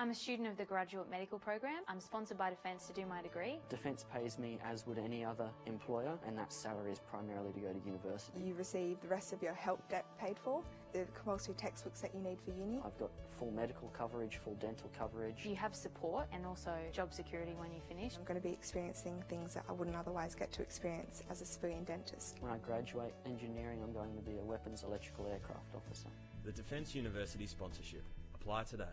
I'm a student of the graduate medical program. I'm sponsored by Defence to do my degree. Defence pays me as would any other employer, and that salary is primarily to go to university. You receive the rest of your help debt paid for, the compulsory textbooks that you need for uni. I've got full medical coverage, full dental coverage. You have support and also job security when you finish. I'm going to be experiencing things that I wouldn't otherwise get to experience as a civilian dentist. When I graduate engineering, I'm going to be a weapons electrical aircraft officer. The Defence University sponsorship. Apply today.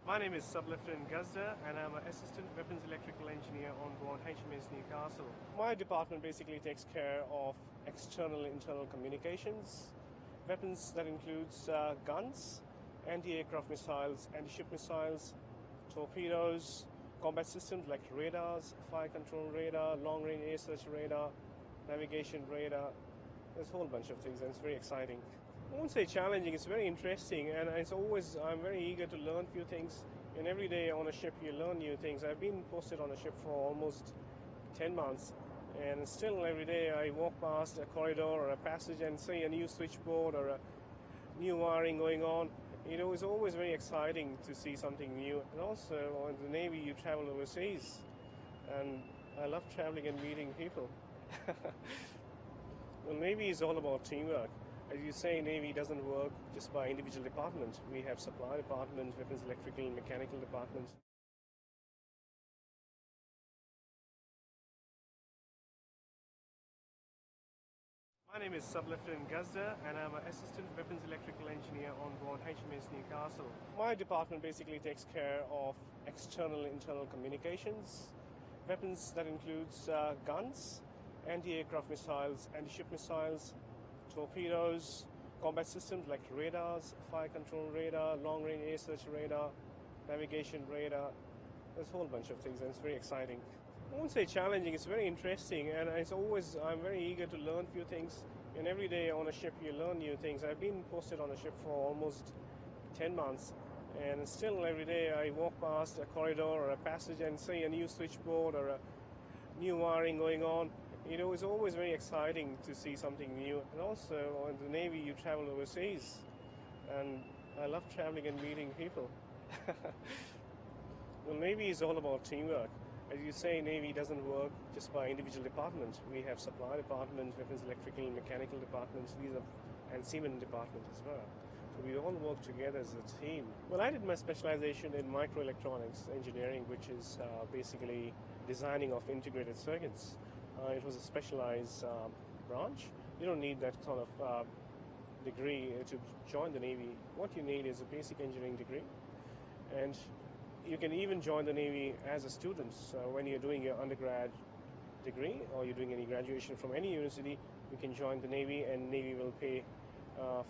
My name is Sub-Lieutenant Gazda and I'm an Assistant Weapons Electrical Engineer on board HMS Newcastle. My department basically takes care of external and internal communications, weapons that includes guns, anti-aircraft missiles, anti-ship missiles, torpedoes, combat systems like radars, fire control radar, long-range air search radar, navigation radar. There's a whole bunch of things and it's very exciting. I won't say challenging, it's very interesting and I'm very eager to learn few things, and every day on a ship you learn new things. I've been posted on a ship for almost 10 months and still every day I walk past a corridor or a passage and see a new switchboard or a new wiring going on. You know, it's always very exciting to see something new. And also in the Navy you travel overseas and I love traveling and meeting people. Well, Navy is all about teamwork. As you say, Navy doesn't work just by individual departments. We have supply departments, weapons, electrical, and mechanical departments. My name is Sub-Lieutenant Gazda and I'm an Assistant Weapons Electrical Engineer on board HMS Newcastle. My department basically takes care of external and internal communications, weapons that includes guns, anti-aircraft missiles, anti-ship missiles, torpedoes, combat systems like radars, fire control radar, long-range air search radar, navigation radar. There's a whole bunch of things and it's very exciting. I won't say challenging, it's very interesting and I'm very eager to learn few things, and every day on a ship you learn new things. I've been posted on a ship for almost 10 months and still every day I walk past a corridor or a passage and see a new switchboard or a new wiring going on. You know, it's always very exciting to see something new. And also in the Navy you travel overseas and I love traveling and meeting people. Well, Navy is all about teamwork. As you say, Navy doesn't work just by individual departments. We have supply departments, weapons, electrical, and mechanical departments, and seaman department as well. So we all work together as a team. Well, I did my specialization in microelectronics engineering, which is basically designing of integrated circuits. It was a specialized branch. You don't need that sort of degree to join the Navy. What you need is a basic engineering degree, and you can even join the Navy as a student. So when you're doing your undergrad degree or you're doing any graduation from any university, you can join the Navy and Navy will pay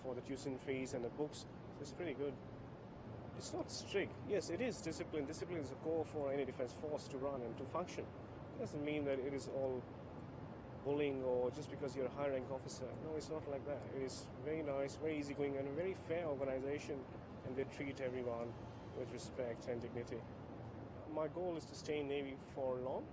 for the tuition fees and the books. So it's pretty good. It's not strict. Yes, it is discipline. Discipline is a core for any defense force to run and to function. It doesn't mean that it is all bullying or just because you're a high rank officer. No, it's not like that. It is very nice, very easygoing and a very fair organization, and they treat everyone with respect and dignity. My goal is to stay in Navy for long.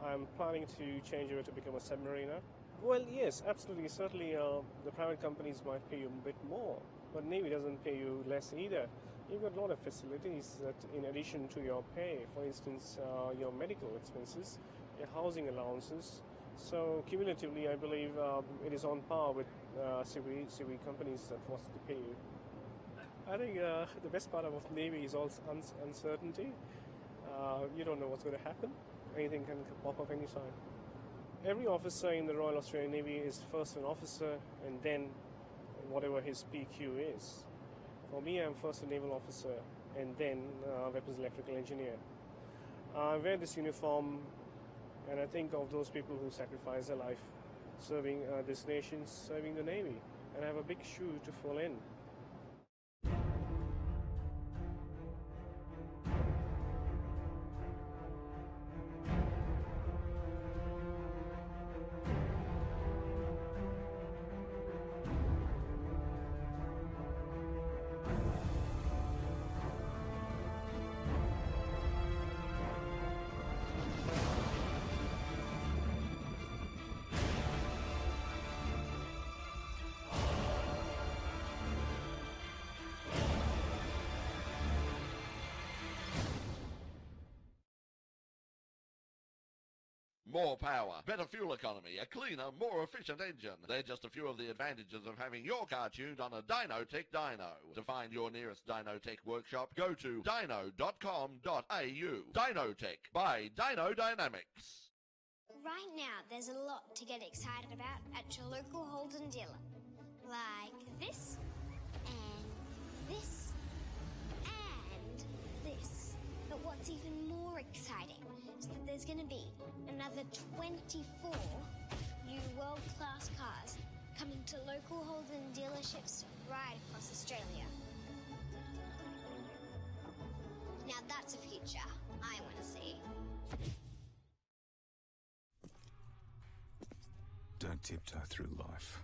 I'm planning to change over to become a submariner. Well, yes, absolutely. Certainly the private companies might pay you a bit more, but Navy doesn't pay you less either. You've got a lot of facilities that in addition to your pay, for instance, your medical expenses, your housing allowances. So cumulatively, I believe it is on par with civil companies that wants to pay you. I think the best part of Navy is also uncertainty. You don't know what's going to happen. Anything can pop up anytime. Every officer in the Royal Australian Navy is first an officer and then whatever his PQ is. For me, I'm first a naval officer and then weapons electrical engineer. I wear this uniform and I think of those people who sacrifice their life serving this nation, serving the Navy, and I have a big shoe to fill in. more power, better fuel economy, a cleaner, more efficient engine. They're just a few of the advantages of having your car tuned on a Dynotech dyno. To find your nearest Dynotech workshop, go to dyno.com.au. Dynotech by Dyno Dynamics. Right now, there's a lot to get excited about at your local Holden dealer. Like this, and this, and this. But what's even more exciting is that there's going to be another 24 new world-class cars coming to local Holden dealerships right across Australia. Now that's a future I want to see. Don't tiptoe through life.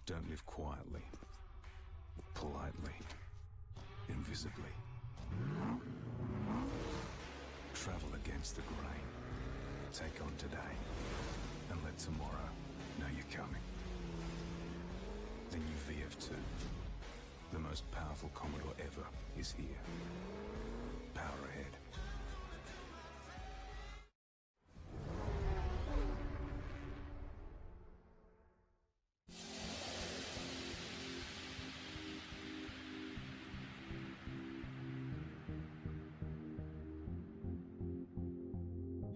Don't live quietly, politely, invisibly. Travel against the grain. Take on today, and let tomorrow know you're coming. The new VF2, the most powerful Commodore ever, is here. Power ahead.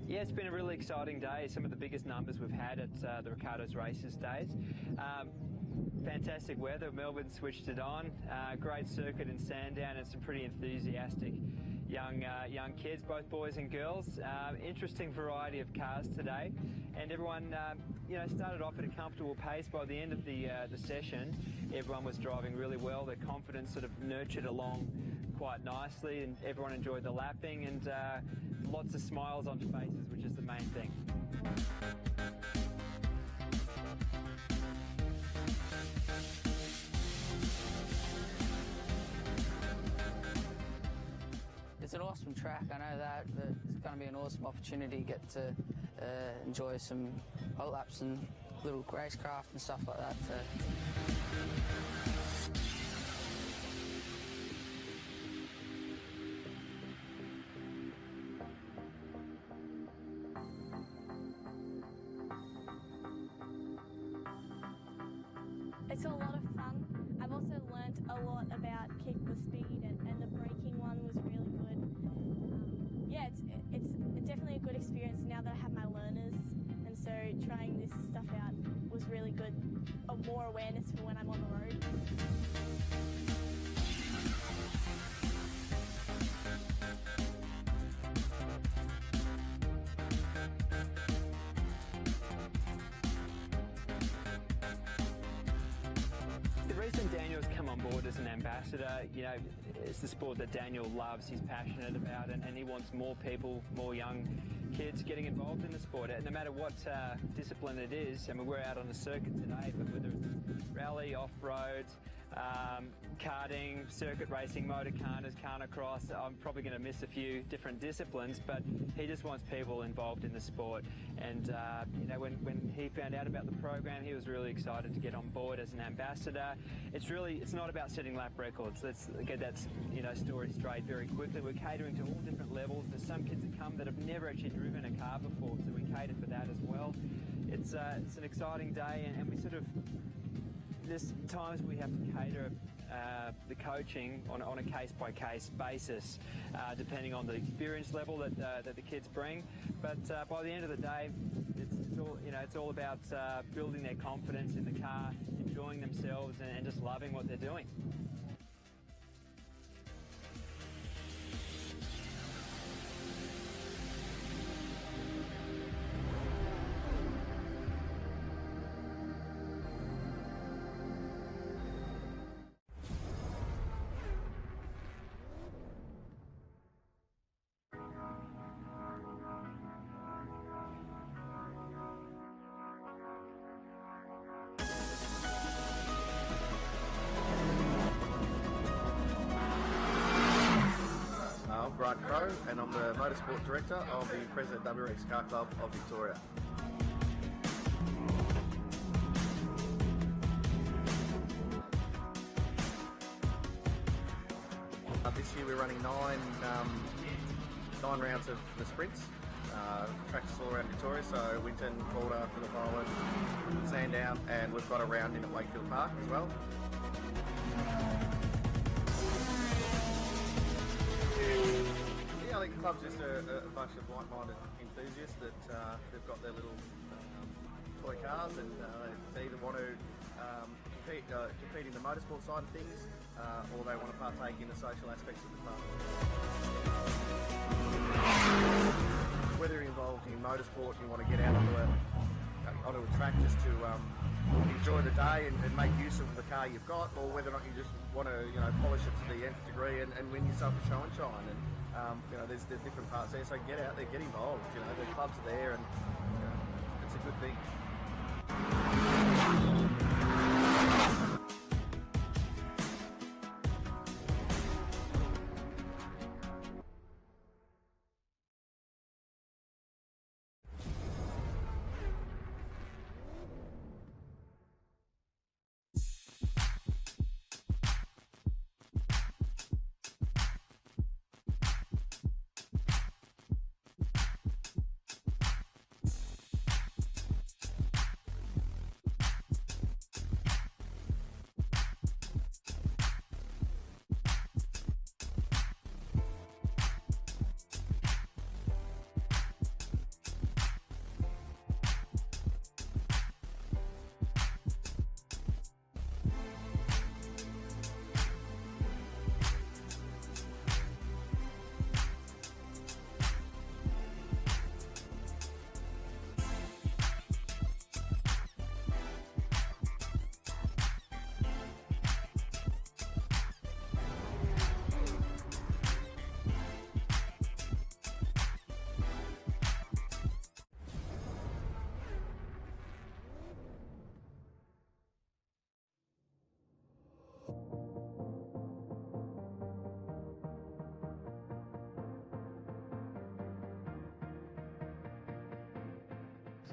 Yeah, it's been a really exciting day. Some of the biggest numbers we've had at the Ricardo's Races days. Fantastic weather. Melbourne switched it on. Great circuit in Sandown and some pretty enthusiastic young kids, both boys and girls. Interesting variety of cars today, and everyone started off at a comfortable pace. By the end of the session, everyone was driving really well. Their confidence sort of nurtured along quite nicely, and everyone enjoyed the lapping, and lots of smiles on faces, which is the main thing. It's an awesome track, I know that, but it's going to be an awesome opportunity to get to enjoy some hot laps and little racecraft and stuff like that. It's a lot of fun. I've also learnt a lot about kick the speed, and the braking one was really good. Yeah, it's definitely a good experience now that I have my learners, and so trying this stuff out was really good. More awareness for when I'm on the road. The reason Daniel's come on board as an ambassador, it's the sport that Daniel loves, he's passionate about, and he wants more people, more young kids getting involved in the sport. No matter what discipline it is, we're out on the circuit today, but whether it's rally, off-road, karting, circuit racing, motorcarners, carnacross, I'm probably going to miss a few different disciplines, but he just wants people involved in the sport. And when he found out about the program, he was really excited to get on board as an ambassador. It's not about setting lap records. Let's get that story straight very quickly. We're catering to all different levels. There's some kids that come that have never actually driven a car before, so we cater for that as well. It's an exciting day, and we sort of, there's times we have to cater the coaching on a case-by-case basis, depending on the experience level that the kids bring. But by the end of the day, it's all about building their confidence in the car, enjoying themselves, and just loving what they're doing. Brian Crow, and I'm the Motorsport Director of the President WRX Car Club of Victoria. This year we're running nine rounds of the sprints. tracks all around Victoria, so Winton, Calder, Phillip Island, Sandown, and we've got a round in at Wakefield Park as well. Yeah, I think the club's just a bunch of like-minded enthusiasts that they've got their little toy cars and they either want to compete in the motorsport side of things or they want to partake in the social aspects of the club. Whether you're involved in motorsport, you want to get out onto a track just to enjoy the day and make use of the car you've got, or whether or not you just want to polish it to the nth degree and win yourself a show and shine. And there's different parts there, so get out there, get involved. The clubs are there, and it's a good thing.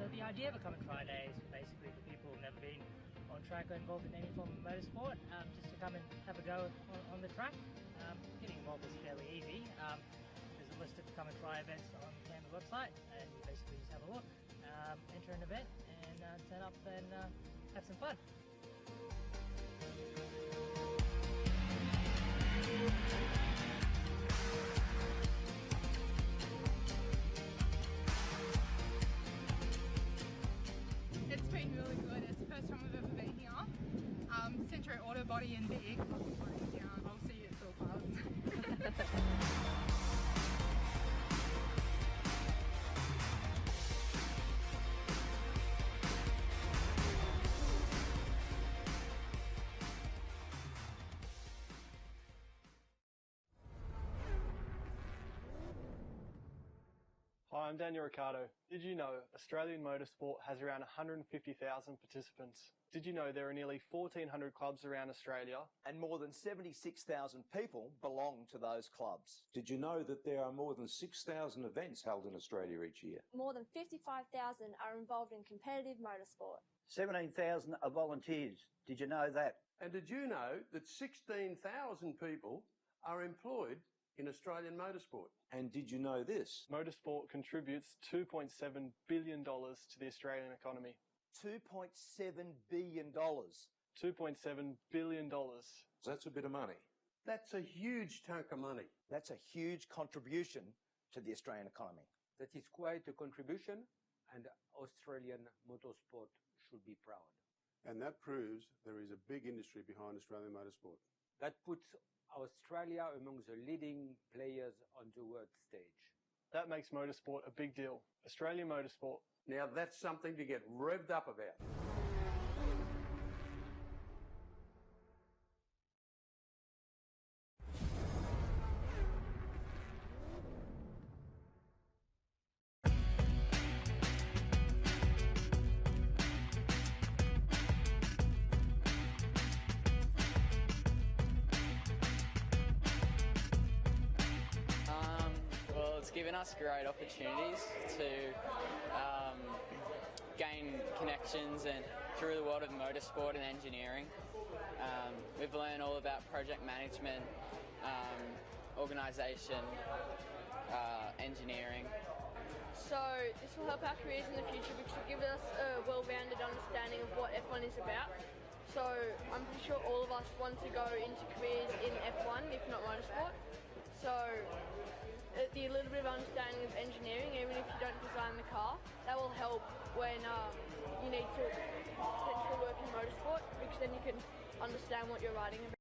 So the idea of a Come and Try Day is basically for people who've never been on track or involved in any form of motorsport, just to come and have a go on the track. Getting involved is fairly easy. There's a list of Come and Try events on the Canberra website, and you basically just have a look, enter an event, and turn up and have some fun. It's been really good. It's the first time we've ever been here. Centro Auto Body and Big. I'll see you at Phillip Island. Hi, I'm Daniel Ricciardo. Did you know Australian motorsport has around 150,000 participants? Did you know there are nearly 1,400 clubs around Australia? And more than 76,000 people belong to those clubs. Did you know that there are more than 6,000 events held in Australia each year? More than 55,000 are involved in competitive motorsport. 17,000 are volunteers. Did you know that? And did you know that 16,000 people are employed in Australian motorsport? And did you know this? Motorsport contributes $2.7 billion to the Australian economy. $2.7 billion. $2.7 billion. That's a bit of money. That's a huge chunk of money. That's a huge contribution to the Australian economy. That is quite a contribution, and Australian motorsport should be proud. And that proves there is a big industry behind Australian motorsport. That puts Australia among the leading players on the world stage. That makes motorsport a big deal. Australian motorsport. Now that's something to get revved up about. Given us great opportunities to gain connections and through the world of motorsport and engineering. We've learned all about project management, organisation, engineering. So this will help our careers in the future because it'll give us a well-rounded understanding of what F1 is about. So I'm pretty sure all of us want to go into careers in F1, if not motorsport. So it'll be a little bit of understanding of engineering, even if you don't design the car. That will help when you need to potentially work in motorsport, because then you can understand what you're writing about.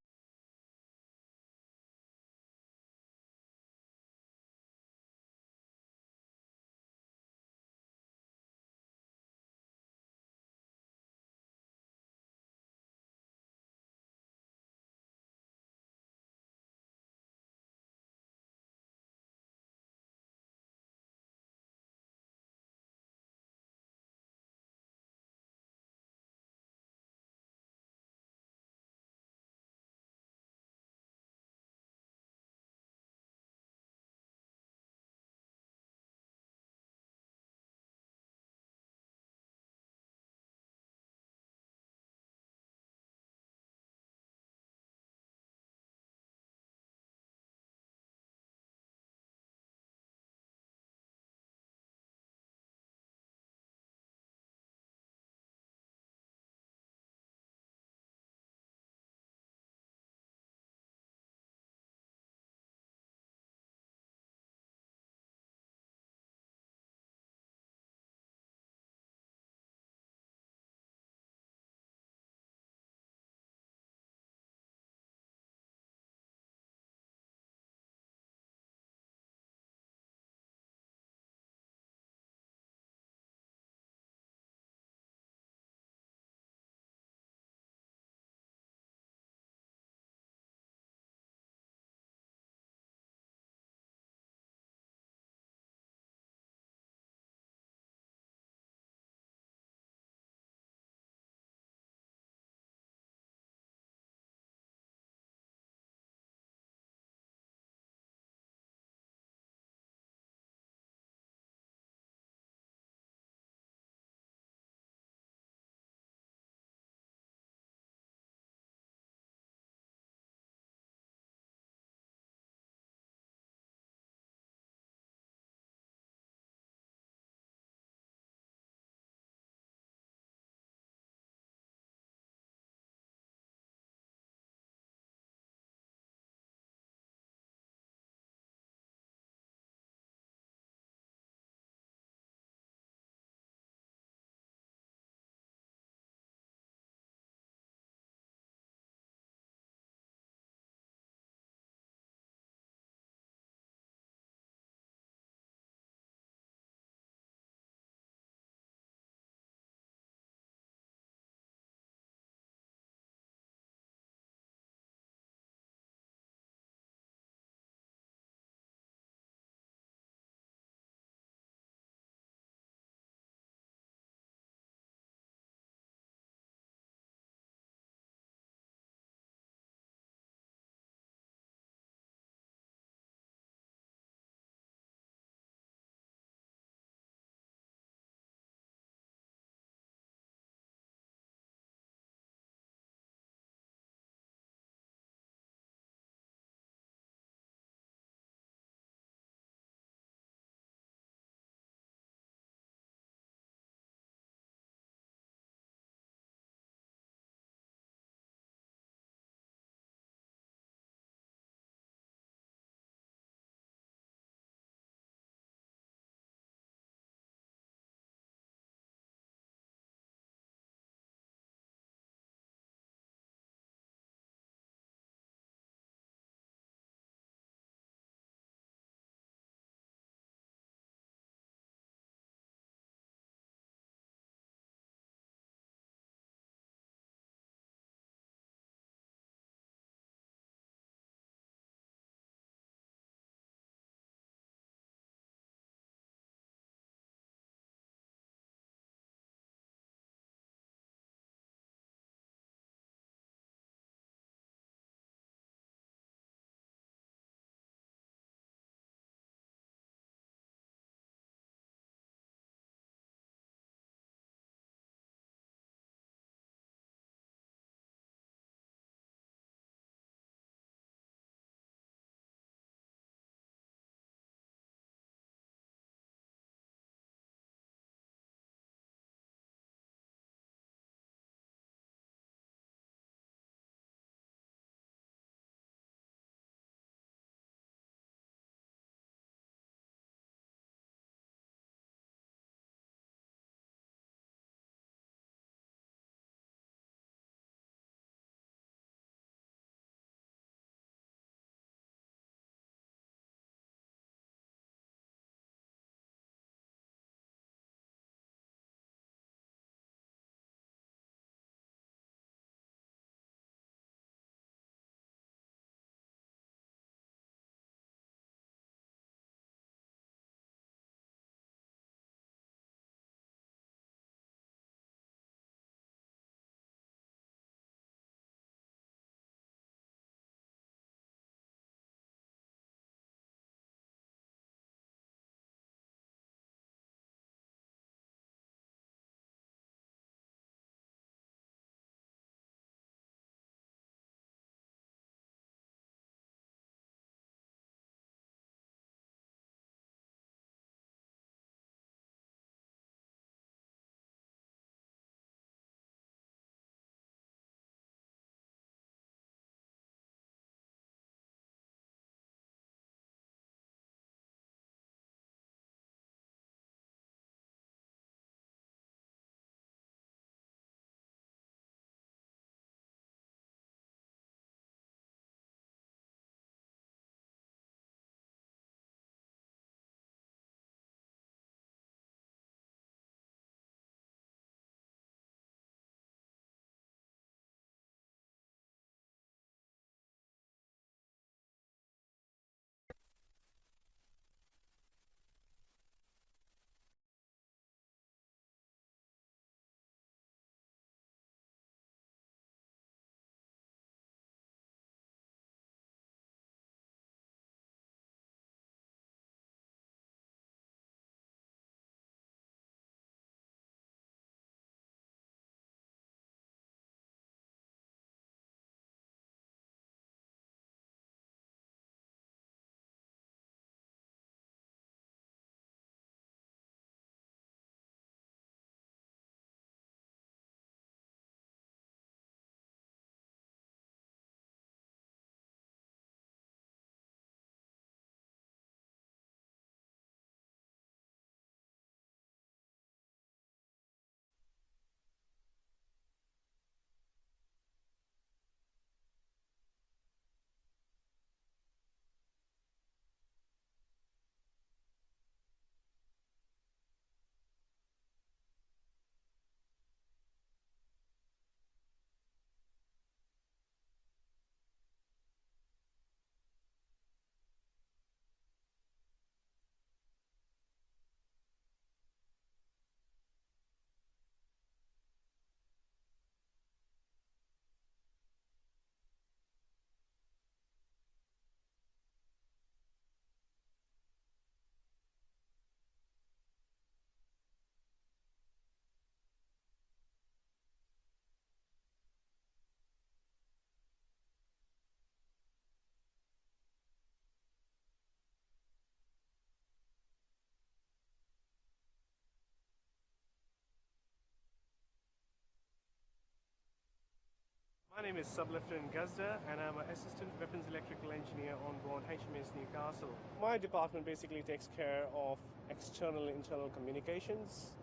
My name is Sub-Lieutenant Gazda and I'm an Assistant Weapons Electrical Engineer on board HMS Newcastle. My department basically takes care of external and internal communications,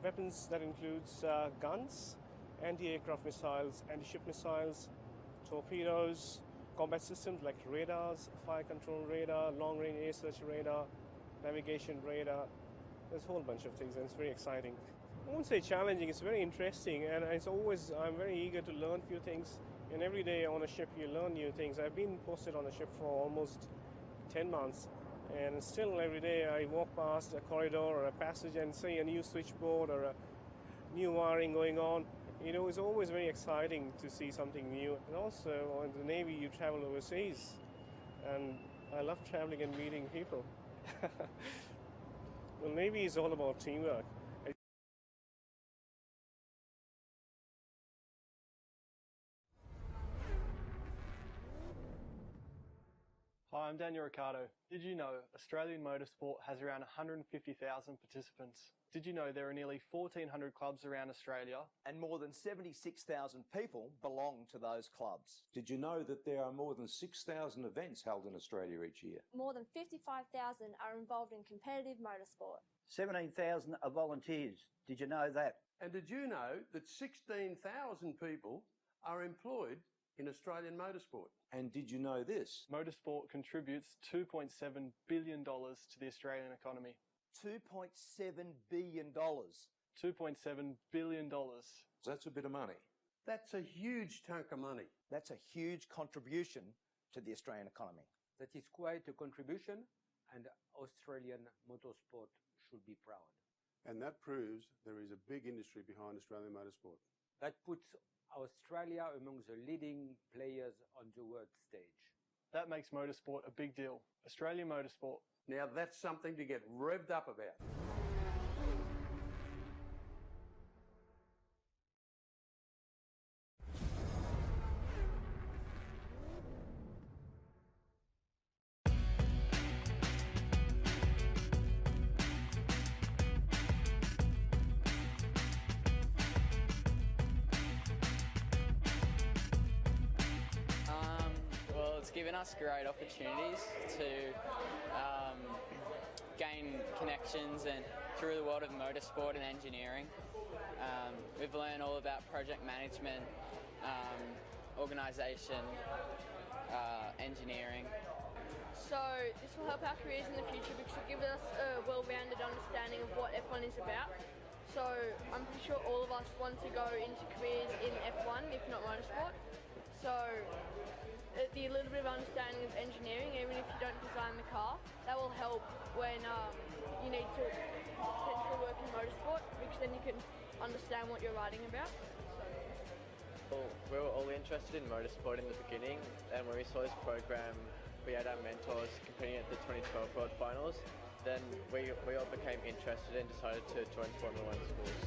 weapons that includes guns, anti-aircraft missiles, anti-ship missiles, torpedoes, combat systems like radars, fire control radar, long-range air search radar, navigation radar. There's a whole bunch of things and it's very exciting. I won't say challenging, it's very interesting and I'm very eager to learn few things, and every day on a ship you learn new things. I've been posted on a ship for almost 10 months and still every day I walk past a corridor or a passage and see a new switchboard or a new wiring going on. You know, it's always very exciting to see something new. And also in the Navy you travel overseas and I love traveling and meeting people. Well, Navy is all about teamwork. Hi, I'm Daniel Ricciardo. Did you know Australian motorsport has around 150,000 participants? Did you know there are nearly 1,400 clubs around Australia? And more than 76,000 people belong to those clubs. Did you know that there are more than 6,000 events held in Australia each year? More than 55,000 are involved in competitive motorsport. 17,000 are volunteers. Did you know that? And did you know that 16,000 people are employed in Australian motorsport? And did you know this? Motorsport contributes $2.7 billion to the Australian economy. $2.7 billion. $2.7 billion. That's a bit of money. That's a huge chunk of money. That's a huge contribution to the Australian economy. That is quite a contribution, and Australian motorsport should be proud. And that proves there is a big industry behind Australian motorsport. That puts Australia among the leading players on the world stage. That makes motorsport a big deal. Australian motorsport. Now that's something to get revved up about. Given us great opportunities to gain connections and through the world of motorsport and engineering. We've learned all about project management, organisation, engineering. So this will help our careers in the future because it gives us a well-rounded understanding of what F1 is about. So I'm pretty sure all of us want to go into careers in F1, if not motorsport. So the little bit of understanding of engineering, even if you don't design the car, that will help when you need to potentially work in motorsport, because then you can understand what you're writing about. Well, we were all interested in motorsport in the beginning, and when we saw this program, we had our mentors competing at the 2012 World Finals. Then we all became interested and decided to join Formula 1 schools.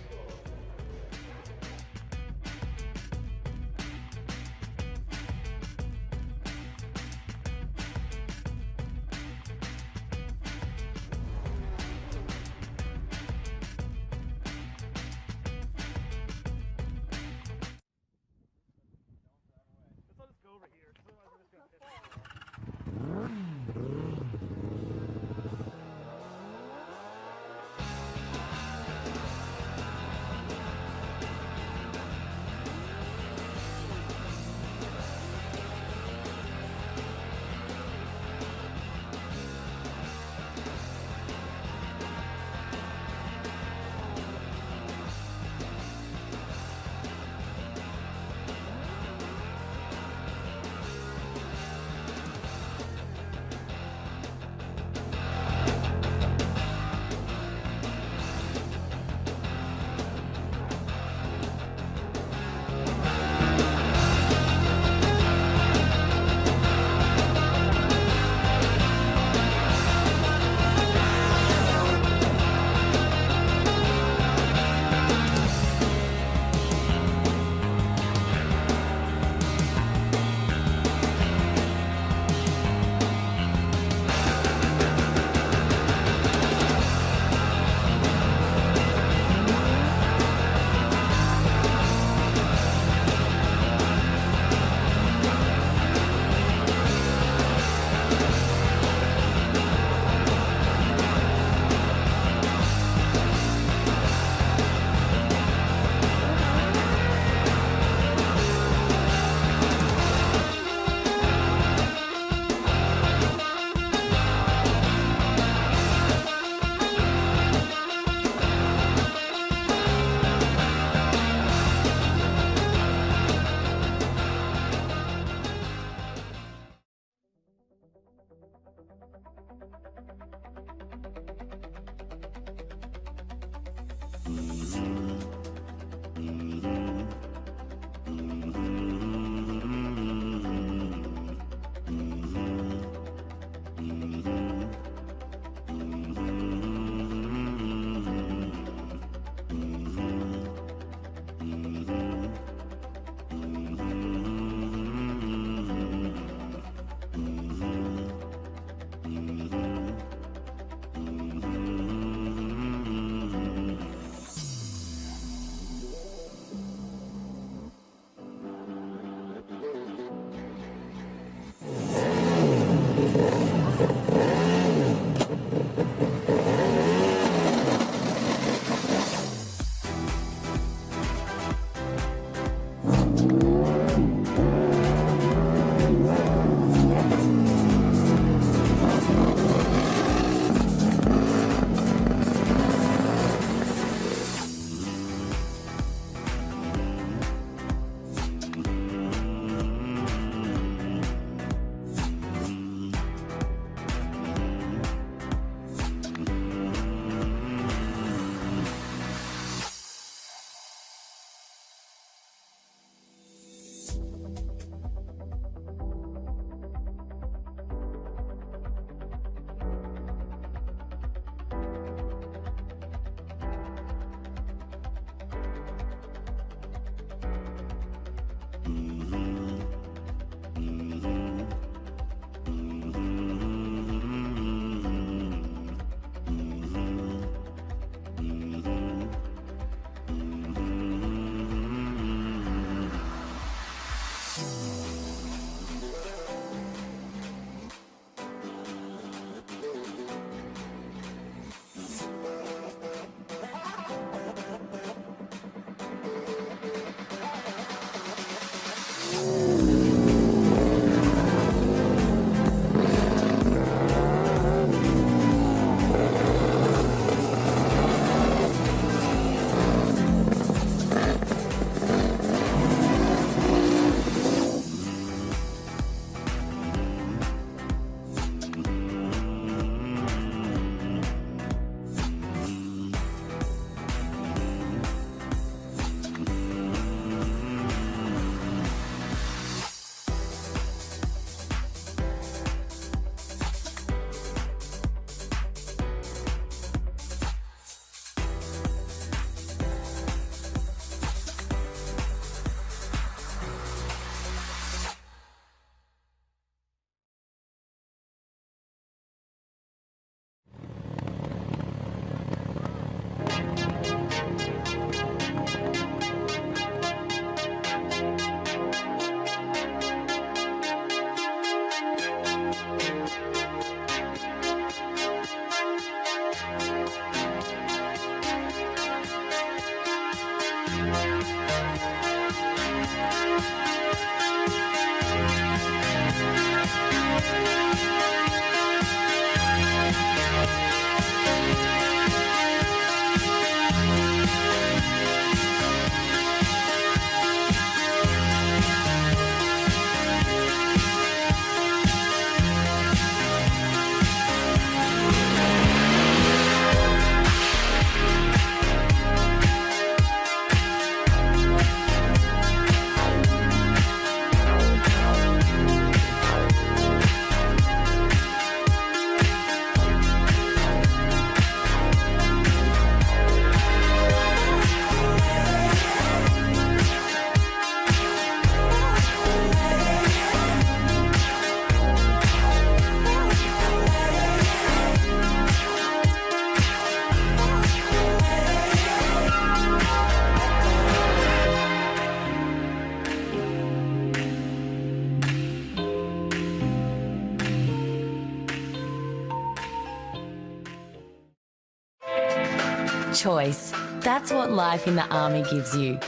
Choice. That's what life in the Army gives you.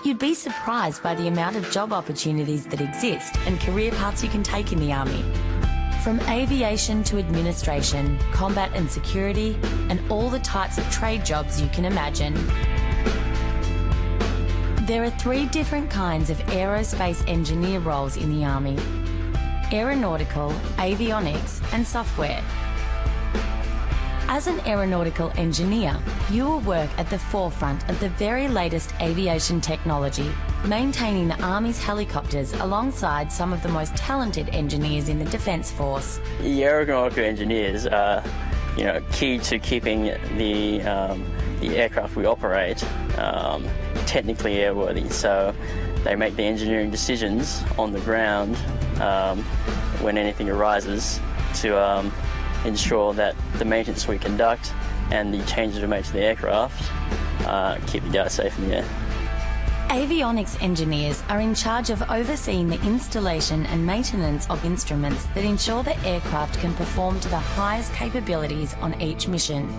You'd be surprised by the amount of job opportunities that exist and career paths you can take in the Army. From aviation to administration, combat and security, and all the types of trade jobs you can imagine. There are 3 different kinds of aerospace engineer roles in the Army: aeronautical, avionics, and software. As an aeronautical engineer, you will work at the forefront of the very latest aviation technology, maintaining the Army's helicopters alongside some of the most talented engineers in the Defence Force. The aeronautical engineers are, key to keeping the aircraft we operate technically airworthy. So they make the engineering decisions on the ground when anything arises to ensure that the maintenance we conduct and the changes we make to the aircraft keep the guys safe in the air. Avionics engineers are in charge of overseeing the installation and maintenance of instruments that ensure the aircraft can perform to the highest capabilities on each mission.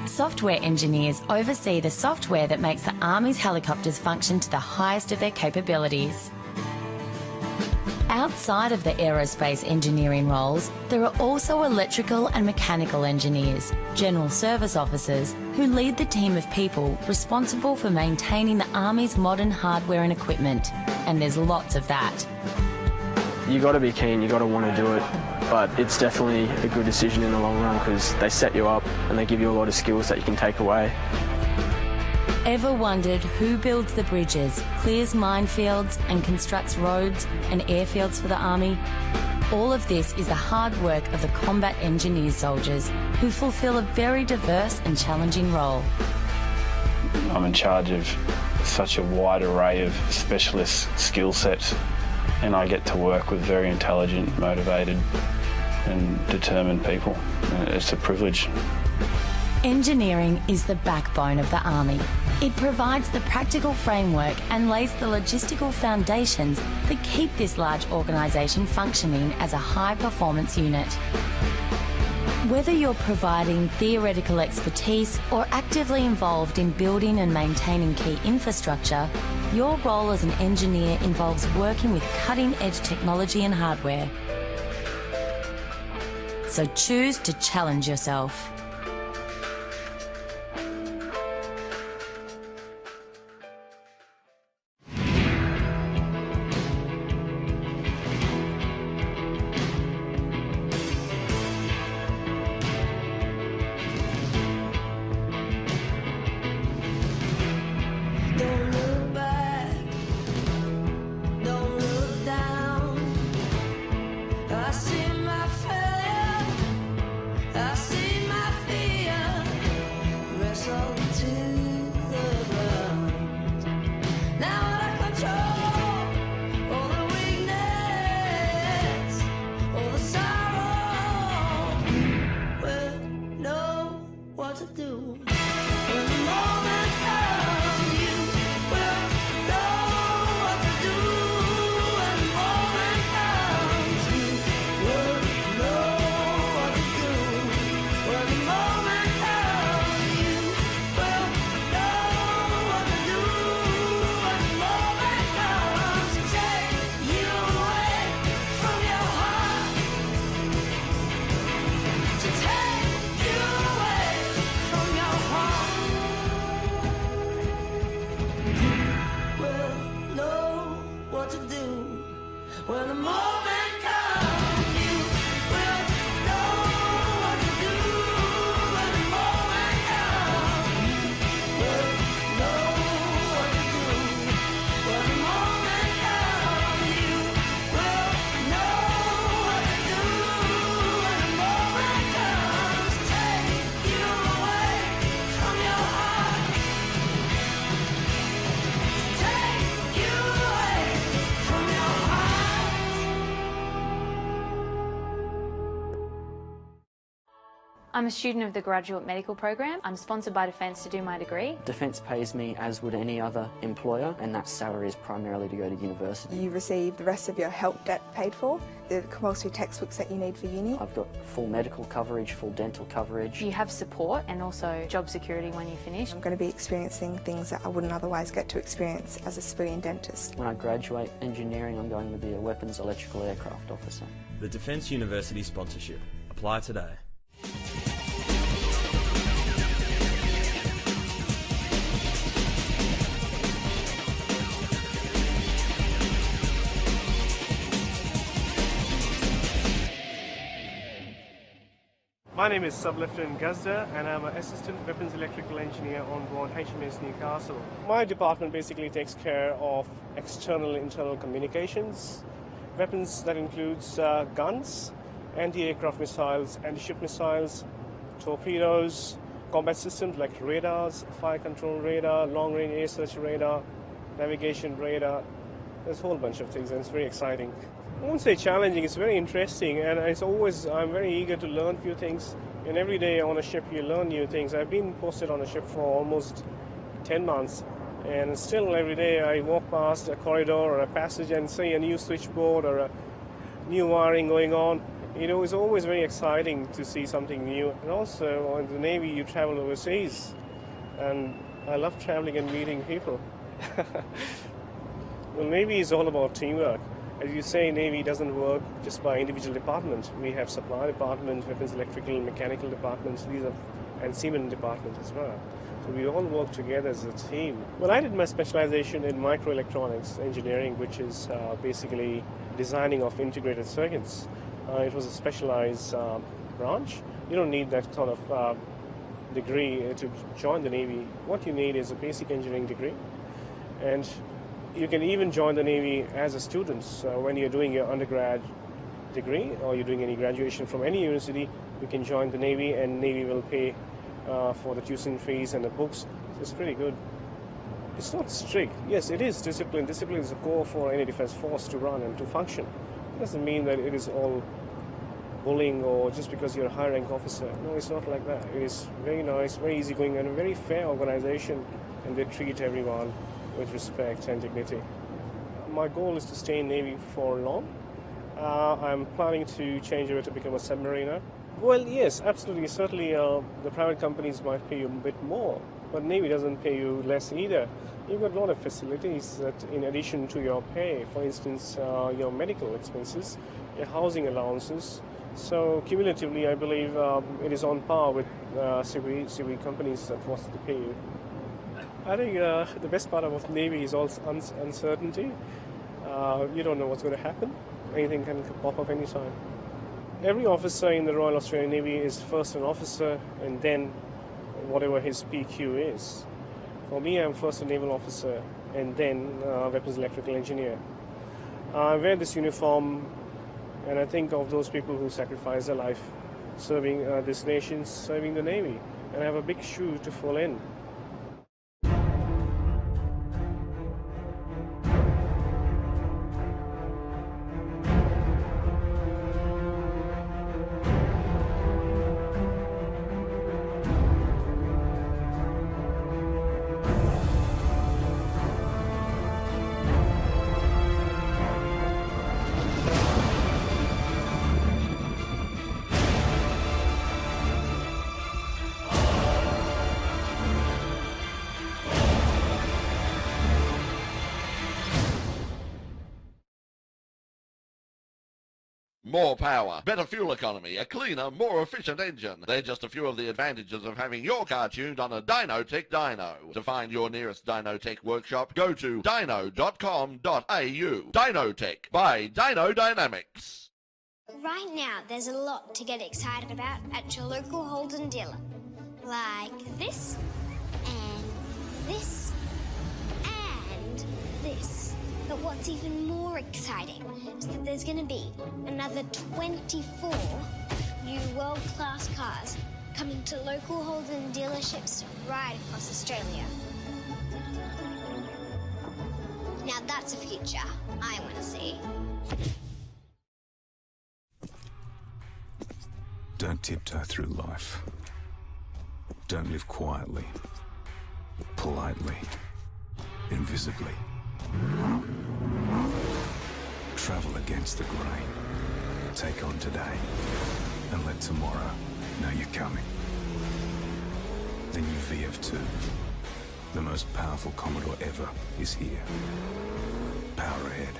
Software engineers oversee the software that makes the Army's helicopters function to the highest of their capabilities. Outside of the aerospace engineering roles, there are also electrical and mechanical engineers, general service officers, who lead the team of people responsible for maintaining the Army's modern hardware and equipment. And there's lots of that. You got to be keen, you got to want to do it, but it's definitely a good decision in the long run because they set you up and they give you a lot of skills that you can take away. Ever wondered who builds the bridges, clears minefields and constructs roads and airfields for the Army? All of this is the hard work of the combat engineer soldiers who fulfil a very diverse and challenging role. I'm in charge of such a wide array of specialist skill sets, and I get to work with very intelligent, motivated and determined people. It's a privilege. Engineering is the backbone of the Army. It provides the practical framework and lays the logistical foundations that keep this large organisation functioning as a high-performance unit. Whether you're providing theoretical expertise or actively involved in building and maintaining key infrastructure, your role as an engineer involves working with cutting-edge technology and hardware. So choose to challenge yourself. I'm a student of the graduate medical program. I'm sponsored by Defence to do my degree. Defence pays me as would any other employer, and that salary is primarily to go to university. You receive the rest of your help debt paid for, the compulsory textbooks that you need for uni. I've got full medical coverage, full dental coverage. You have support and also job security when you finish. I'm going to be experiencing things that I wouldn't otherwise get to experience as a civilian dentist. When I graduate engineering, I'm going to be a weapons electrical aircraft officer. The Defence University Sponsorship. Apply today. My name is Sub-Lieutenant Gazda and I'm an Assistant Weapons Electrical Engineer on board HMS Newcastle. My department basically takes care of external and internal communications, weapons that includes guns, anti-aircraft missiles, anti-ship missiles, torpedoes, combat systems like radars, fire control radar, long-range air search radar, navigation radar. There's a whole bunch of things and it's very exciting. I won't say challenging, it's very interesting and I'm very eager to learn few things. And every day on a ship you learn new things. I've been posted on a ship for almost 10 months and still every day I walk past a corridor or a passage and see a new switchboard or a new wiring going on. You know, it's always very exciting to see something new. And also in the Navy you travel overseas and I love traveling and meeting people. Well, Navy is all about teamwork. As you say, Navy doesn't work just by individual departments. We have supply departments, weapons, electrical, mechanical departments, and seaman departments as well. So we all work together as a team. Well, I did my specialization in microelectronics engineering, which is basically designing of integrated circuits. It was a specialized branch. You don't need that sort of degree to join the Navy. What you need is a basic engineering degree. And you can even join the Navy as a student. So when you're doing your undergrad degree or you're doing any graduation from any university, you can join the Navy and Navy will pay for the tuition fees and the books. So it's pretty good. It's not strict. Yes, it is discipline. Discipline is a core for any defense force to run and to function. It doesn't mean that it is all bullying or just because you're a high rank officer. No, it's not like that. It is very nice, very easygoing and a very fair organization and they treat everyone with respect and dignity. My goal is to stay in Navy for long. I'm planning to change over to become a submariner. Well, yes, absolutely. Certainly the private companies might pay you a bit more, but Navy doesn't pay you less either. You've got a lot of facilities that in addition to your pay, for instance, your medical expenses, your housing allowances. So cumulatively, I believe it is on par with civil companies that wants to pay you. I think the best part of Navy is also uncertainty. You don't know what's going to happen. Anything can pop up anytime. Every officer in the Royal Australian Navy is first an officer and then whatever his PQ is. For me, I'm first a naval officer and then weapons electrical engineer. I wear this uniform and I think of those people who sacrifice their life serving this nation, serving the Navy. And I have a big shoe to fill in. More power, better fuel economy, a cleaner, more efficient engine. They're just a few of the advantages of having your car tuned on a Dynotech dyno. To find your nearest Dynotech workshop, go to dyno.com.au. Dynotech by Dyno Dynamics. Right now, there's a lot to get excited about at your local Holden dealer. Like this, and this, and this. But what's even more exciting is that there's going to be another 24 new world-class cars coming to local Holden dealerships right across Australia. Now that's a future I want to see. Don't tiptoe through life. Don't live quietly, politely, invisibly. Travel against the grain. Take on today and let tomorrow know you're coming. The new VF2, the most powerful Commodore ever, is here. Power ahead.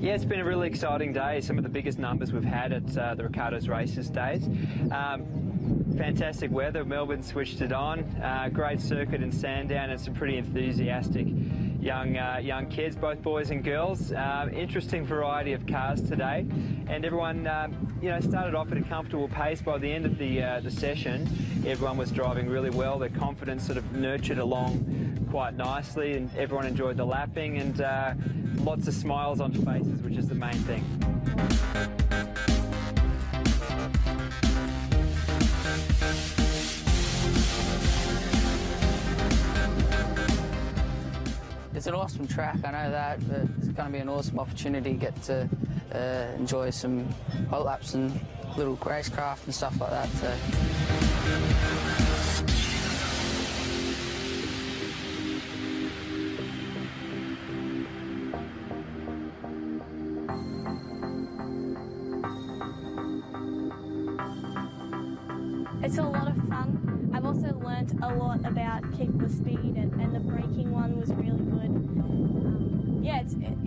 Yeah, it's been a really exciting day. Some of the biggest numbers we've had at the Ricardo's Races days. Fantastic weather. Melbourne switched it on. Great circuit in Sandown and some pretty enthusiastic young kids, both boys and girls. Interesting variety of cars today, and everyone started off at a comfortable pace. By the end of the session, everyone was driving really well. Their confidence sort of nurtured along quite nicely, and everyone enjoyed the lapping, and lots of smiles on faces, which is the main thing. It's an awesome track, I know that, but it's going to be an awesome opportunity to get to enjoy some hot laps and little racecraft and stuff like that. So. It's a lot of fun. I've also learnt a lot about keep the speed, and the braking one was really good.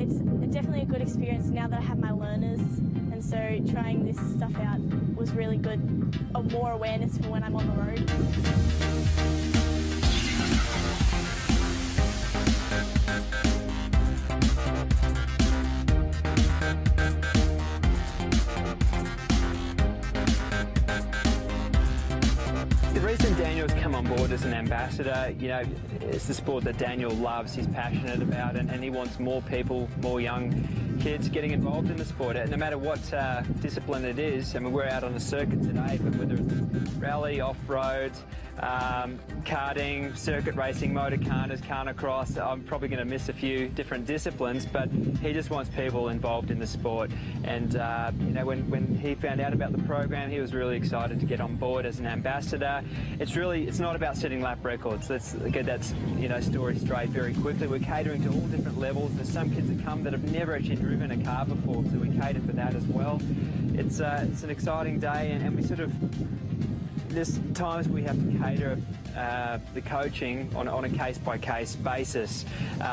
It's definitely a good experience now that I have my learners, and so trying this stuff out was really good. More awareness for when I'm on the road. The reason Daniel's come on board as an ambassador, it's the sport that Daniel loves, he's passionate about, and he wants more people, more young kids getting involved in the sport. And no matter what discipline it is, I mean, we're out on the circuit today, but whether it's rally, off-road, karting, circuit racing, motor carters, carnacross, I'm probably going to miss a few different disciplines, but he just wants people involved in the sport. And when he found out about the program, he was really excited to get on board as an ambassador. It's not about setting lap records. Let's get that story straight very quickly. We're catering to all different levels. There's some kids that come that have never actually driven a car before, so we cater for that as well. It's an exciting day, and we sort of, there's times we have to cater the coaching on a case-by-case basis,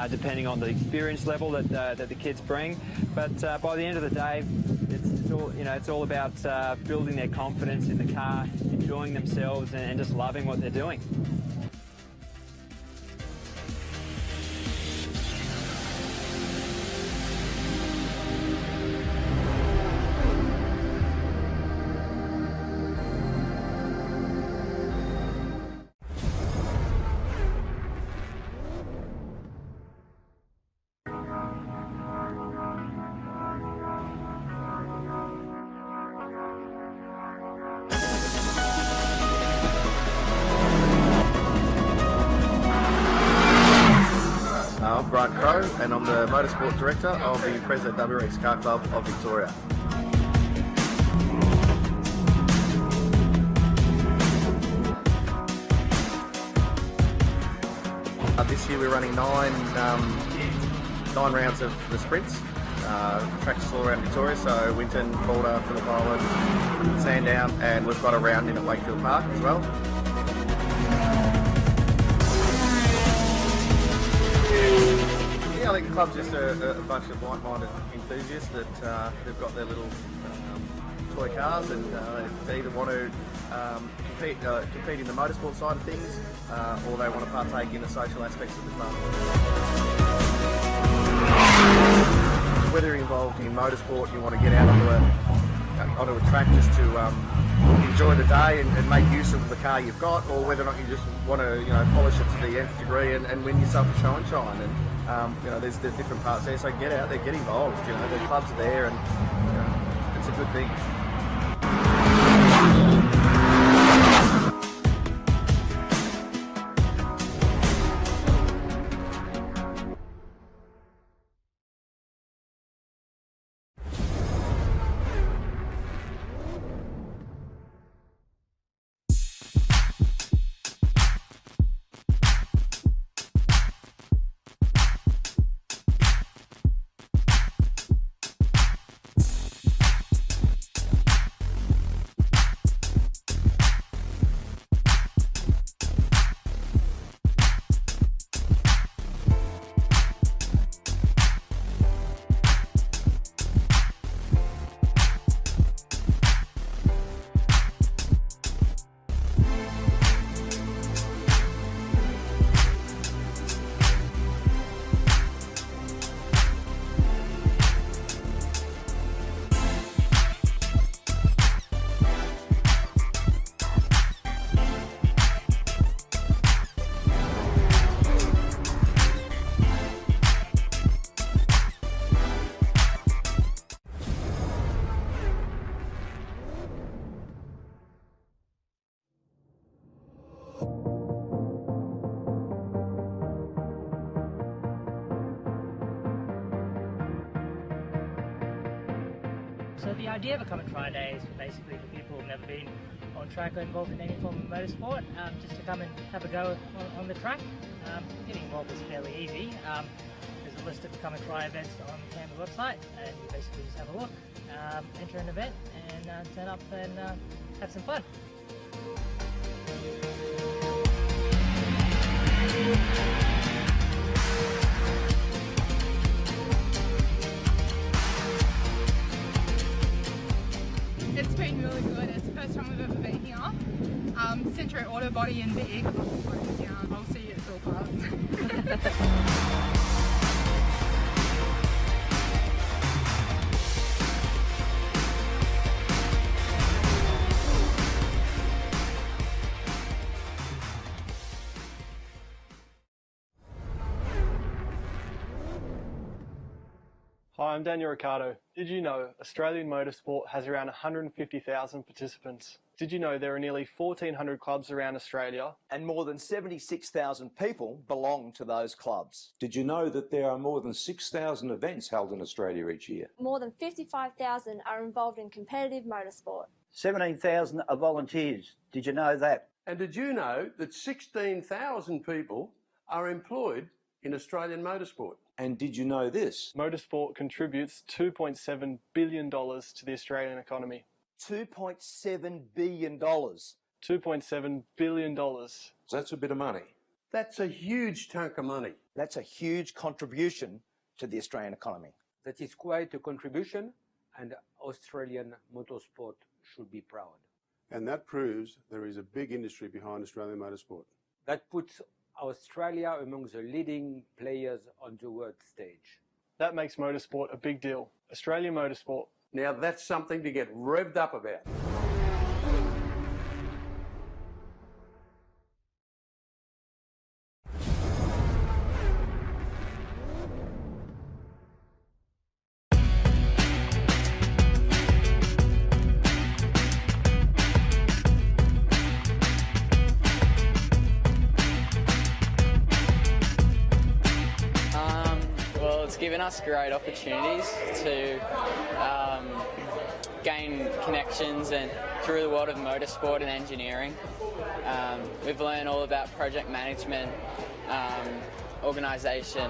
depending on the experience level that the kids bring. But by the end of the day, it's all about building their confidence in the car, enjoying themselves, and just loving what they're doing. And I'm the Motorsport Director of the President WRX Car Club of Victoria. This year we're running nine rounds of the sprints. Tracks all around Victoria, so Winton, Calder, Phillip Island, Sandown, and we've got a round in at Wakefield Park as well. I think the club's just a bunch of like-minded enthusiasts that they've got their little toy cars, and they either want to compete in the motorsport side of things, or they want to partake in the social aspects of the club. Whether you're involved in motorsport, you want to get out onto a track just to enjoy the day and make use of the car you've got, or whether or not you just want to polish it to the nth degree and win yourself a show and shine. And there's different parts there, so get out there, get involved. The clubs are there, and it's a good thing. So the idea of a Come and Try Day is basically for people who've never been on track or involved in any form of motorsport, just to come and have a go on the track. Getting involved is fairly easy. There's a list of Come and Try events on the Calder website, and you basically just have a look, enter an event, and turn up and have some fun. It's been really good. It's the first time we've ever been here. Centro Auto Body and the Eagle broken down. I'll see you at Thorpe Park. Hi, I'm Daniel Ricciardo. Did you know Australian motorsport has around 150,000 participants? Did you know there are nearly 1,400 clubs around Australia? And more than 76,000 people belong to those clubs. Did you know that there are more than 6,000 events held in Australia each year? More than 55,000 are involved in competitive motorsport. 17,000 are volunteers. Did you know that? And did you know that 16,000 people are employed in Australian motorsport? And did you know this? Motorsport contributes $2.7 billion to the Australian economy. $2.7 billion. $2.7 billion. That's a bit of money. That's a huge chunk of money. That's a huge contribution to the Australian economy. That is quite a contribution, and Australian motorsport should be proud. And that proves there is a big industry behind Australian motorsport. That puts Australia among the leading players on the world stage. That makes motorsport a big deal. Australian motorsport. Now that's something to get revved up about. It's given us great opportunities to gain connections and through the world of motorsport and engineering. We've learned all about project management, organisation,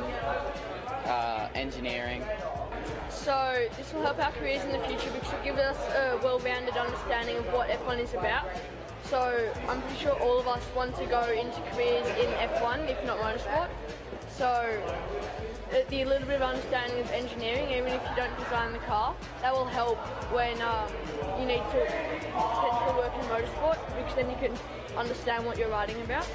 engineering. So this will help our careers in the future because it gives us a well-rounded understanding of what F1 is about. So I'm pretty sure all of us want to go into careers in F1, if not motorsport. So the little bit of understanding of engineering, even if you don't design the car, that will help when you need to potentially work in motorsport, because then you can understand what you're writing about.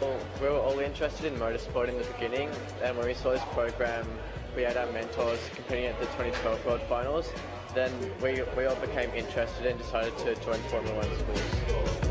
Well, we were all interested in motorsport in the beginning, and when we saw this program, we had our mentors competing at the 2012 World Finals. Then we all became interested and decided to join Formula 1 schools.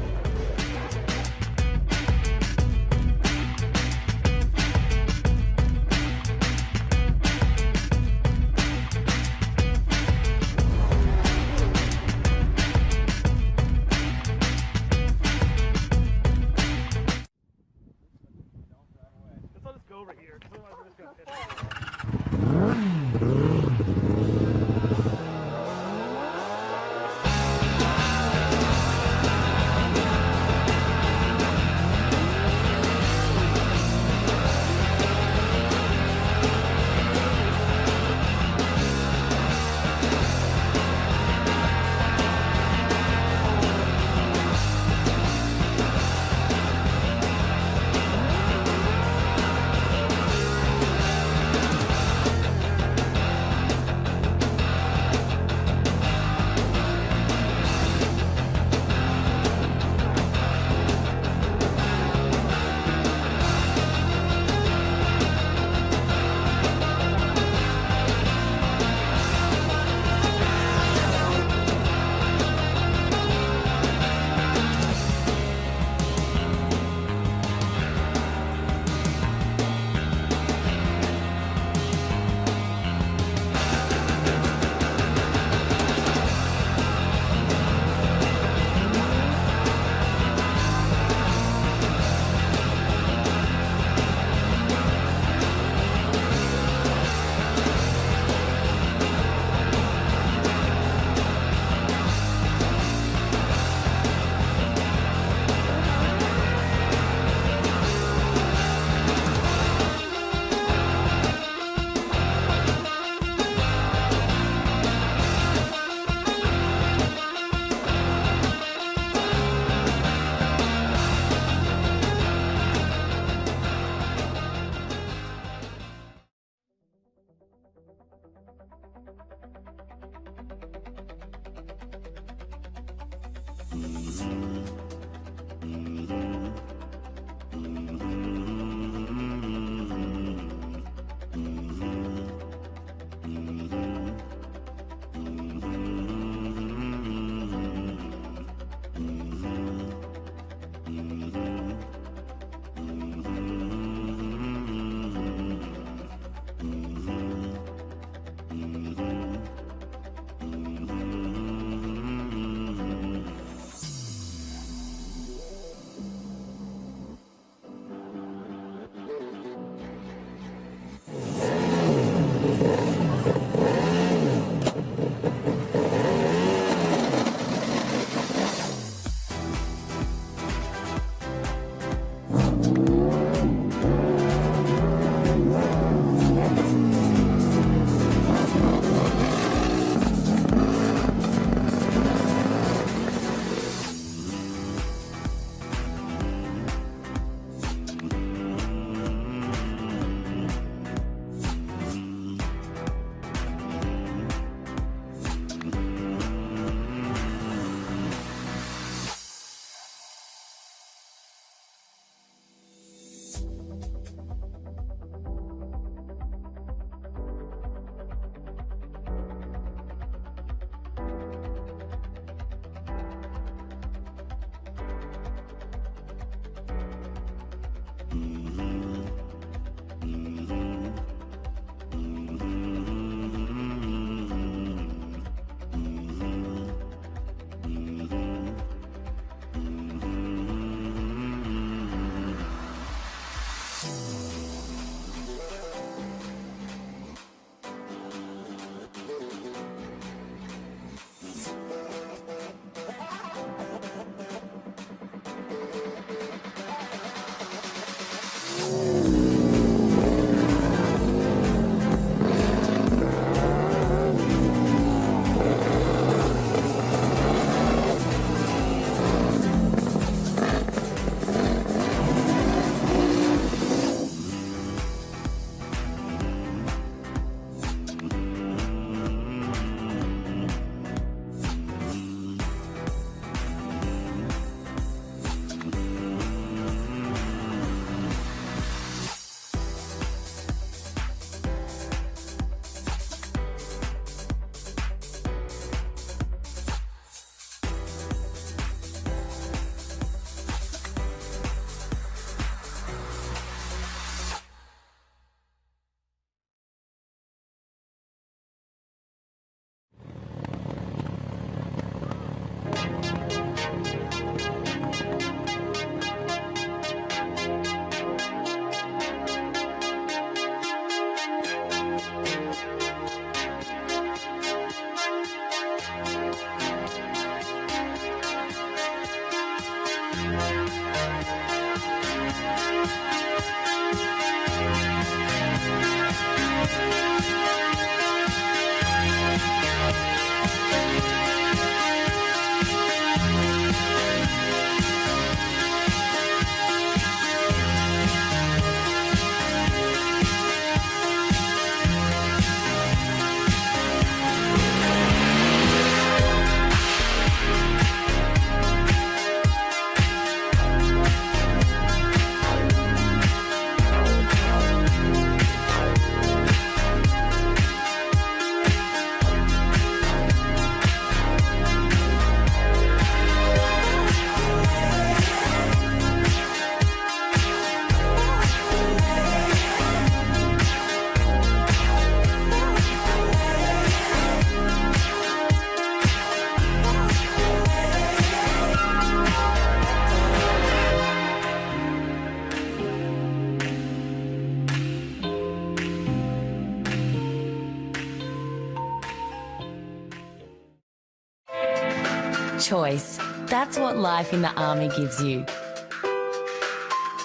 Choice. That's what life in the Army gives you.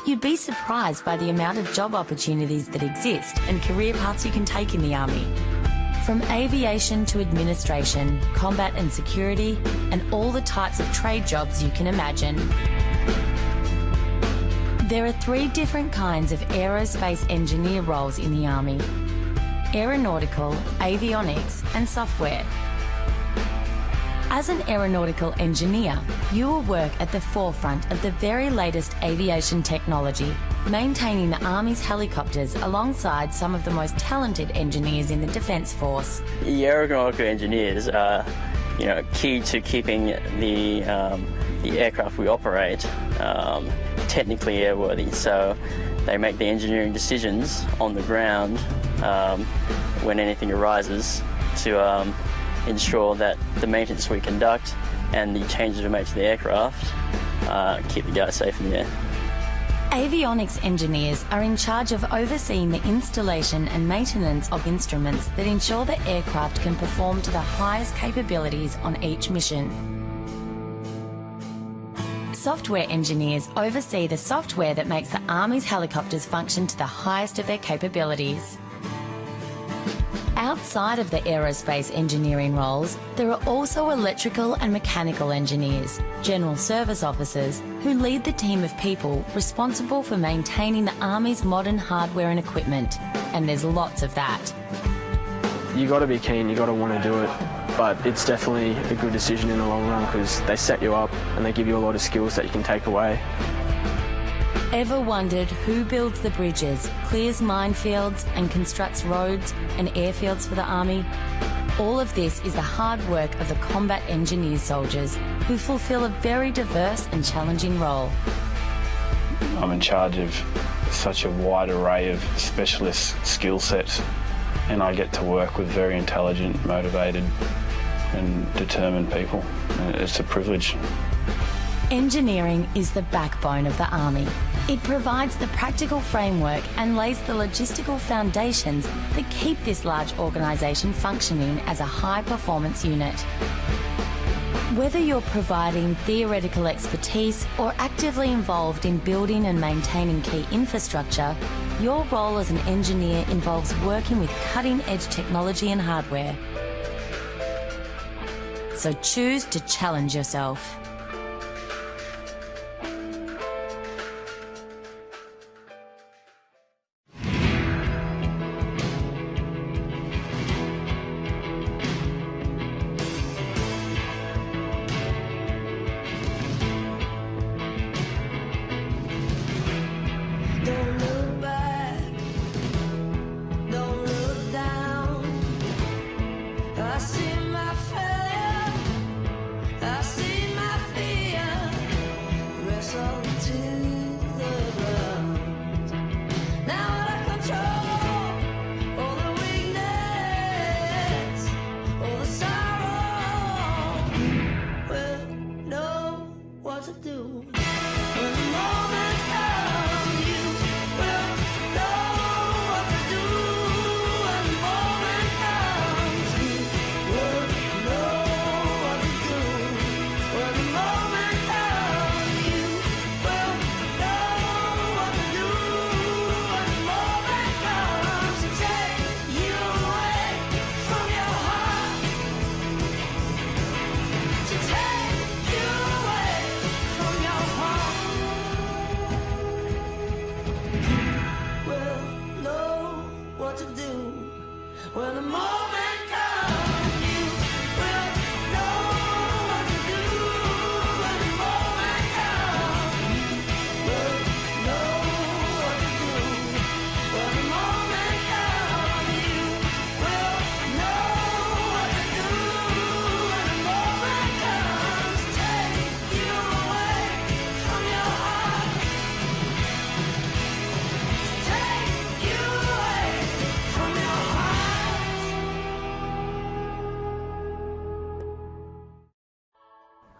You'd be surprised by the amount of job opportunities that exist and career paths you can take in the Army. From aviation to administration, combat and security, and all the types of trade jobs you can imagine. There are 3 different kinds of aerospace engineer roles in the Army: aeronautical, avionics, and software. As an aeronautical engineer, you will work at the forefront of the very latest aviation technology, maintaining the Army's helicopters alongside some of the most talented engineers in the Defence Force. The aeronautical engineers are, key to keeping the aircraft we operate technically airworthy. So they make the engineering decisions on the ground when anything arises to ensure that the maintenance we conduct and the changes we make to the aircraft keep the guys safe in the air. Avionics engineers are in charge of overseeing the installation and maintenance of instruments that ensure the aircraft can perform to the highest capabilities on each mission. Software engineers oversee the software that makes the Army's helicopters function to the highest of their capabilities. Outside of the aerospace engineering roles, there are also electrical and mechanical engineers, general service officers, who lead the team of people responsible for maintaining the Army's modern hardware and equipment. And there's lots of that. You got to be keen, you got to want to do it, but it's definitely a good decision in the long run because they set you up and they give you a lot of skills that you can take away. Ever wondered who builds the bridges, clears minefields and constructs roads and airfields for the Army? All of this is the hard work of the combat engineer soldiers who fulfil a very diverse and challenging role. I'm in charge of such a wide array of specialist skill sets, and I get to work with very intelligent, motivated and determined people. It's a privilege. Engineering is the backbone of the Army. It provides the practical framework and lays the logistical foundations that keep this large organisation functioning as a high-performance unit. Whether you're providing theoretical expertise or actively involved in building and maintaining key infrastructure, your role as an engineer involves working with cutting-edge technology and hardware. So choose to challenge yourself.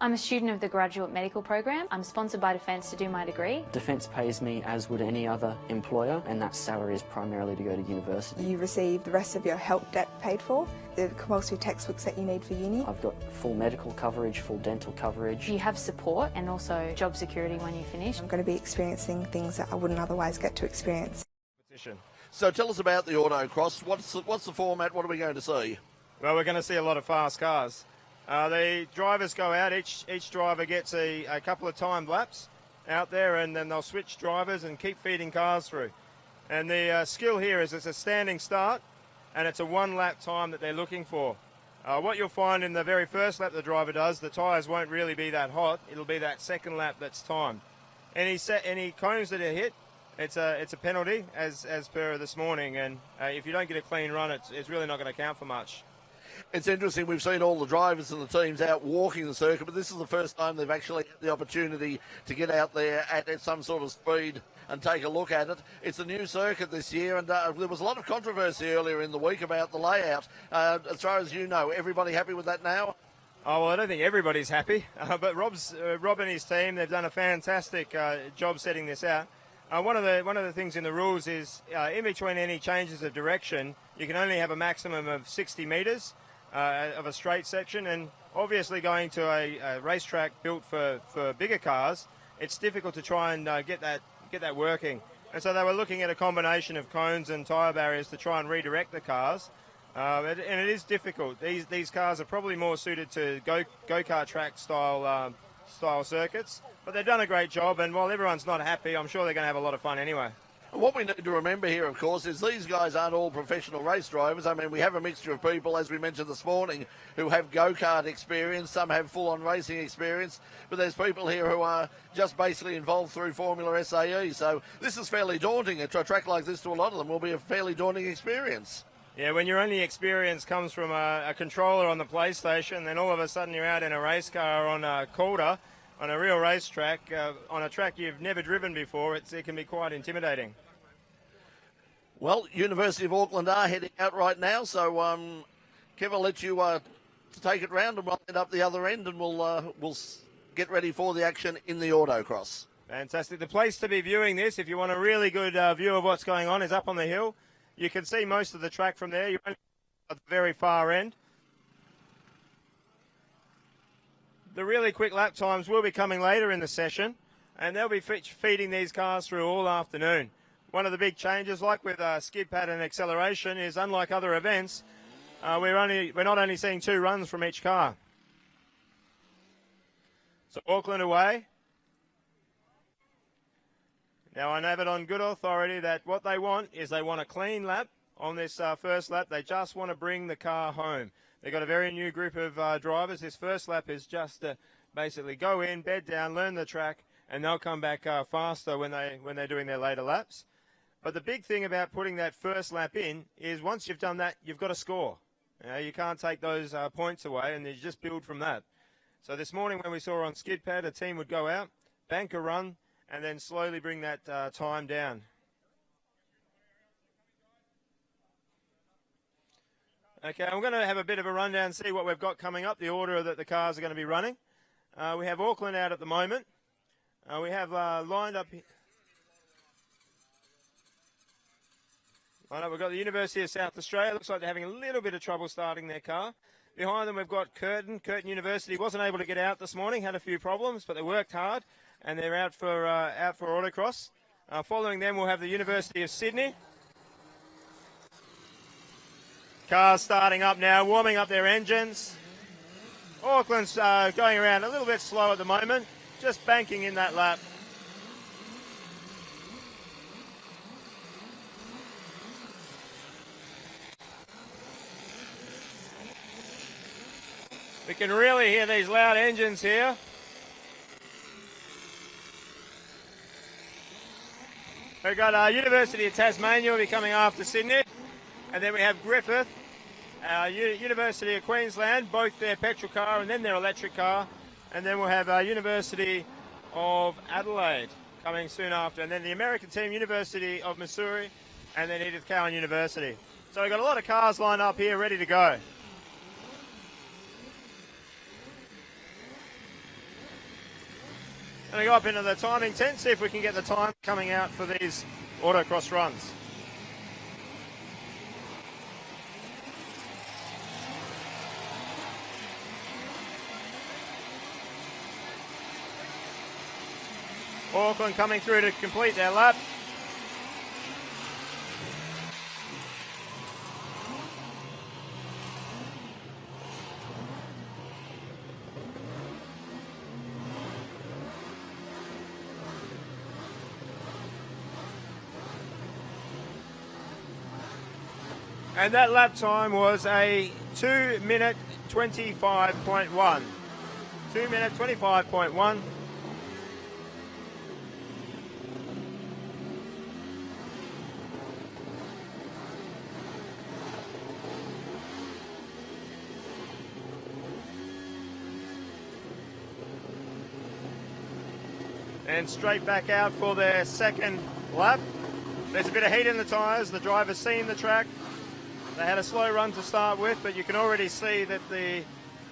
I'm a student of the graduate medical program. I'm sponsored by Defence to do my degree. Defence pays me as would any other employer, and that salary is primarily to go to university. You receive the rest of your help debt paid for, the compulsory textbooks that you need for uni. I've got full medical coverage, full dental coverage. You have support and also job security when you finish. I'm going to be experiencing things that I wouldn't otherwise get to experience. So tell us about the autocross. What's the format? What are we going to see? Well, we're going to see a lot of fast cars. The drivers go out, each driver gets a couple of timed laps out there, and then they'll switch drivers and keep feeding cars through. And the skill here is it's a standing start, and it's a one-lap time that they're looking for. What you'll find in the very first lap the driver does, the tyres won't really be that hot. It'll be that second lap that's timed. Any cones that are hit, it's a penalty as per this morning. And if you don't get a clean run, it's really not going to count for much. It's interesting, we've seen all the drivers and the teams out walking the circuit, but this is the first time they've actually had the opportunity to get out there at some sort of speed and take a look at it. It's a new circuit this year, and there was a lot of controversy earlier in the week about the layout. As far as you know, everybody happy with that now? Oh, well, I don't think everybody's happy, but Rob and his team, they've done a fantastic job setting this out. One of the things in the rules is in between any changes of direction, you can only have a maximum of 60 metres of a straight section, and obviously going to a racetrack built for bigger cars, it's difficult to try and get that working. And so they were looking at a combination of cones and tyre barriers to try and redirect the cars, and it is difficult. These cars are probably more suited to go-kart track style circuits, but they've done a great job, and while everyone's not happy, I'm sure they're going to have a lot of fun anyway. What we need to remember here, of course, is these guys aren't all professional race drivers. I mean, we have a mixture of people, as we mentioned this morning, who have go-kart experience, some have full-on racing experience, but there's people here who are just basically involved through Formula SAE. So this is fairly daunting. A track like this to a lot of them will be a fairly daunting experience. Yeah, when your only experience comes from a controller on the PlayStation, then all of a sudden you're out in a race car on a Calder, on a real racetrack, on a track you've never driven before, it can be quite intimidating. Well, University of Auckland are heading out right now, so Kev, I'll let you take it round, and we'll end up the other end, and we'll get ready for the action in the autocross. Fantastic. The place to be viewing this, if you want a really good view of what's going on, is up on the hill. You can see most of the track from there. You're only at the very far end. The really quick lap times will be coming later in the session, and they'll be feeding these cars through all afternoon. One of the big changes, like with skid pad and acceleration, is unlike other events, we're not only seeing 2 runs from each car. So Auckland away. Now I know it on good authority that what they want is they want a clean lap on this first lap. They just want to bring the car home. They've got a very new group of drivers. This first lap is just to basically go in, bed down, learn the track, and they'll come back faster when they're doing their later laps. But the big thing about putting that first lap in is once you've done that, you've got to score. You can't take those points away, and you just build from that. So this morning when we saw on skid pad, a team would go out, bank a run, and then slowly bring that time down. Okay, I'm going to have a bit of a rundown, see what we've got coming up, the order that the cars are going to be running. We have Auckland out at the moment. We have lined up... We've got the University of South Australia. Looks like they're having a little bit of trouble starting their car. Behind them we've got Curtin. Curtin University wasn't able to get out this morning, had a few problems, but they worked hard, and they're out for autocross. Following them we'll have the University of Sydney. Cars starting up now, warming up their engines. Auckland's going around a little bit slow at the moment, just banking in that lap. We can really hear these loud engines here. We've got University of Tasmania will be coming after Sydney. And then we have Griffith, University of Queensland, both their petrol car and then their electric car. And then we'll have University of Adelaide coming soon after. And then the American team, University of Missouri, and then Edith Cowan University. So we've got a lot of cars lined up here ready to go. Going to go up into the timing tent, see if we can get the time coming out for these autocross runs. Auckland coming through to complete their lap. And that lap time was a 2 minute 25.1. 2 minute 25.1. And straight back out for their second lap. There's a bit of heat in the tyres. The driver's seen the track. They had a slow run to start with, but you can already see that the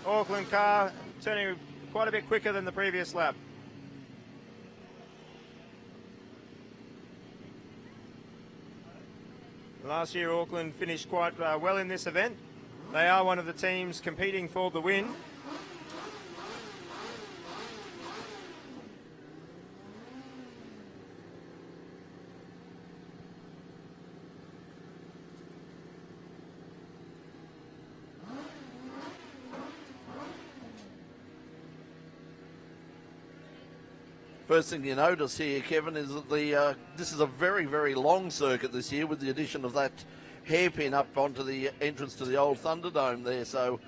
Auckland car turning quite a bit quicker than the previous lap. Last year Auckland finished quite well in this event. They are one of the teams competing for the win. First thing you notice here, Kevin, is that this is a very, very long circuit this year with the addition of that hairpin up onto the entrance to the old Thunderdome there. So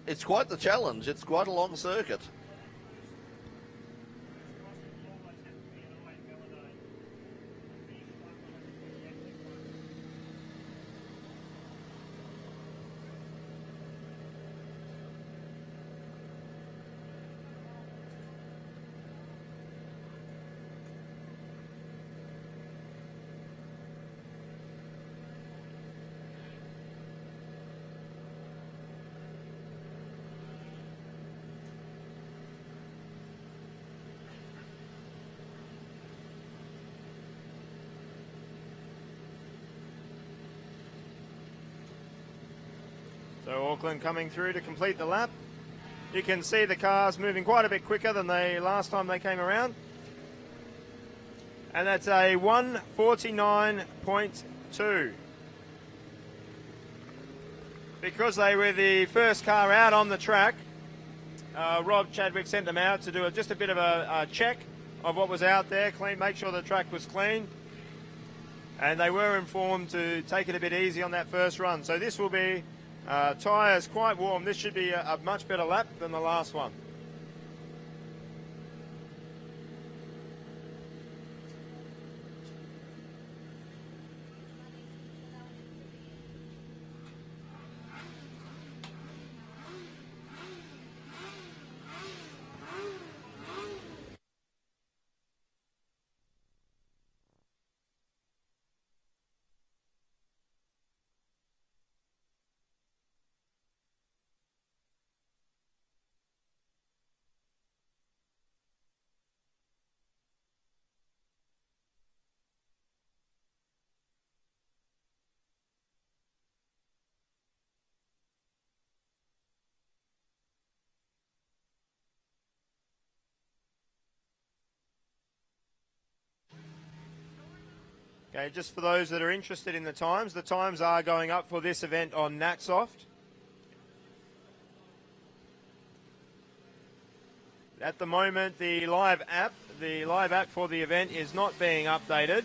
it's quite the challenge. It's quite a long circuit. So Auckland coming through to complete the lap. You can see the cars moving quite a bit quicker than they last time they came around. And that's a 1:49.2. Because they were the first car out on the track, Rob Chadwick sent them out to do just a bit of a check of what was out there, make sure the track was clean. And they were informed to take it a bit easy on that first run. So this will be tyres quite warm. This should be a much better lap than the last one. Okay, just for those that are interested in the times are going up for this event on Natsoft. At the moment, the live app for the event is not being updated.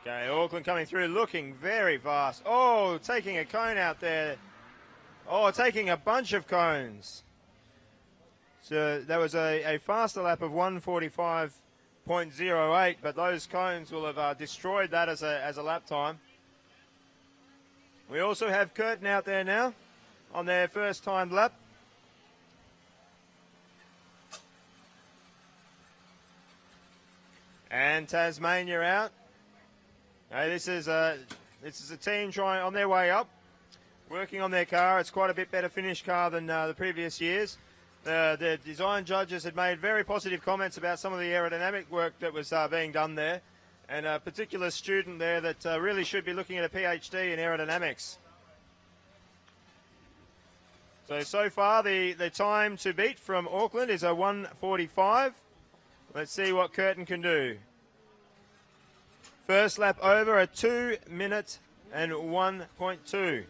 Okay, Auckland coming through, looking very fast. Oh, taking a cone out there. Oh, taking a bunch of cones. So there was a faster lap of 1:45.08, but those cones will have destroyed that as a lap time. We also have Curtin out there now on their first time lap. And Tasmania out. This is a team trying on their way up, working on their car. It's quite a bit better finished car than the previous years. The design judges had made very positive comments about some of the aerodynamic work that was being done there, and a particular student there that really should be looking at a PhD in aerodynamics. So far the time to beat from Auckland is a 1:45. Let's see what Curtin can do. First lap over, a 2 minute and 1.2.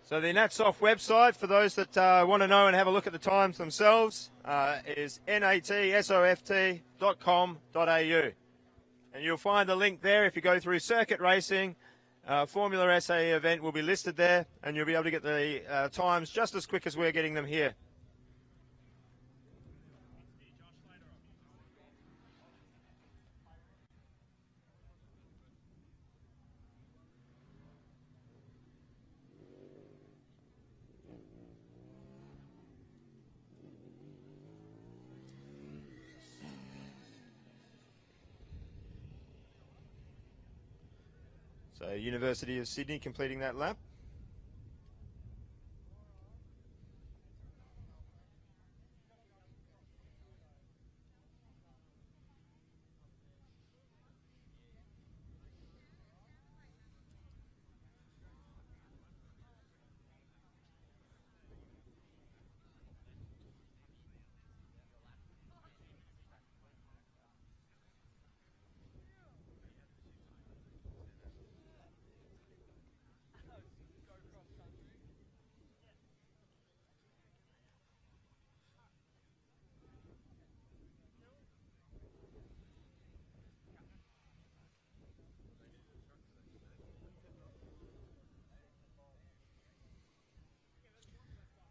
So the NatSoft website, for those that want to know and have a look at the times themselves, is natsoft.com.au. And you'll find the link there if you go through circuit racing. Formula SAE event will be listed there, and you'll be able to get the times just as quick as we're getting them here. So University of Sydney completing that lap.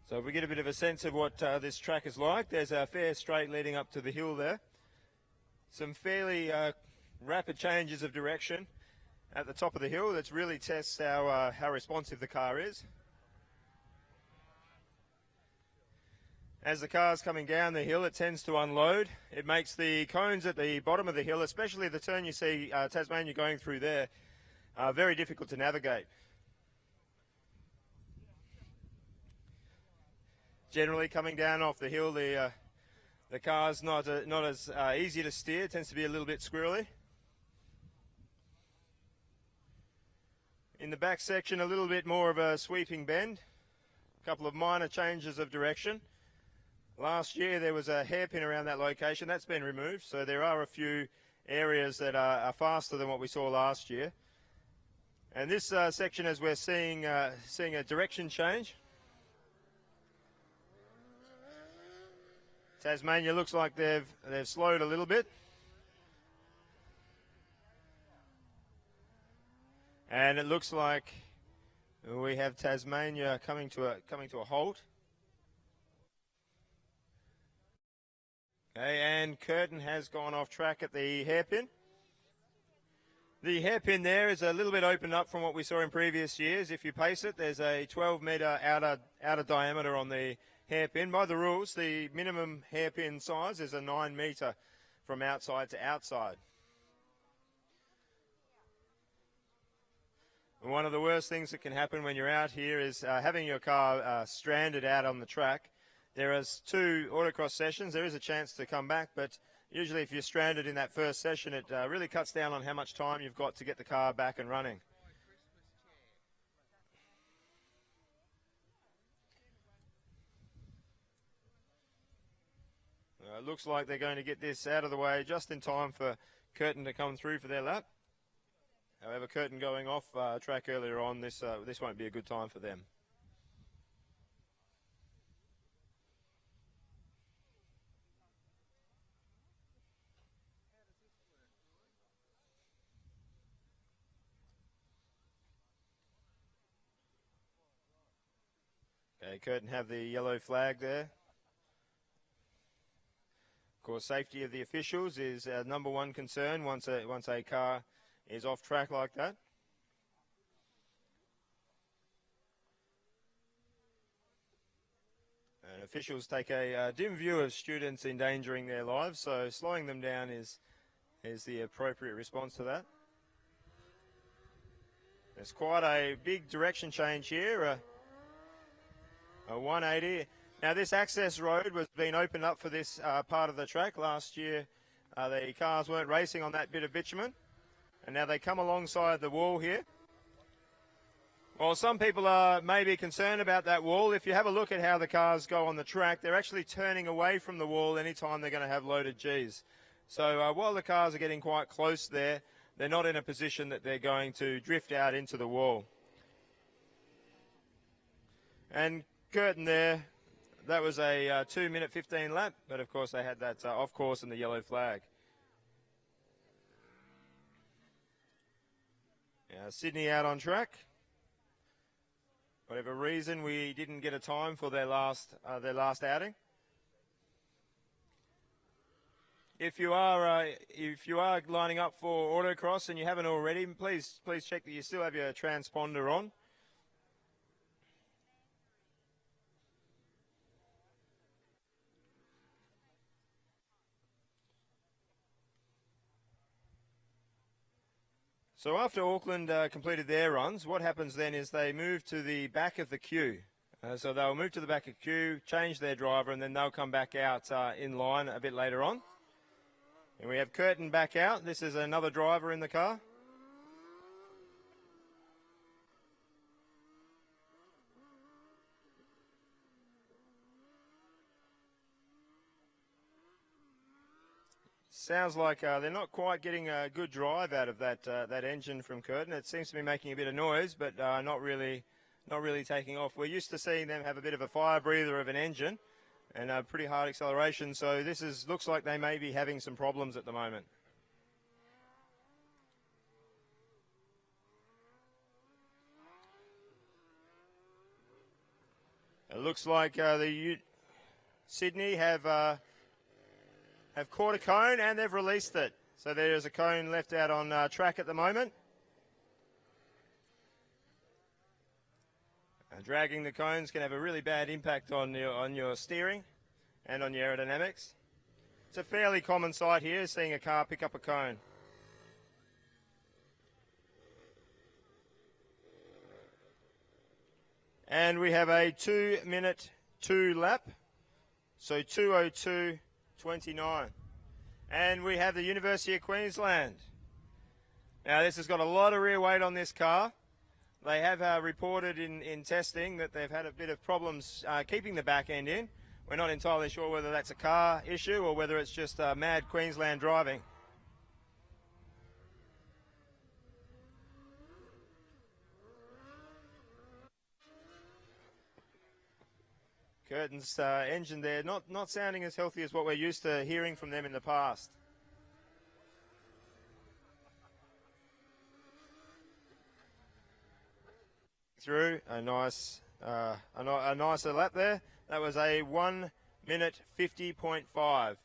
So if we get a bit of a sense of what this track is like, there's a fair straight leading up to the hill there. Some fairly rapid changes of direction at the top of the hill. That really tests how responsive the car is. As the car's coming down the hill, it tends to unload. It makes the cones at the bottom of the hill, especially the turn you see Tasmania going through there, very difficult to navigate. Generally, coming down off the hill, the car's not as easy to steer. It tends to be a little bit squirrely. In the back section, a little bit more of a sweeping bend. A couple of minor changes of direction. Last year, there was a hairpin around that location. That's been removed, so there are a few areas that are faster than what we saw last year. And this section, as we're seeing a direction change. Tasmania looks like they've slowed a little bit. And it looks like we have Tasmania coming to a halt. Okay, and Curtin has gone off track at the hairpin. The hairpin there is a little bit opened up from what we saw in previous years. If you pace it, there's a 12-metre outer diameter on the hairpin. By the rules, the minimum hairpin size is a 9-metre from outside to outside. And one of the worst things that can happen when you're out here is having your car stranded out on the track. There is 2 autocross sessions. There is a chance to come back, but usually if you're stranded in that first session, it really cuts down on how much time you've got to get the car back and running. It looks like they're going to get this out of the way just in time for Curtin to come through for their lap. However, Curtin going off track earlier on, this won't be a good time for them. Okay, Curtin have the yellow flag there. Of course, safety of the officials is our number one concern once a car is off track like that. And officials take a dim view of students endangering their lives, so slowing them down is the appropriate response to that. There's quite a big direction change here, a 180. Now this access road was being opened up for this part of the track. Last year The cars weren't racing on that bit of bitumen, and now they come alongside the wall here. Well, some people are maybe concerned about that wall. If you have a look at how the cars go on the track, they're actually turning away from the wall anytime they're going to have loaded Gs. So while the cars are getting quite close there, they're not in a position that they're going to drift out into the wall. And Curtin there, that was a 2-minute 15 lap, but of course they had that off course and the yellow flag. Sydney out on track. Whatever reason, we didn't get a time for their last outing. If you are lining up for autocross and you haven't already, please check that you still have your transponder on. So after Auckland completed their runs, what happens then is they move to the back of the queue. So they'll move to the back of the queue, change their driver, and then they'll come back out in line a bit later on. And we have Curtin back out. This is another driver in the car. Sounds like they're not quite getting a good drive out of that engine from Curtin. It seems to be making a bit of noise, but not really taking off. We're used to seeing them have a bit of a fire breather of an engine and a pretty hard acceleration. So this looks like they may be having some problems at the moment. It looks like Sydney have caught a cone and they've released it. So there's a cone left out on track at the moment. Dragging the cones can have a really bad impact on your steering and on your aerodynamics. It's a fairly common sight here, seeing a car pick up a cone. And we have a 2-minute 2 lap, so 2:02.29. And we have the University of Queensland. Now this has got a lot of rear weight on this car. They have reported in testing that they've had a bit of problems keeping the back end in. We're not entirely sure whether that's a car issue or whether it's just mad Queensland driving. Curtin's engine there, not sounding as healthy as what we're used to hearing from them in the past. Through a nicer lap there. That was a 1:50.5.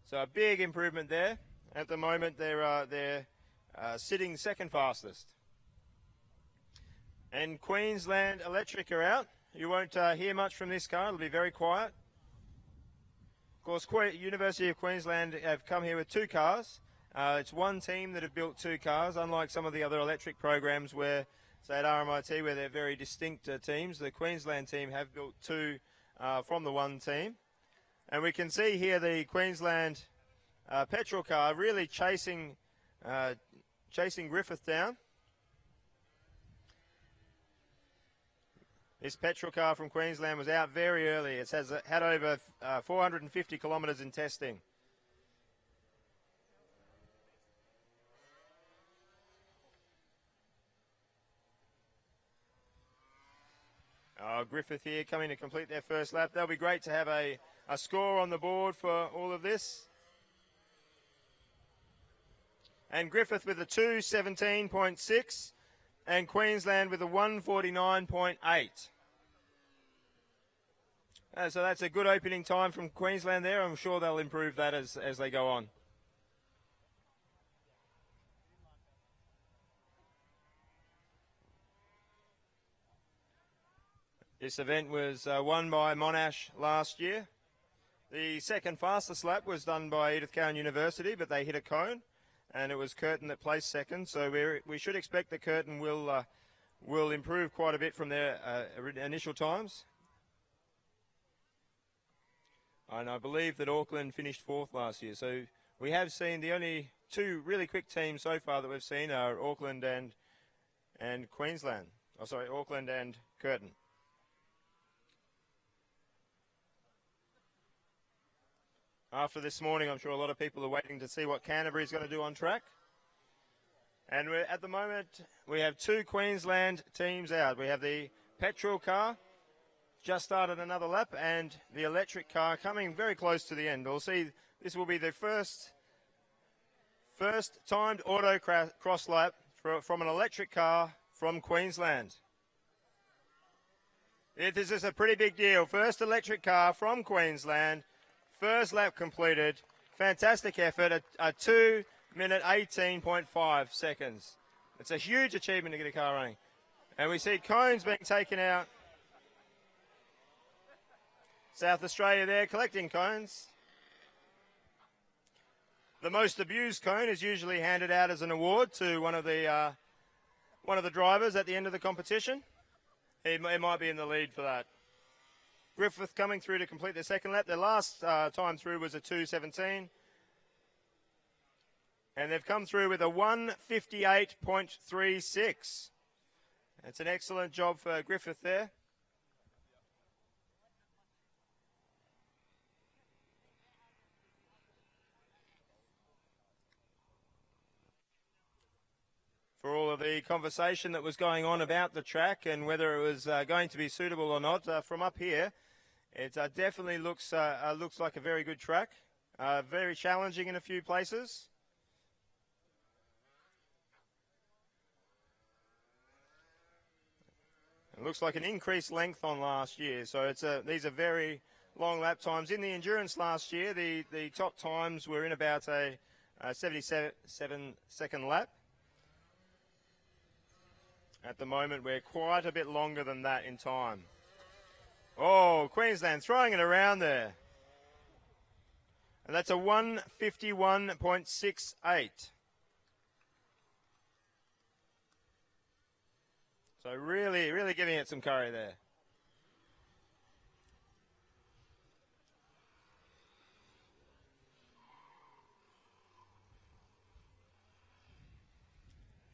So a big improvement there. At the moment, they're sitting second fastest. And Queensland Electric are out. You won't hear much from this car. It'll be very quiet. Of course, University of Queensland have come here with 2 cars. It's one team that have built 2 cars, unlike some of the other electric programs where, say at RMIT, where they're very distinct teams. The Queensland team have built 2 from the one team. And we can see here the Queensland petrol car really chasing Griffith down. This petrol car from Queensland was out very early. It has had over 450 kilometres in testing. Griffith here coming to complete their first lap. That'll be great to have a score on the board for all of this. And Griffith with a 2:17.6 and Queensland with a 1:49.8. So that's a good opening time from Queensland there. I'm sure they'll improve that as they go on. This event was won by Monash last year. The second fastest lap was done by Edith Cowan University, but they hit a cone, and it was Curtin that placed second. So we should expect that Curtin will improve quite a bit from their initial times. And I believe that Auckland finished 4th last year. So We have seen the only two really quick teams so far that we've seen are Auckland and Queensland. Oh, sorry, Auckland and Curtin. After this morning, I'm sure a lot of people are waiting to see what Canterbury's going to do on track. And at the moment, we have two Queensland teams out. We have the petrol car, just started another lap, and the electric car coming very close to the end. We'll see, this will be the first timed auto cross lap from an electric car from Queensland. This is a pretty big deal. First electric car from Queensland, first lap completed. Fantastic effort, a 2-minute 18.5 seconds. It's a huge achievement to get a car running. And we see cones being taken out. South Australia there collecting cones. The most abused cone is usually handed out as an award to one of the drivers at the end of the competition. He might be in the lead for that. Griffith coming through to complete their second lap. Their last time through was a 2:17. And they've come through with a 1:58.36. That's an excellent job for Griffith there. For all of the conversation that was going on about the track and whether it was going to be suitable or not, from up here, it definitely looks like a very good track. Very challenging in a few places. It looks like an increased length on last year, so these are very long lap times. In the endurance last year, the top times were in about a 77-second lap. At the moment, we're quite a bit longer than that in time. Oh, Queensland throwing it around there. And that's a 1:51.68. So really, really giving it some curry there.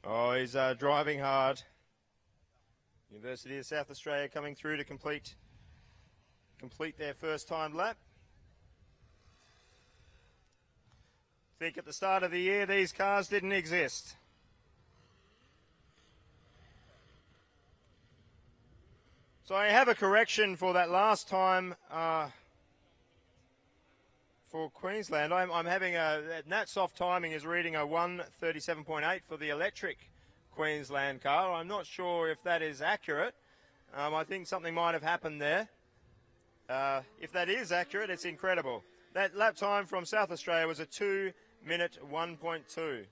Oh, he's driving hard. University of South Australia coming through to complete their first time lap. I think at the start of the year these cars didn't exist. So I have a correction for that last time for Queensland. I'm having Nat Soft Timing is reading a 1:37.8 for the electric Queensland car. I'm not sure if that is accurate. I think something might have happened there. If that is accurate, it's incredible. That lap time from South Australia was a 2-minute 1.2.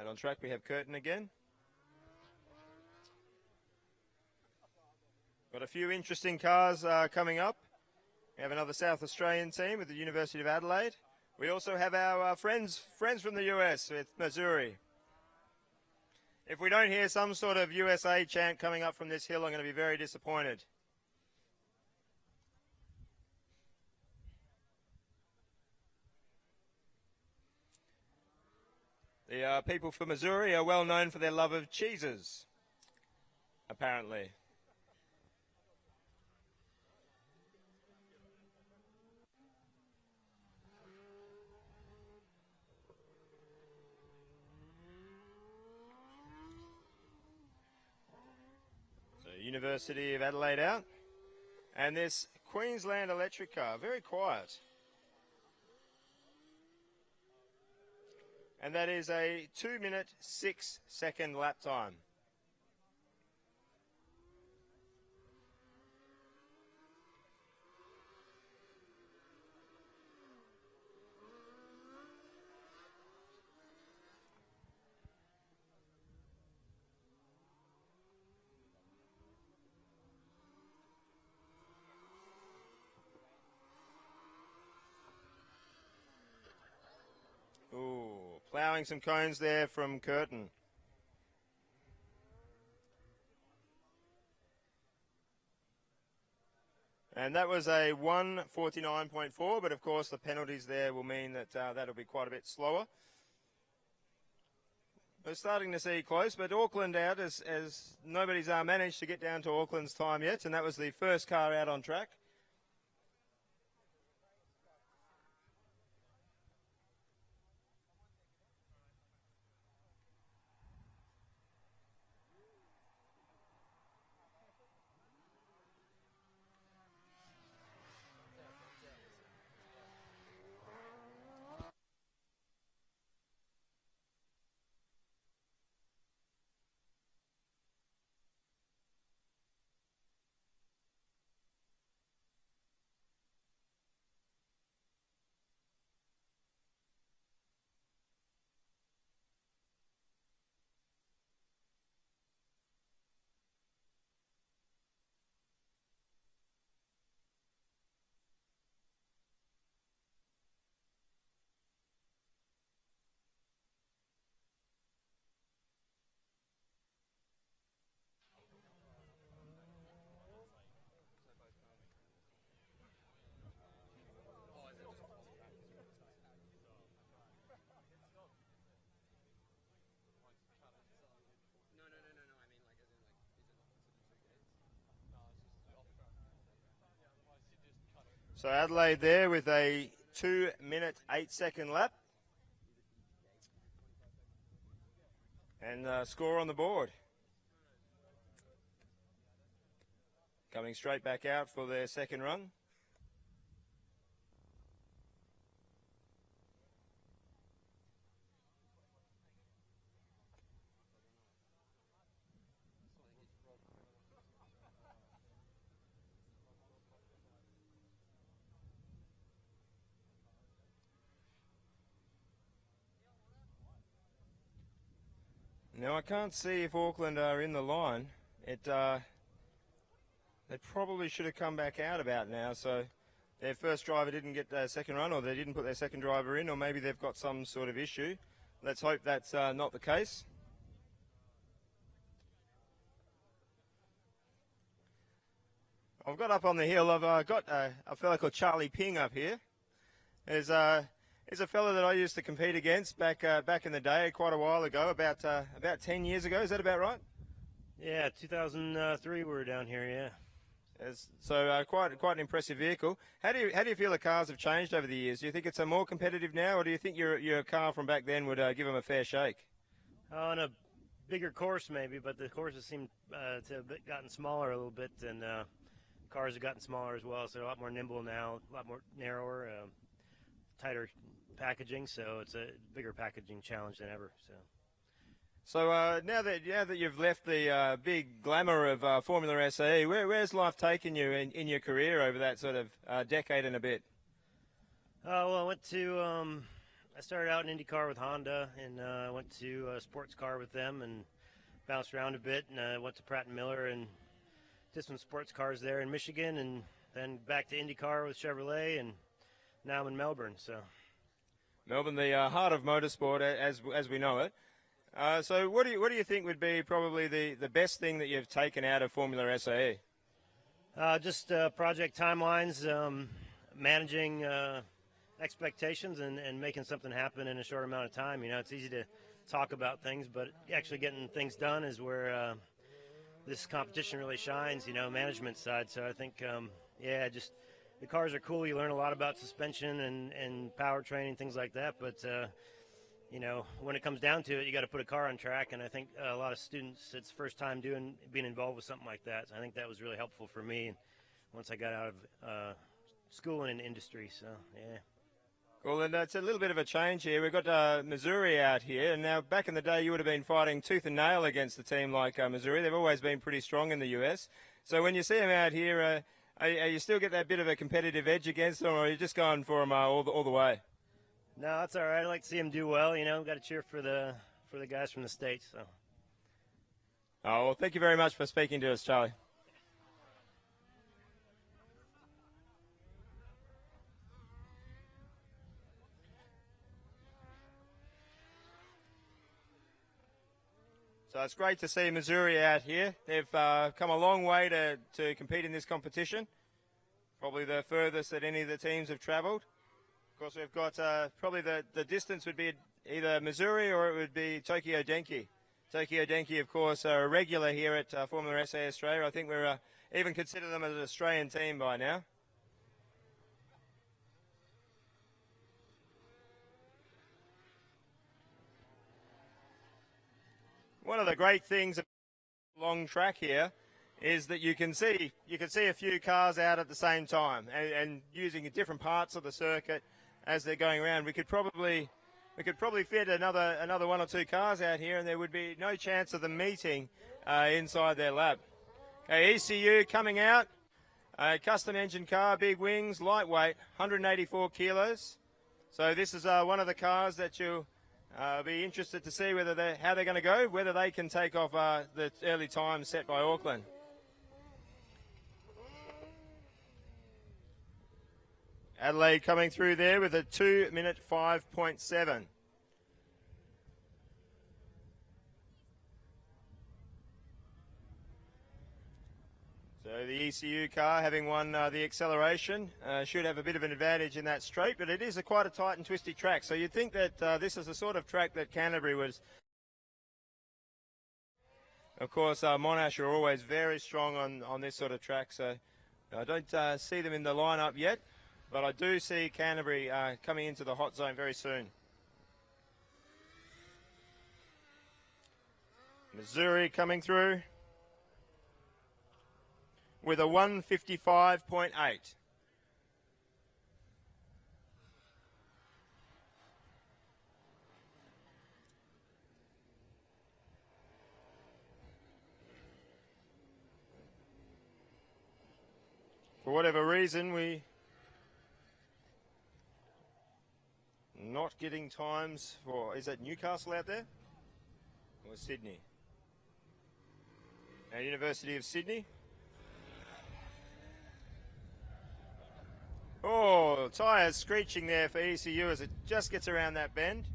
Out on track we have Curtin again. Got a few interesting cars coming up. We have another South Australian team with the University of Adelaide. We also have our friends from the US with Missouri. If we don't hear some sort of USA chant coming up from this hill, I'm going to be very disappointed. The people from Missouri are well known for their love of cheeses, apparently. So University of Adelaide out. And this Queensland electric car, very quiet. And that is a 2-minute 6-second lap time. Ooh, Ploughing some cones there from Curtin. And that was a 1:49.4, but of course the penalties there will mean that that'll be quite a bit slower. We're starting to see close, but Auckland out as nobody's managed to get down to Auckland's time yet, and that was the first car out on track. So Adelaide there with a 2-minute 8-second lap. And score on the board. Coming straight back out for their second run. Now, I can't see if Auckland are in the line. They probably should have come back out about now, so their first driver didn't get their second run, or they didn't put their second driver in, or maybe they've got some sort of issue. Let's hope that's not the case. I've got up on the hill, I've got a fella called Charlie Ping up here. He's a fella that I used to compete against back in the day, quite a while ago, about 10 years ago. Is that about right? Yeah, 2003 we were down here. Yeah. So quite an impressive vehicle. How do you feel the cars have changed over the years? Do you think it's a more competitive now, or do you think your car from back then would give them a fair shake? On a bigger course maybe, but the courses seem to have gotten smaller a little bit, and cars have gotten smaller as well. So a lot more nimble now, a lot more narrower, tighter packaging, so it's a bigger packaging challenge than ever. So now that you've left the big glamour of Formula SAE, where's life taken you in your career over that sort of decade and a bit? Well, I went to I started out in IndyCar with Honda, and I went to a sports car with them and bounced around a bit, and I went to Pratt & Miller and did some sports cars there in Michigan, and then back to IndyCar with Chevrolet, and now I'm in Melbourne. So Melbourne, the heart of motorsport as we know it. So what do you think would be probably the best thing that you've taken out of Formula SAE? Just project timelines, managing expectations, and making something happen in a short amount of time. You know, it's easy to talk about things, but actually getting things done is where this competition really shines, you know, management side. So I think, just the cars are cool. You learn a lot about suspension and powertrain, things like that. But, you know, when it comes down to it, you got to put a car on track. And I think a lot of students, it's the first time being involved with something like that. So I think that was really helpful for me once I got out of school and in industry. So, yeah. Well, and it's a little bit of a change here. We've got Missouri out here, and now back in the day you would have been fighting tooth and nail against a team like Missouri. They've always been pretty strong in the US. So when you see them out here, are you still get that bit of a competitive edge against them, or are you just going for them all the way? No, that's all right. I like to see them do well. You know, got to cheer for the guys from the States. So. Oh, well, thank you very much for speaking to us, Charlie. So it's great to see Missouri out here. They've come a long way to compete in this competition. Probably the furthest that any of the teams have travelled. Of course, we've got probably the distance would be either Missouri or it would be Tokyo Denki. Tokyo Denki, of course, are a regular here at Formula SAE Australia. I think we're even consider them as an Australian team by now. One of the great things about the long track here is that you can see a few cars out at the same time and using different parts of the circuit as they're going around. We could probably fit another one or two cars out here, and there would be no chance of them meeting inside their lap. Okay, ECU coming out, custom engine car, big wings, lightweight, 184 kilos. So this is one of the cars that you'll be interested to see how they're going to go, whether they can take off the early time set by Auckland. Adelaide coming through there with a 2-minute 5.7. So the ECU car, having won the acceleration, should have a bit of an advantage in that straight, but it is quite a tight and twisty track. So you'd think that this is the sort of track that Canterbury was. Of course, Monash are always very strong on this sort of track, so I don't see them in the lineup yet, but I do see Canterbury coming into the hot zone very soon. Missouri coming through with a 155.8. For whatever reason, we not getting times for, is that Newcastle out there? Or Sydney? University of Sydney. Oh, tyres screeching there for ECU as it just gets around that bend.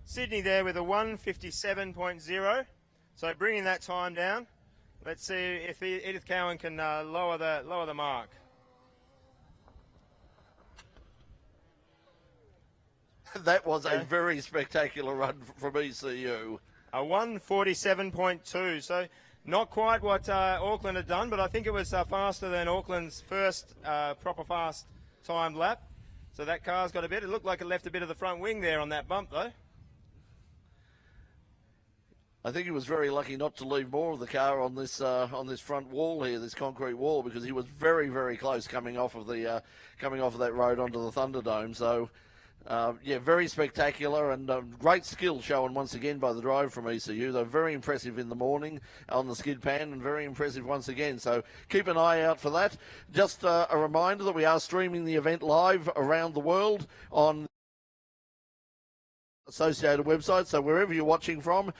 Sydney there with a 157.0. So bringing that time down. Let's see if Edith Cowan can lower the mark. That was a very spectacular run from ECU. A 147.2. So not quite what Auckland had done, but I think it was faster than Auckland's first proper fast timed lap. So that car's got a bit. It looked like it left a bit of the front wing there on that bump, though. I think he was very lucky not to leave more of the car on this front wall here, this concrete wall, because he was very, very close coming off of that road onto the Thunderdome. So. Yeah, very spectacular and great skill shown once again by the driver from ECU. They're very impressive in the morning on the skid pan and very impressive once again. So keep an eye out for that. Just a reminder that we are streaming the event live around the world on associated websites, so wherever you're watching from,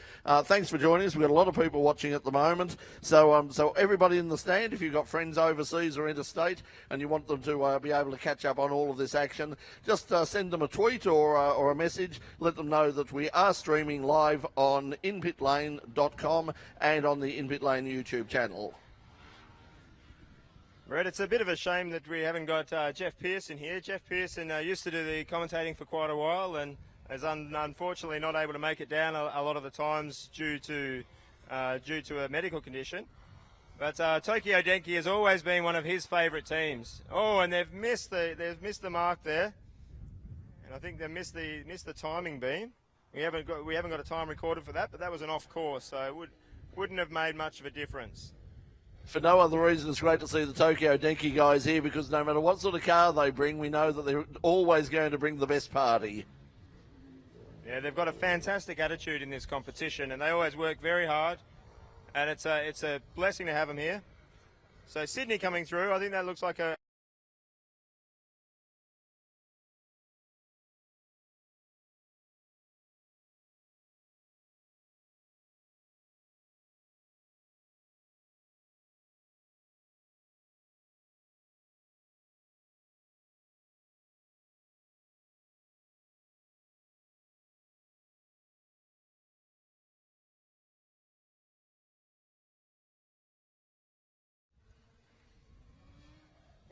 thanks for joining us. We've got a lot of people watching at the moment, so everybody in the stand, if you've got friends overseas or interstate and you want them to be able to catch up on all of this action, just send them a tweet or a message. Let them know that we are streaming live on inpitlane.com and on the In Pit Lane YouTube channel. Brett, it's a bit of a shame that we haven't got Jeff Pearson here. Jeff Pearson used to do the commentating for quite a while and is unfortunately not able to make it down a lot of the times due to a medical condition. But Tokyo Denki has always been one of his favourite teams. Oh, and they've missed the mark there, and I think they missed the timing beam. We haven't got a time recorded for that, but that was an off course, so it wouldn't have made much of a difference. For no other reason, it's great to see the Tokyo Denki guys here, because no matter what sort of car they bring, we know that they're always going to bring the best party. Yeah, they've got a fantastic attitude in this competition, and they always work very hard, and it's a blessing to have them here. So Sydney coming through, I think that looks like a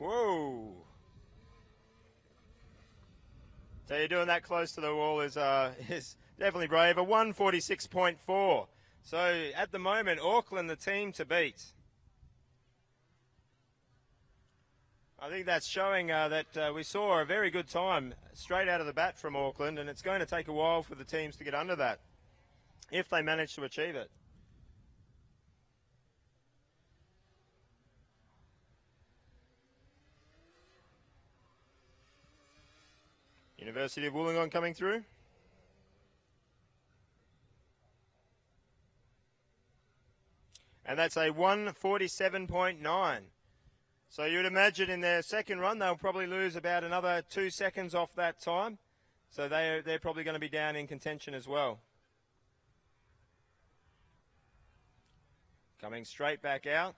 Whoa. So you're doing that close to the wall is definitely brave. A 146.4. So at the moment, Auckland, the team to beat. I think that's showing that we saw a very good time straight out of the bat from Auckland, and it's going to take a while for the teams to get under that, if they manage to achieve it. University of Wollongong coming through. And that's a 147.9. So you'd imagine in their second run they'll probably lose about another 2 seconds off that time. So they're probably going to be down in contention as well. Coming straight back out.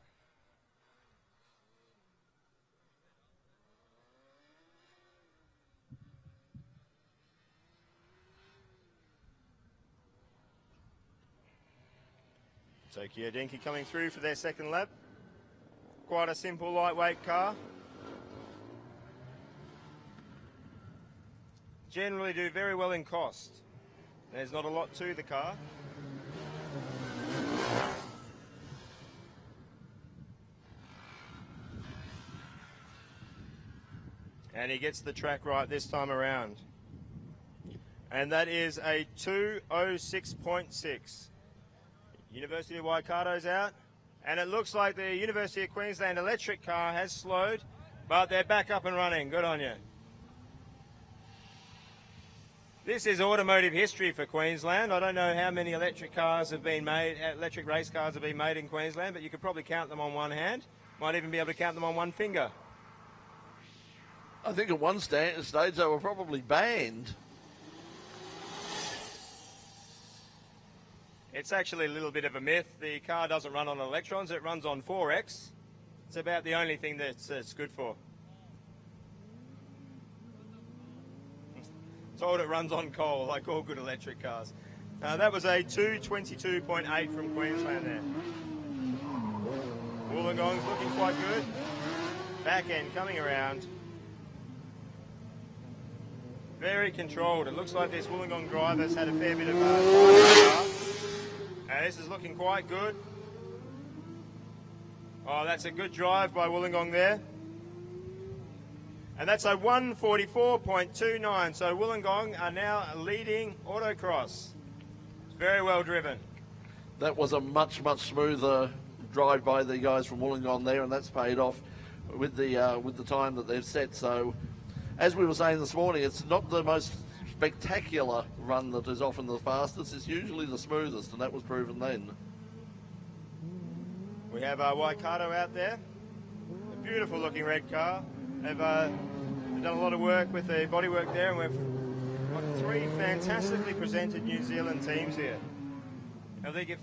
So Kia Dinky coming through for their second lap. Quite a simple lightweight car. Generally do very well in cost. There's not a lot to the car. And he gets the track right this time around. And that is a 2:06.6. University of Waikato's out. And it looks like the University of Queensland electric car has slowed, but they're back up and running. Good on you. This is automotive history for Queensland. I don't know how many electric cars have been made, electric race cars have been made in Queensland, but you could probably count them on one hand. Might even be able to count them on one finger. I think at one stage they were probably banned. It's actually a little bit of a myth. The car doesn't run on electrons, it runs on 4X. It's about the only thing that's it's good for. Told it runs on coal, like all good electric cars. That was a 2:22.8 from Queensland there. Wollongong's looking quite good. Back end coming around. Very controlled. It looks like this Wollongong driver's had a fair bit of time in the car. And this is looking quite good. Oh, that's a good drive by Wollongong there. And that's a 144.29. So Wollongong are now leading autocross. It's very well driven. That was a much smoother drive by the guys from Wollongong there, and that's paid off with the time that they've set. So, as we were saying this morning, it's not the most spectacular run that is often the fastest. It's usually the smoothest, and that was proven then. We have Waikato out there. A beautiful looking red car. They've done a lot of work with the bodywork there, and we've got three fantastically presented New Zealand teams here. I think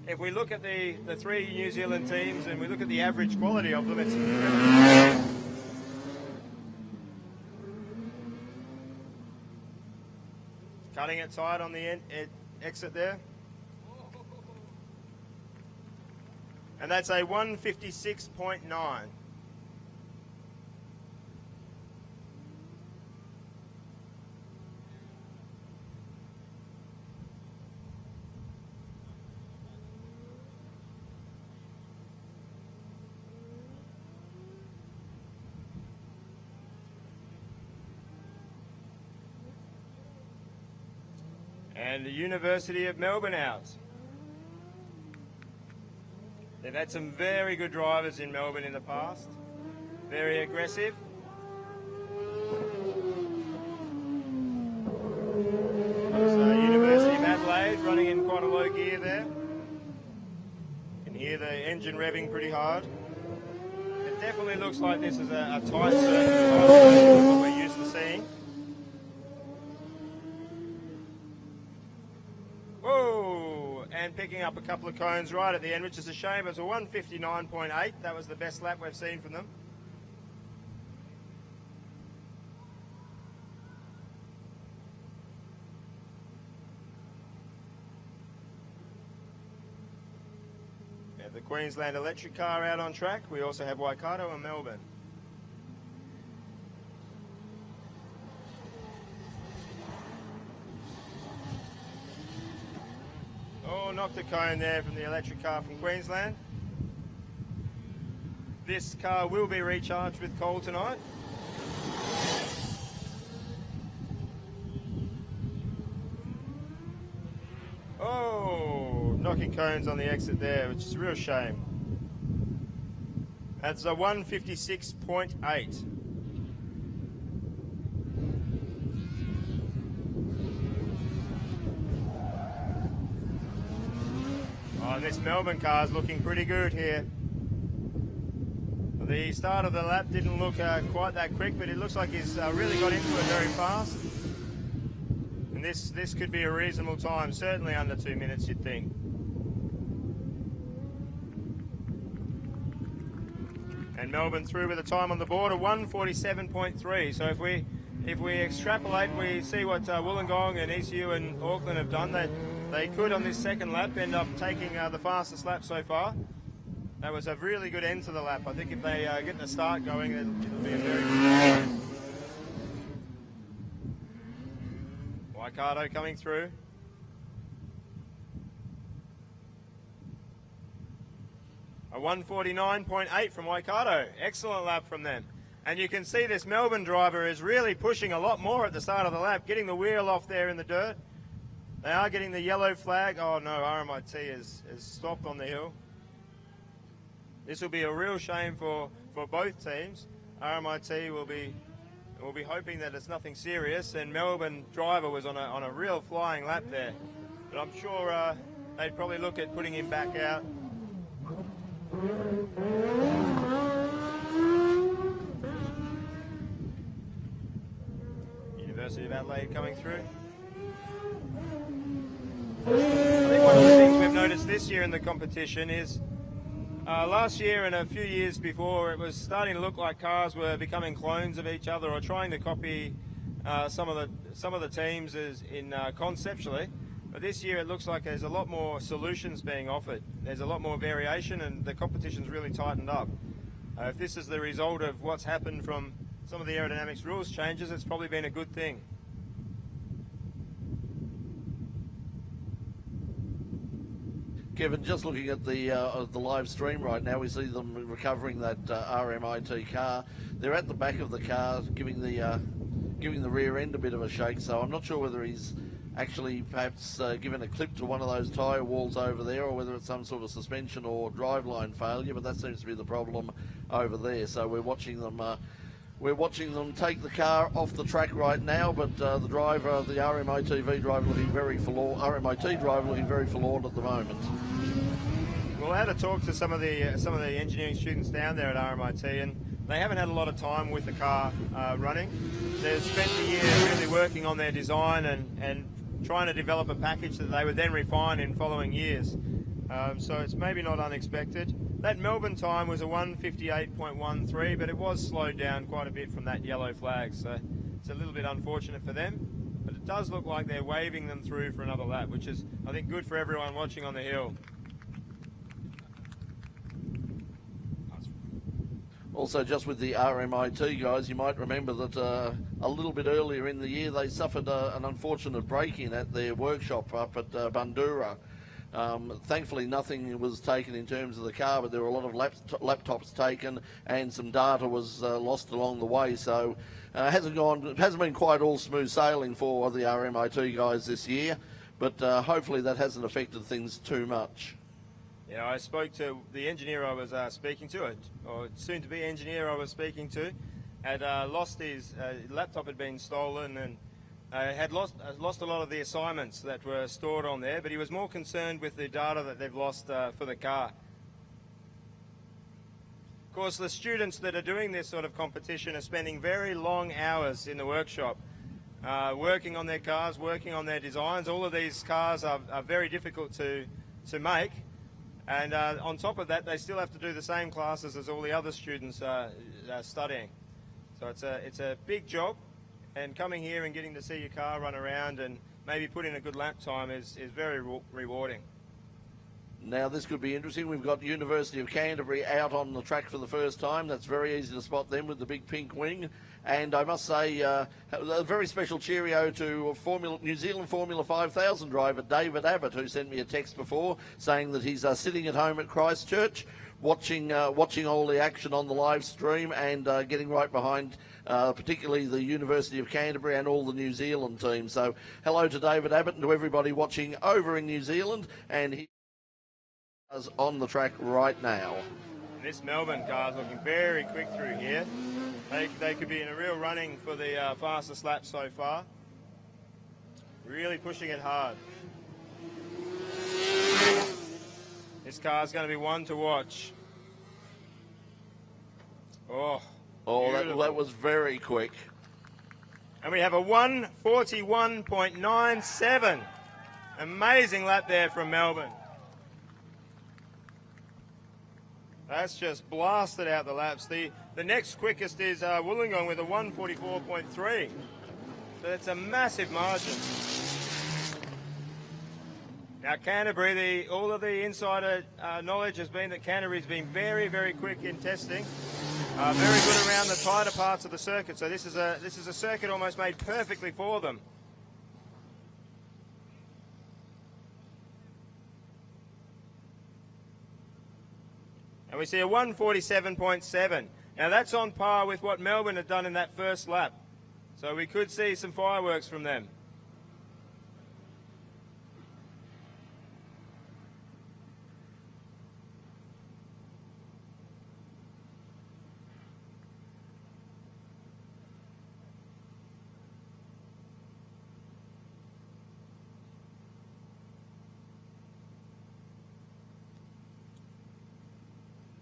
if we look at the three New Zealand teams and we look at the average quality of them, it's incredible. Cutting it tight on the exit there. And that's a 156.9. And the University of Melbourne out. They've had some very good drivers in Melbourne in the past. Very aggressive. So University of Adelaide running in quite a low gear there. You can hear the engine revving pretty hard. It definitely looks like this is a tight circuit, what we're used to seeing. Whoa! And picking up a couple of cones right at the end, which is a shame. It was a 159.8. That was the best lap we've seen from them. We have the Queensland electric car out on track. We also have Waikato and Melbourne. collector cone there from the electric car from Queensland. This car will be recharged with coal tonight. Oh, knocking cones on the exit there, which is a real shame. That's a 156.8. Oh, this Melbourne car is looking pretty good here. The start of the lap didn't look quite that quick, but it looks like he's really got into it very fast. And this could be a reasonable time, certainly under 2 minutes, you'd think. And Melbourne through with a time on the board of 147.3. So if we extrapolate, we see what Wollongong and ECU and Auckland have done. They could on this second lap end up taking the fastest lap so far. That was a really good end to the lap. I think if they get the start going, it'll be a very good lap. Waikato coming through. A 149.8 from Waikato. Excellent lap from them. And you can see this Melbourne driver is really pushing a lot more at the start of the lap, getting the wheel off there in the dirt. They are getting the yellow flag. Oh no, RMIT has stopped on the hill. This will be a real shame for both teams. RMIT will be hoping that it's nothing serious, and Melbourne driver was on a real flying lap there. But I'm sure they'd probably look at putting him back out. University of Adelaide coming through. I think one of the things we've noticed this year in the competition is last year and a few years before, it was starting to look like cars were becoming clones of each other or trying to copy some of the teams conceptually. But this year it looks like there's a lot more solutions being offered. There's a lot more variation, and the competition's really tightened up. If this is the result of what's happened from some of the aerodynamics rules changes, it's probably been a good thing. Kevin, just looking at the live stream right now, we see them recovering that RMIT car. They're at the back of the car, giving the rear end a bit of a shake. So I'm not sure whether he's actually perhaps given a clip to one of those tyre walls over there, or whether it's some sort of suspension or driveline failure. But that seems to be the problem over there. So we're watching them. We're watching them take the car off the track right now, but the driver, the RMIT driver, looking very forlorn. RMIT driver looking very forlorn at the moment. Well, I had a talk to some of the engineering students down there at RMIT, and they haven't had a lot of time with the car running. They've spent the year really working on their design and trying to develop a package that they would then refine in following years. So it's maybe not unexpected. That Melbourne time was a 158.13, but it was slowed down quite a bit from that yellow flag, so it's a little bit unfortunate for them. But it does look like they're waving them through for another lap, which is, I think, good for everyone watching on the hill. Also, just with the RMIT guys, you might remember that a little bit earlier in the year they suffered an unfortunate break-in at their workshop up at Bundoora. Thankfully, nothing was taken in terms of the car, but there were a lot of laptops taken, and some data was lost along the way. So, it hasn't been quite all smooth sailing for the RMIT guys this year, but hopefully that hasn't affected things too much. Yeah, I spoke to the engineer I was speaking to, or soon-to-be engineer I was speaking to, had lost his laptop had been stolen, and had lost a lot of the assignments that were stored on there, but he was more concerned with the data that they've lost for the car. Of course, the students that are doing this sort of competition are spending very long hours in the workshop, working on their cars, working on their designs. All of these cars are very difficult to make, and on top of that, they still have to do the same classes as all the other students studying. So it's a big job. And coming here and getting to see your car run around and maybe put in a good lap time is very rewarding. Now this could be interesting. We've got University of Canterbury out on the track for the first time. That's very easy to spot them with the big pink wing. And I must say, a very special cheerio to New Zealand Formula 5000 driver David Abbott, who sent me a text before saying that he's sitting at home at Christchurch, watching all the action on the live stream and getting right behind particularly the University of Canterbury and all the New Zealand teams. So hello to David Abbott and to everybody watching over in New Zealand. And he is on the track right now. This Melbourne car is looking very quick through here. They could be in a real running for the fastest lap so far. Really pushing it hard. This car's going to be one to watch. Oh, that was very quick. And we have a 1:41.97. Amazing lap there from Melbourne. That's just blasted out the laps. The next quickest is Wollongong with a 1:44.3. So that's a massive margin. Now Canterbury, all of the insider knowledge has been that Canterbury's been very, very quick in testing. Very good around the tighter parts of the circuit. So this is a circuit almost made perfectly for them. And we see a 1:47.7. Now that's on par with what Melbourne had done in that first lap. So we could see some fireworks from them.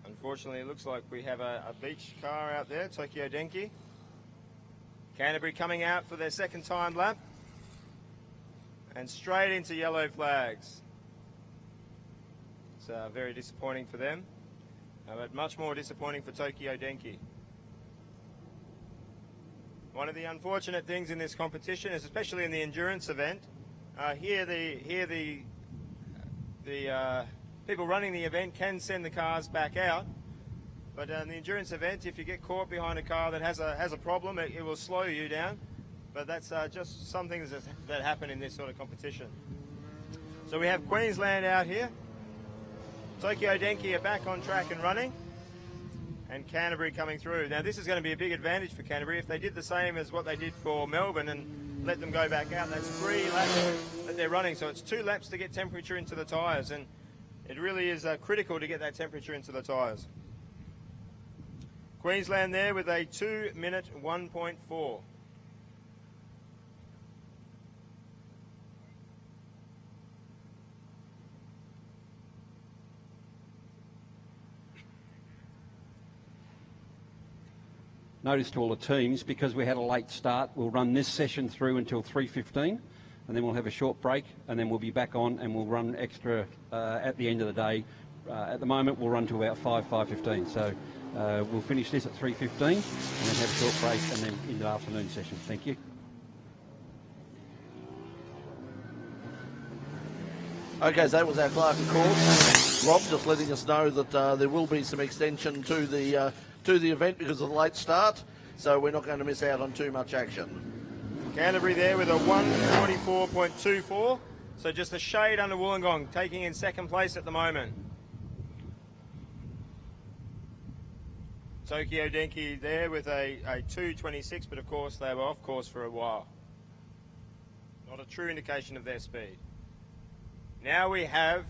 Unfortunately, it looks like we have a beach car out there, Tokyo Denki. Canterbury coming out for their second time lap. And straight into yellow flags. It's very disappointing for them, but much more disappointing for Tokyo Denki. One of the unfortunate things in this competition is, especially in the endurance event, here the people running the event can send the cars back out, but in the endurance event, if you get caught behind a car that has a problem, it will slow you down. But that's just some things that happen in this sort of competition. So we have Queensland out here. Tokyo Denki are back on track and running, and Canterbury coming through. Now this is going to be a big advantage for Canterbury. If they did the same as what they did for Melbourne and let them go back out, that's 3 laps that they're running. So it's 2 laps to get temperature into the tyres, and it really is critical to get that temperature into the tyres. Queensland there with a 2-minute 1.4. Notice to all the teams, because we had a late start, we'll run this session through until 3:15, and then we'll have a short break, and then we'll be back on and we'll run extra at the end of the day. At the moment, we'll run to about 5:15. So we'll finish this at 3:15 and then have a short break and then into the afternoon session. Thank you. Okay, so that was our Clark course. Rob just letting us know that there will be some extension to the event because of the late start, so we're not going to miss out on too much action. Canterbury there with a 1:44.24, so just a shade under Wollongong, taking in second place at the moment. Tokyo Denki there with a 2:26, but of course they were off course for a while. Not a true indication of their speed. Now we have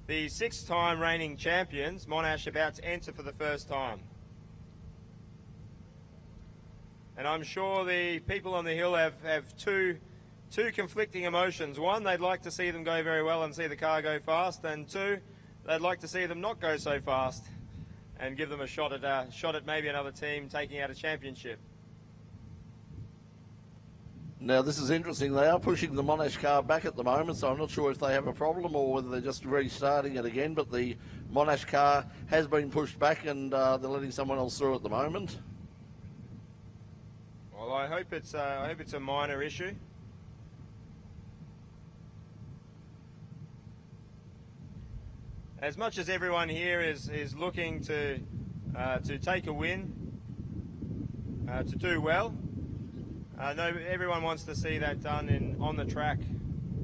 the 6-time reigning champions, Monash, about to enter for the first time. And I'm sure the people on the hill have two conflicting emotions. One, they'd like to see them go very well and see the car go fast, and 2, they'd like to see them not go so fast and give them a shot at maybe another team taking out a championship. Now this is interesting. They are pushing the Monash car back at the moment, so I'm not sure if they have a problem or whether they're just restarting it again. But the Monash car has been pushed back, and they're letting someone else through at the moment. Well, I hope it's a minor issue. as much as everyone here is looking to take a win, to do well, no, everyone wants to see that done on the track.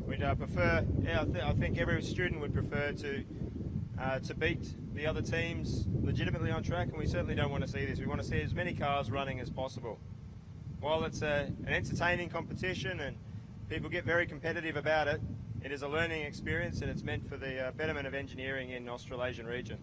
We'd prefer, I think every student would prefer to beat the other teams legitimately on track, and we certainly don't want to see this. We want to see as many cars running as possible. While it's an entertaining competition and people get very competitive about it, it is a learning experience and it's meant for the betterment of engineering in the Australasian region.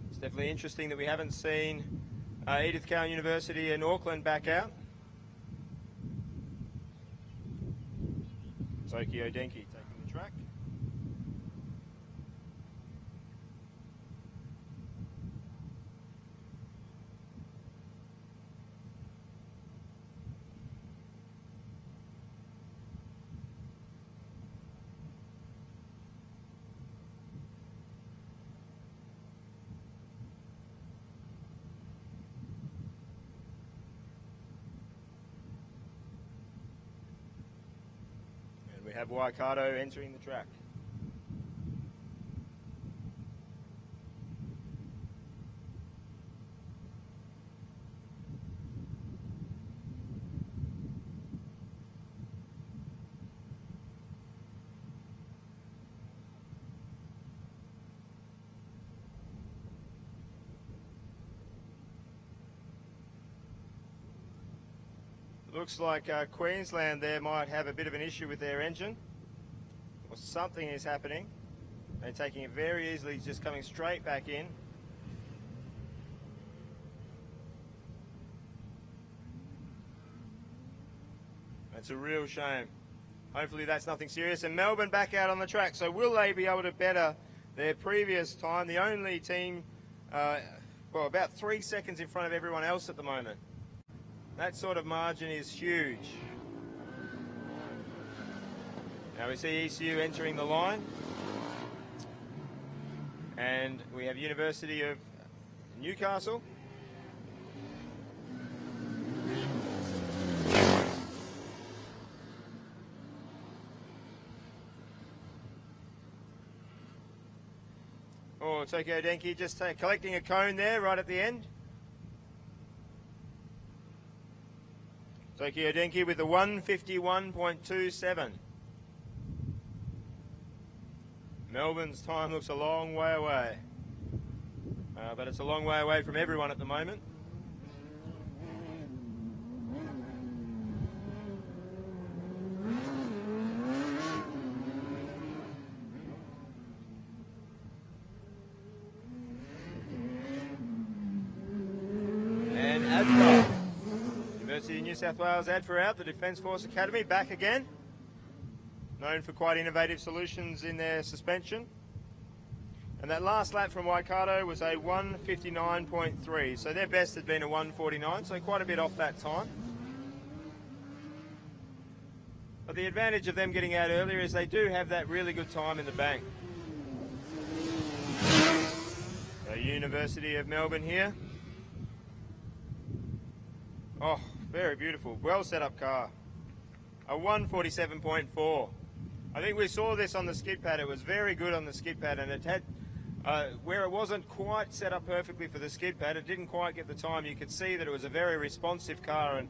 It's definitely interesting that we haven't seen Edith Cowan University in Auckland back out. Tokyo Denki taking the track. We have Waikato entering the track. Looks like Queensland there might have a bit of an issue with their engine, or something is happening. They're taking it very easily, just coming straight back in. That's a real shame. Hopefully that's nothing serious. And Melbourne back out on the track. So will they be able to better their previous time? The only team, well, about 3 seconds in front of everyone else at the moment. That sort of margin is huge. Now we see ECU entering the line. And we have University of Newcastle. Oh, Tokyo Denki just collecting a cone there right at the end. Tokyo Denki with the 151.27. Melbourne's time looks a long way away. But it's a long way away from everyone at the moment. And ADFA. University of New South Wales ADFA out, the Defence Force Academy back again. Known for quite innovative solutions in their suspension. And that last lap from Waikato was a 159.3, so their best had been a 149, so quite a bit off that time. But the advantage of them getting out earlier is they do have that really good time in the bank. So University of Melbourne here. Oh, very beautiful, well set up car. A 147.4. I think we saw this on the skid pad. It was very good on the skid pad, and it had, where it wasn't quite set up perfectly for the skid pad, it didn't quite get the time. You could see that it was a very responsive car, and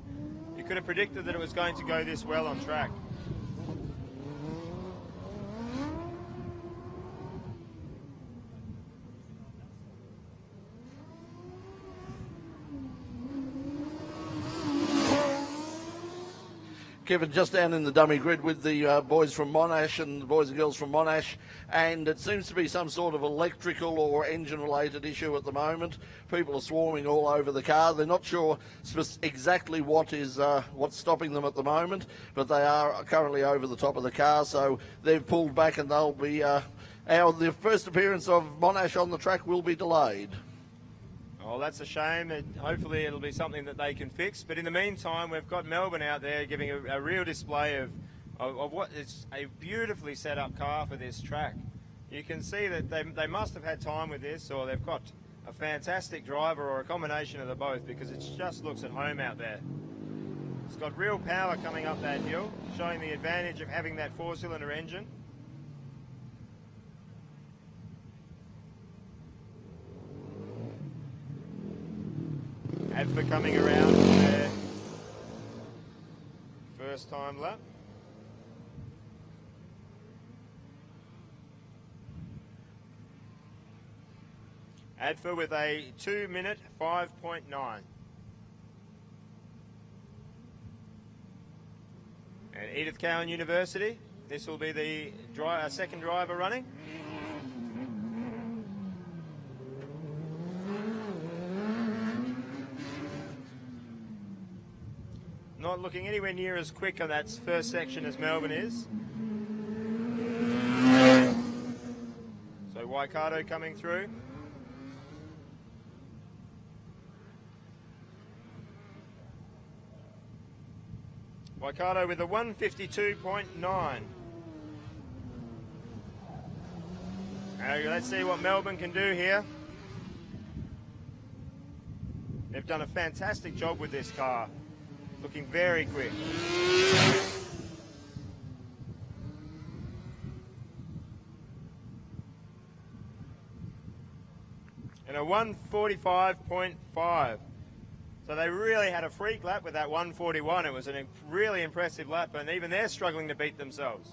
you could have predicted that it was going to go this well on track. Kevin, just down in the dummy grid with the boys from Monash and the boys and girls from Monash, and it seems to be some sort of electrical or engine-related issue at the moment. People are swarming all over the car. They're not sure exactly what's stopping them at the moment, but they are currently over the top of the car, so they've pulled back and they'll be the first appearance of Monash on the track will be delayed. Oh, that's a shame. Hopefully it'll be something that they can fix. But in the meantime, we've got Melbourne out there giving a real display of what is a beautifully set up car for this track. You can see that they must have had time with this, or they've got a fantastic driver or a combination of the both, because it just looks at home out there. got real power coming up that hill, showing the advantage of having that 4-cylinder engine. Adfa coming around for their first time lap. Adfa with a 2-minute 5.9. And Edith Cowan University, this will be the second driver running. Not looking anywhere near as quick on that first section as Melbourne is. So Waikato coming through. Waikato with a 152.9. Let's see what Melbourne can do here. They've done a fantastic job with this car. Looking very quick. And a 145.5. So they really had a freak lap with that 141. It was a really impressive lap, and even they're struggling to beat themselves.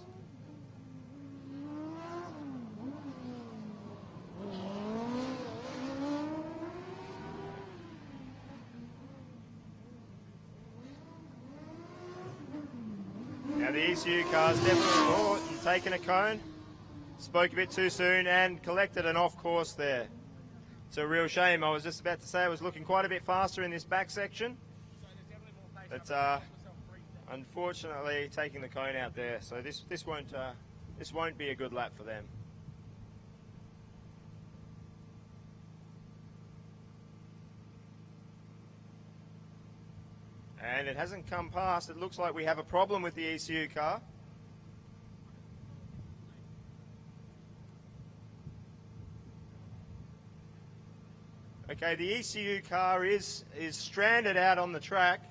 Now the ECU car's definitely caught and taken a cone. Spoke a bit too soon and collected an off course there. It's a real shame. I was just about to say I was looking quite a bit faster in this back section. But unfortunately taking the cone out there. So this won't be a good lap for them. And it hasn't come past. It looks like we have a problem with the ECU car. Okay, the ECU car is stranded out on the track.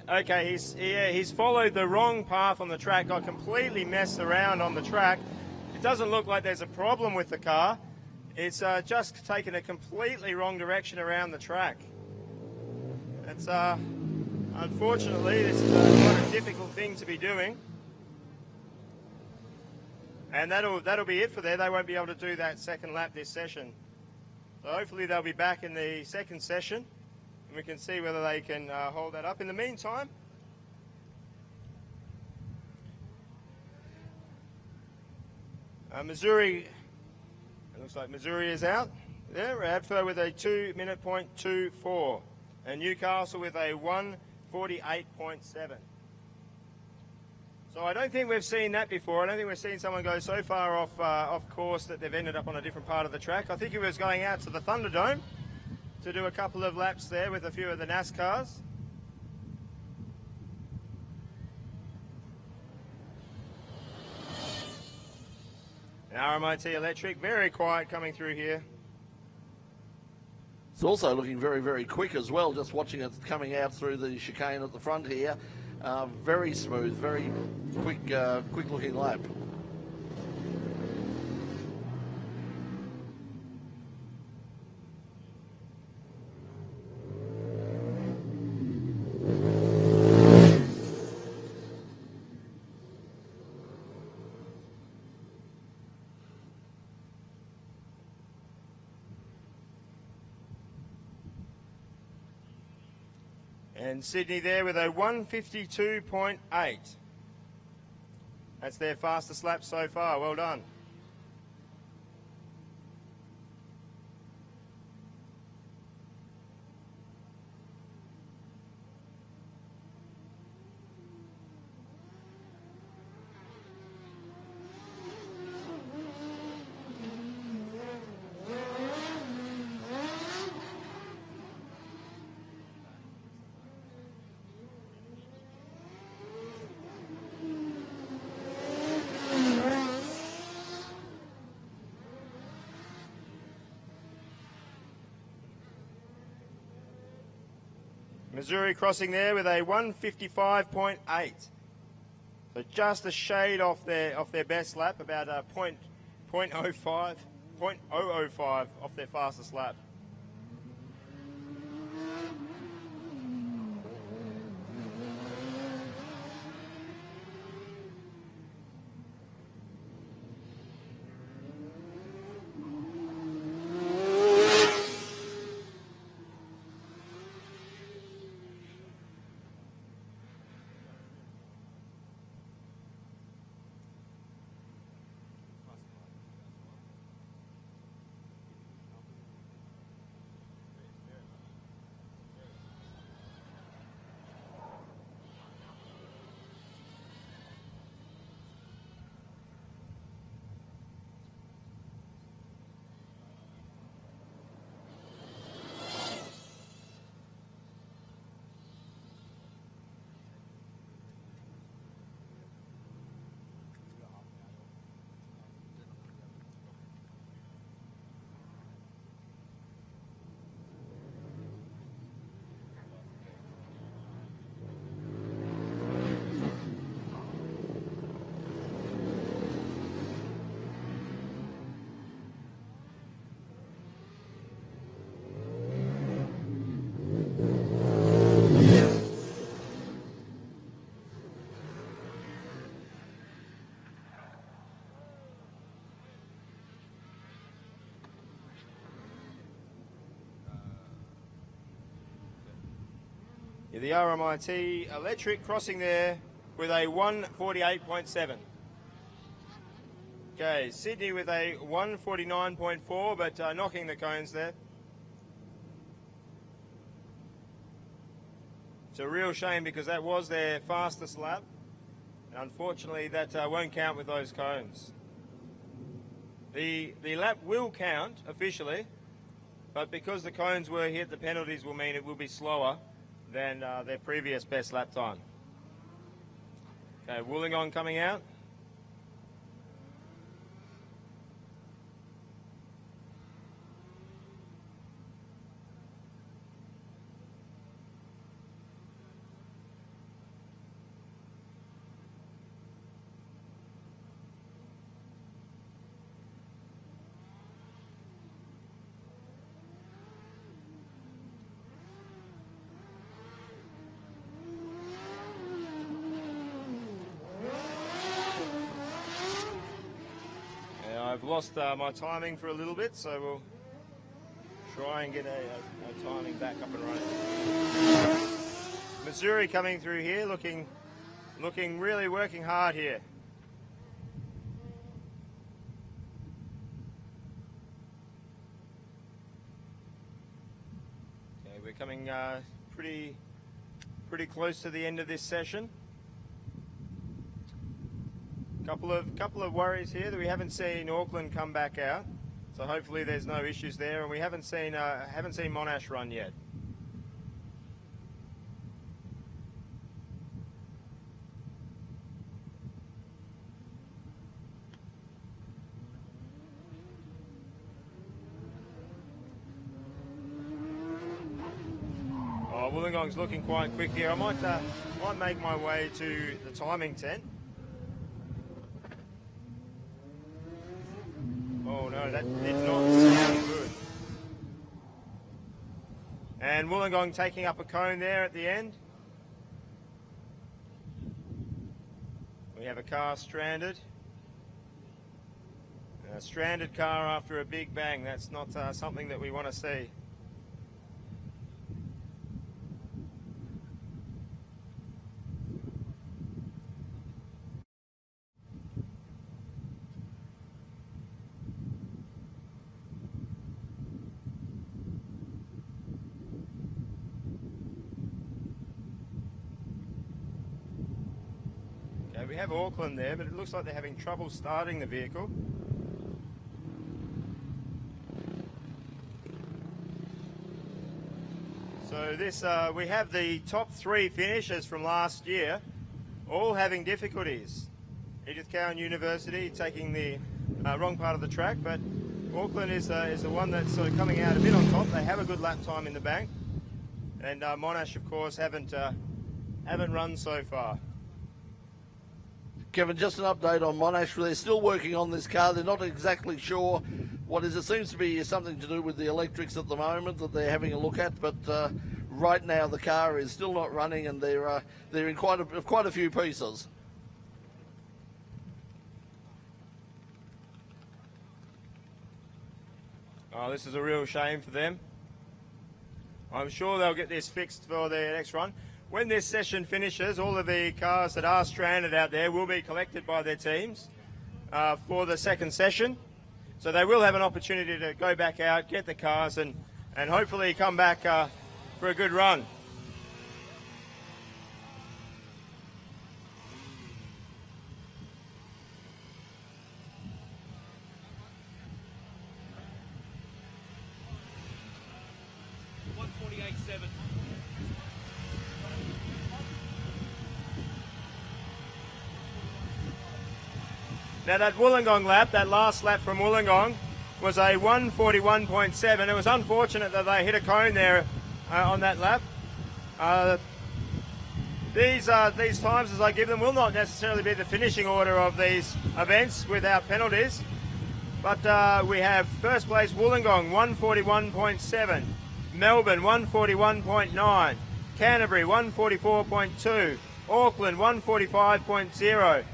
Okay, he's followed the wrong path on the track, got completely messed around on the track. It doesn't look like there's a problem with the car. It's just taken a completely wrong direction around the track. It's unfortunately, this is quite a difficult thing to be doing. And that'll be it for there. They won't be able to do that second lap this session. So hopefully they'll be back in the second session. We can see whether they can hold that up. In the meantime, Missouri, it looks like Missouri is out there. Adfa with a 2-minute .24 and Newcastle with a 1:48.7. So I don't think we've seen that before. I don't think we've seen someone go so far off course that they've ended up on a different part of the track. I think he was going out to the Thunderdome to do a couple of laps there with a few of the NASCARs. RMIT Electric, very quiet coming through here. It's also looking very, very quick as well, just watching it coming out through the chicane at the front here. Very smooth, very quick looking lap. And Sydney there with a 1:52.8. That's their fastest lap so far. Well done. Missouri crossing there with a 155.8. So just a shade off their best lap, about a 0.005 off their fastest lap. The RMIT Electric crossing there with a 148.7. Okay, Sydney with a 149.4, but knocking the cones there. It's a real shame because that was their fastest lap. And unfortunately, that won't count with those cones. The lap will count officially, but because the cones were hit, the penalties will mean it will be slower than their previous best lap time. Okay, Wollongong coming out. I've lost my timing for a little bit, so we'll try and get a timing back up and running. Missouri coming through here, looking really working hard here. Okay, we're coming pretty close to the end of this session. Couple of worries here that we haven't seen Auckland come back out, so hopefully there's no issues there, and we haven't seen Monash run yet. Oh, Wollongong's looking quite quick here. I might make my way to the timing tent. Oh no, that did not sound good. And Wollongong taking up a cone there at the end. We have a car stranded. A stranded car after a big bang. That's not something that we want to see. We have Auckland there, but it looks like they're having trouble starting the vehicle. So this, we have the top three finishers from last year, all having difficulties. Edith Cowan University taking the wrong part of the track, but Auckland is the one that's sort of coming out a bit on top. They have a good lap time in the bank. And Monash, of course, haven't run so far. Kevin, just an update on Monash. They're still working on this car. They're not exactly sure what is. It seems to be something to do with the electrics at the moment that they're having a look at. But right now the car is still not running, and they're in quite a few pieces. Oh, this is a real shame for them. I'm sure they'll get this fixed for their next run. When this session finishes, all of the cars that are stranded out there will be collected by their teams for the second session. So they will have an opportunity to go back out, get the cars, and hopefully come back for a good run. Now that Wollongong lap, that last lap from Wollongong, was a 1:41.7. It was unfortunate that they hit a cone there on that lap. These times, as I give them, will not necessarily be the finishing order of these events without penalties. But we have first place Wollongong 1:41.7, Melbourne 1:41.9, Canterbury 1:44.2, Auckland 1:45.0.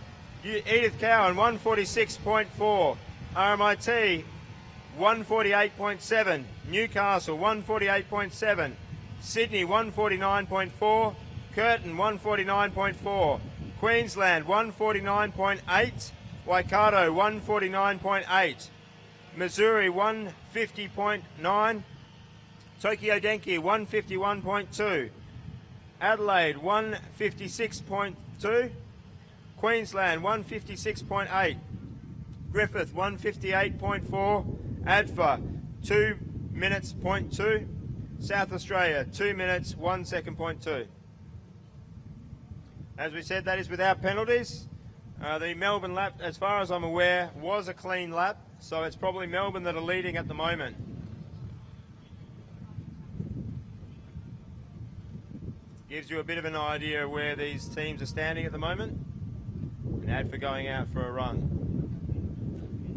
Edith Cowan 1:46.4, RMIT 1:48.7, Newcastle 1:48.7, Sydney 1:49.4, Curtin 1:49.4, Queensland 1:49.8, Waikato 1:49.8, Missouri 1:50.9, Tokyo Denki 1:51.2, Adelaide 1:56.2, Queensland 1:56.8, Griffith 1:58.4, ADFA 2 minutes 0.2, South Australia 2 minutes 1 second 0.2. As we said, that is without penalties. The Melbourne lap, as far as I'm aware, was a clean lap, so it's probably Melbourne that are leading at the moment. Gives you a bit of an idea of where these teams are standing at the moment. And ADFA going out for a run.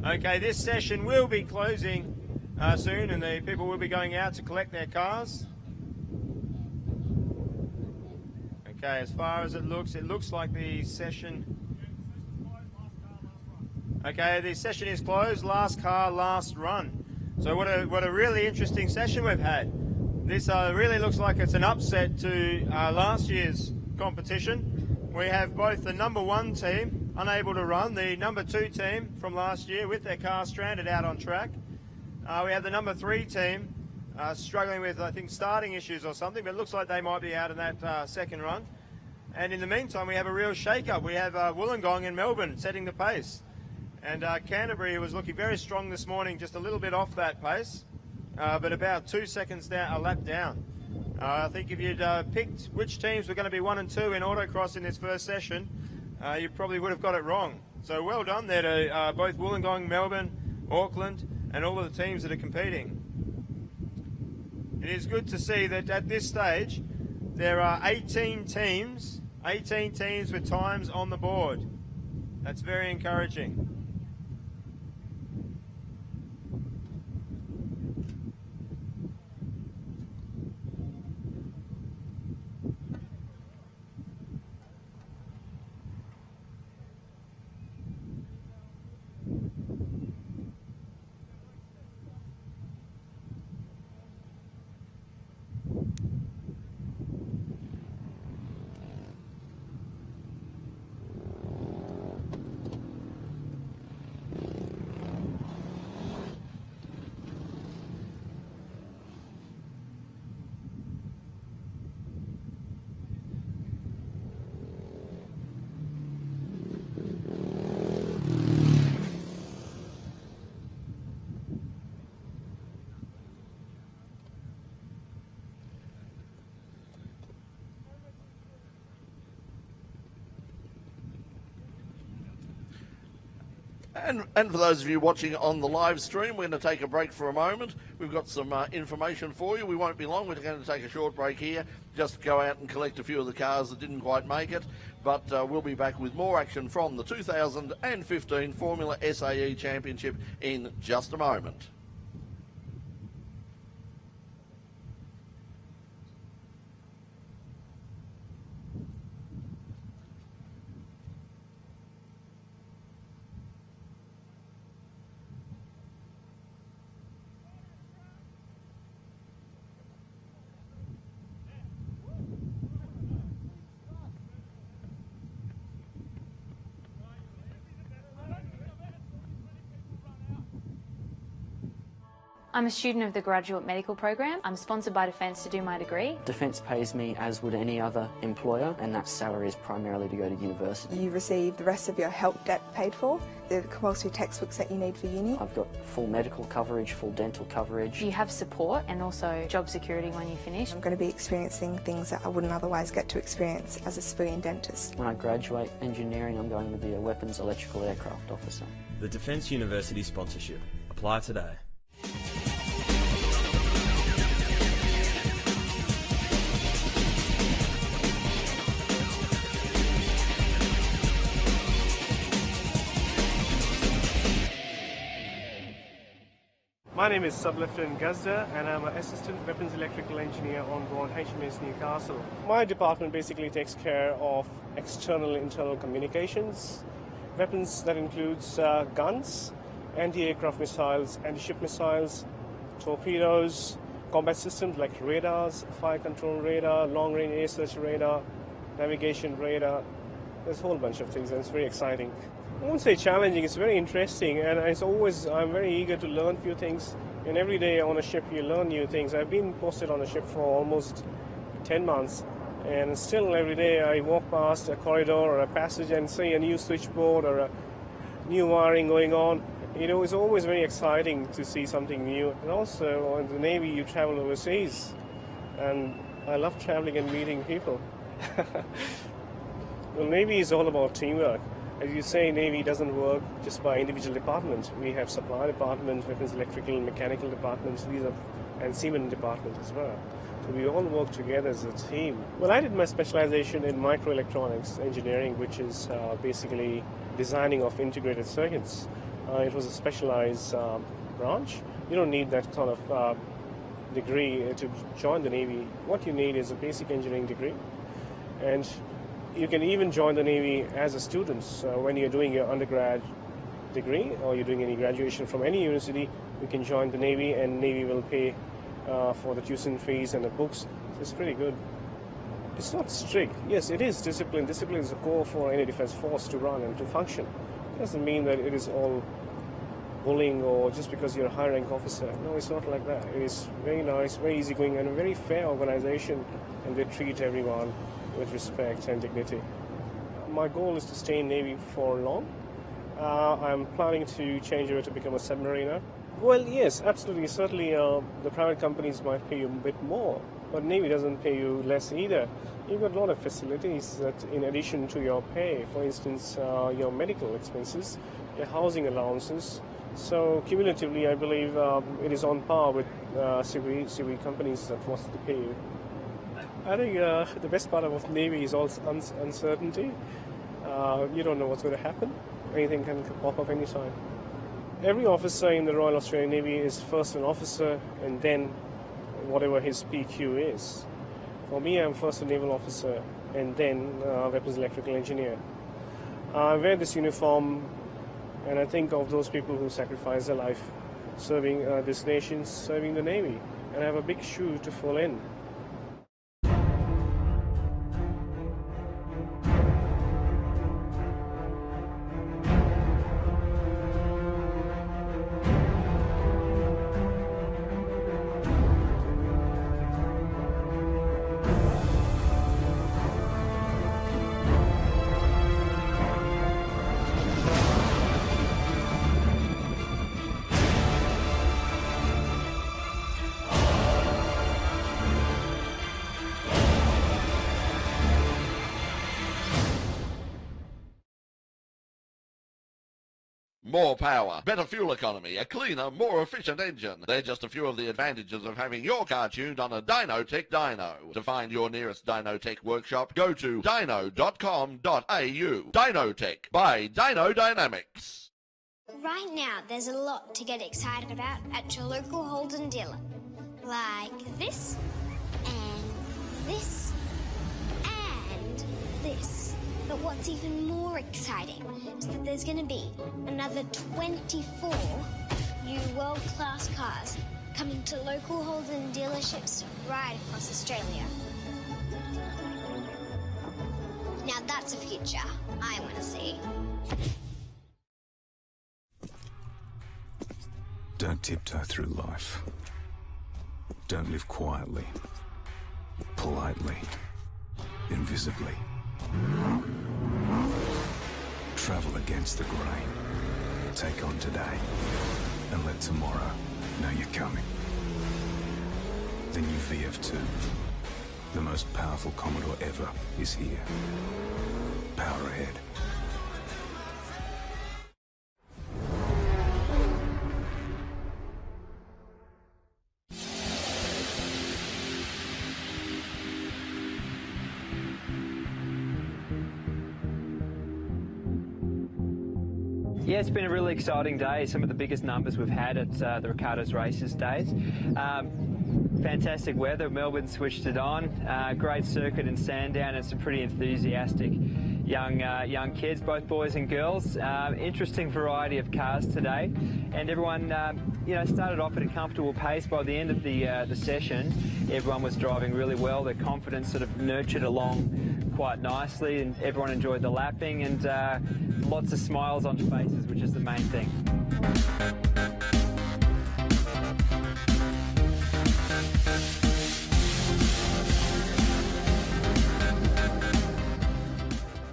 Okay, this session will be closing soon, and the people will be going out to collect their cars. Okay, as far as it looks like the session... Okay, the session is closed. Last car, last run. So what a really interesting session we've had. This really looks like it's an upset to last year's competition. We have both the number 1 team unable to run, the number 2 team from last year with their car stranded out on track. We have the number 3 team struggling with, I think, starting issues or something, but it looks like they might be out in that second run. And in the meantime, we have a real shake-up. We have Wollongong and Melbourne setting the pace. And Canterbury was looking very strong this morning, just a little bit off that pace, but about 2 seconds down, a lap down. I think if you'd picked which teams were going to be 1 and 2 in autocross in this first session, you probably would have got it wrong. So well done there to both Wollongong, Melbourne, Auckland, and all of the teams that are competing. It is good to see that at this stage there are 18 teams with times on the board. That's very encouraging. And for those of you watching on the live stream, we're going to take a break for a moment. We've got some information for you. We won't be long. We're going to take a short break here, just go out and collect a few of the cars that didn't quite make it. But we'll be back with more action from the 2015 Formula SAE Championship in just a moment. I'm a student of the graduate medical program. I'm sponsored by Defence to do my degree. Defence pays me as would any other employer, and that salary is primarily to go to university. You receive the rest of your help debt paid for, the compulsory textbooks that you need for uni. I've got full medical coverage, full dental coverage. You have support and also job security when you finish. I'm going to be experiencing things that I wouldn't otherwise get to experience as a civilian dentist. When I graduate engineering, I'm going to be a weapons electrical aircraft officer. The Defence University sponsorship. Apply today. My name is Sub-Lieutenant Gazda and I'm an Assistant Weapons Electrical Engineer on board HMS Newcastle. My department basically takes care of external and internal communications, weapons that includes guns, anti-aircraft missiles, anti-ship missiles, torpedoes, combat systems like radars, fire control radar, long-range air search radar, navigation radar. There's a whole bunch of things and it's very exciting. I won't say challenging, it's very interesting and I'm very eager to learn few things, and every day on a ship you learn new things. I've been posted on a ship for almost 10 months and still every day I walk past a corridor or a passage and see a new switchboard or a new wiring going on. You know, it's always very exciting to see something new. And also in the Navy you travel overseas and I love traveling and meeting people. Well, Navy is all about teamwork. As you say, Navy doesn't work just by individual departments. We have supply departments, weapons, electrical, mechanical departments, and seaman departments as well. So we all work together as a team. Well, I did my specialization in microelectronics engineering, which is basically designing of integrated circuits. It was a specialized branch. You don't need that sort of degree to join the Navy. What you need is a basic engineering degree. And you can even join the Navy as a student. So when you're doing your undergrad degree or you're doing any graduation from any university, you can join the Navy and Navy will pay for the tuition fees and the books. So it's pretty good. It's not strict. Yes, it is discipline. Discipline is a core for any defense force to run and to function. It doesn't mean that it is all bullying or just because you're a high rank officer. No, it's not like that. It is very nice, very easygoing and a very fair organization, and they treat everyone with respect and dignity. My goal is to stay in Navy for long. I'm planning to change over to become a submariner. Well, yes, absolutely. Certainly the private companies might pay you a bit more, but Navy doesn't pay you less either. You've got a lot of facilities that in addition to your pay, for instance, your medical expenses, your housing allowances. So cumulatively, I believe it is on par with civil companies that wants to pay you. I think the best part of Navy is also uncertainty. You don't know what's going to happen. Anything can pop up anytime. Every officer in the Royal Australian Navy is first an officer and then whatever his PQ is. For me, I'm first a naval officer and then weapons electrical engineer. I wear this uniform and I think of those people who sacrifice their life serving this nation, serving the Navy. And I have a big shoe to fill in. More power, better fuel economy, a cleaner, more efficient engine. They're just a few of the advantages of having your car tuned on a Dynotech dyno. To find your nearest Dynotech workshop, go to dyno.com.au. Dynotech by Dyno Dynamics. Right now, there's a lot to get excited about at your local Holden dealer. Like this, and this, and this. But what's even more exciting is that there's going to be another 24 new world-class cars coming to local Holden dealerships right across Australia. Now that's a future I want to see. Don't tiptoe through life. Don't live quietly, politely, invisibly. Travel against the grain. Take on today and let tomorrow know you're coming. The new VF2, the most powerful Commodore ever, is here. Power ahead. Yeah, it's been a really exciting day. Some of the biggest numbers we've had at the Ricardo's Races days. Fantastic weather. Melbourne switched it on. Great circuit in Sandown and some pretty enthusiastic young kids, both boys and girls. Interesting variety of cars today, and everyone started off at a comfortable pace. By the end of the session, everyone was driving really well. Their confidence sort of nurtured along quite nicely, and everyone enjoyed the lapping, and lots of smiles on faces, which is the main thing.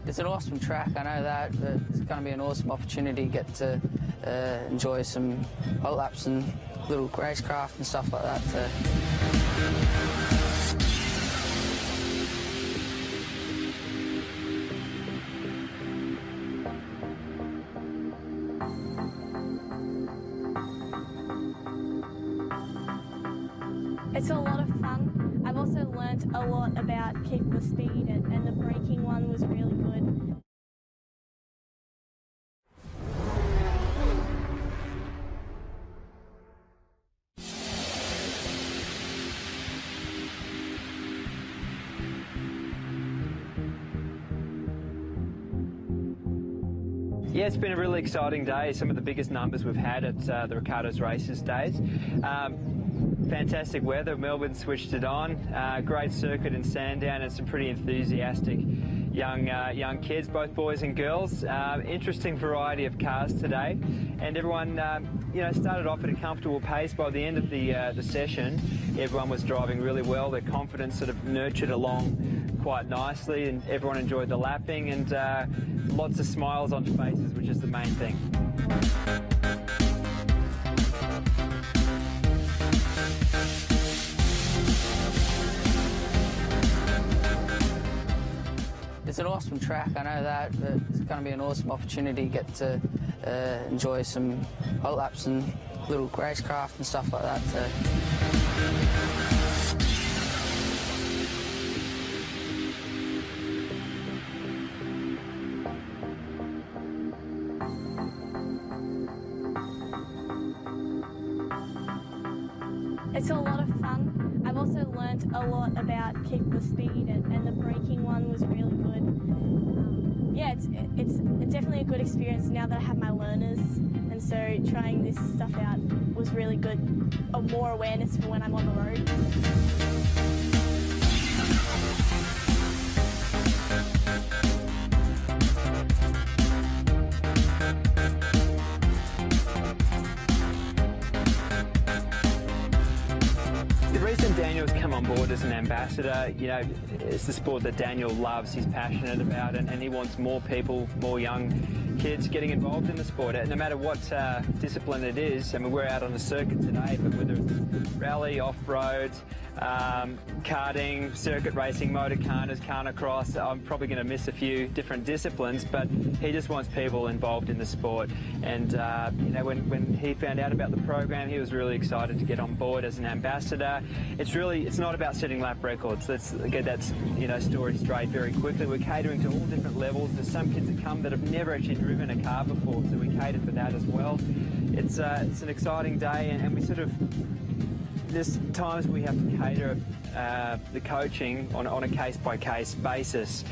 It's an awesome track, I know that, but it's going to be an awesome opportunity to get to enjoy some hot laps and little racecraft and stuff like that. It's a lot of fun. I've also learnt a lot about keeping the speed, and the braking one was really good. Yeah, it's been a really exciting day. Some of the biggest numbers we've had at the Ricardo's Races days. Fantastic weather. Melbourne switched it on. Great circuit in Sandown and some pretty enthusiastic young kids, both boys and girls. Interesting variety of cars today, and everyone started off at a comfortable pace. By the end of the session, everyone was driving really well. Their confidence sort of nurtured along quite nicely, and everyone enjoyed the lapping, and lots of smiles on faces, which is the main thing. It's an awesome track, I know that, but it's going to be an awesome opportunity to get to enjoy some hot laps and little racecraft and stuff like that. It's a lot of fun. I've also learnt a lot about keeping the speed, and the braking one was really good. Yeah, it's definitely a good experience now that I have my learners, and so trying this stuff out was really good. More awareness for when I'm on the road. The reason Daniel's come on board as an ambassador, it's the sport that Daniel loves, he's passionate about, and he wants more people, more young kids getting involved in the sport, no matter what discipline it is. I mean, we're out on the circuit today, but whether it's rally, off-road, karting, circuit racing, motor carners, carnacross, I'm probably going to miss a few different disciplines, but he just wants people involved in the sport. And you know, when he found out about the program, he was really excited to get on board as an ambassador. It's not about setting lap records. Let's get that story straight very quickly. We're catering to all different levels. There's some kids that come that have never actually driven a car before, so we cater for that as well. It's an exciting day, and we sort of, there's times we have to cater the coaching on a case-by-case basis,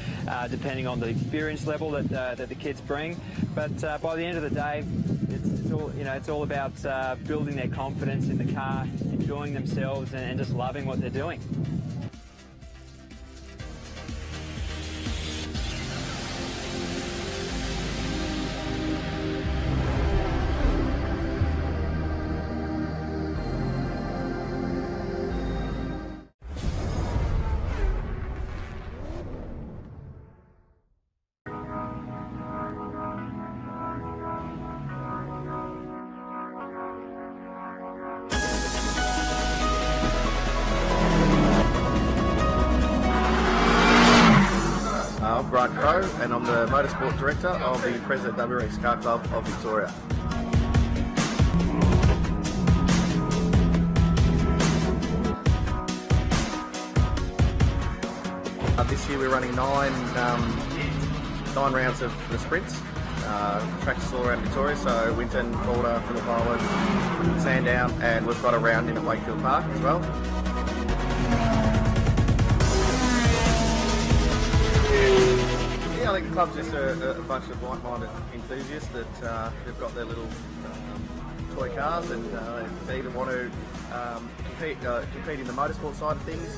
depending on the experience level that the kids bring. But by the end of the day, it's all about building their confidence in the car, enjoying themselves, and just loving what they're doing. And I'm the Motorsport Director of the President WRX Car Club of Victoria. This year we're running nine rounds of the sprints. Tracks all around Victoria, so Winton, Calder, Phillip Island, Sandown, and we've got a round in at Wakefield Park as well. I think the club's just a bunch of like-minded enthusiasts that they've got their little toy cars, and they either want to compete in the motorsport side of things,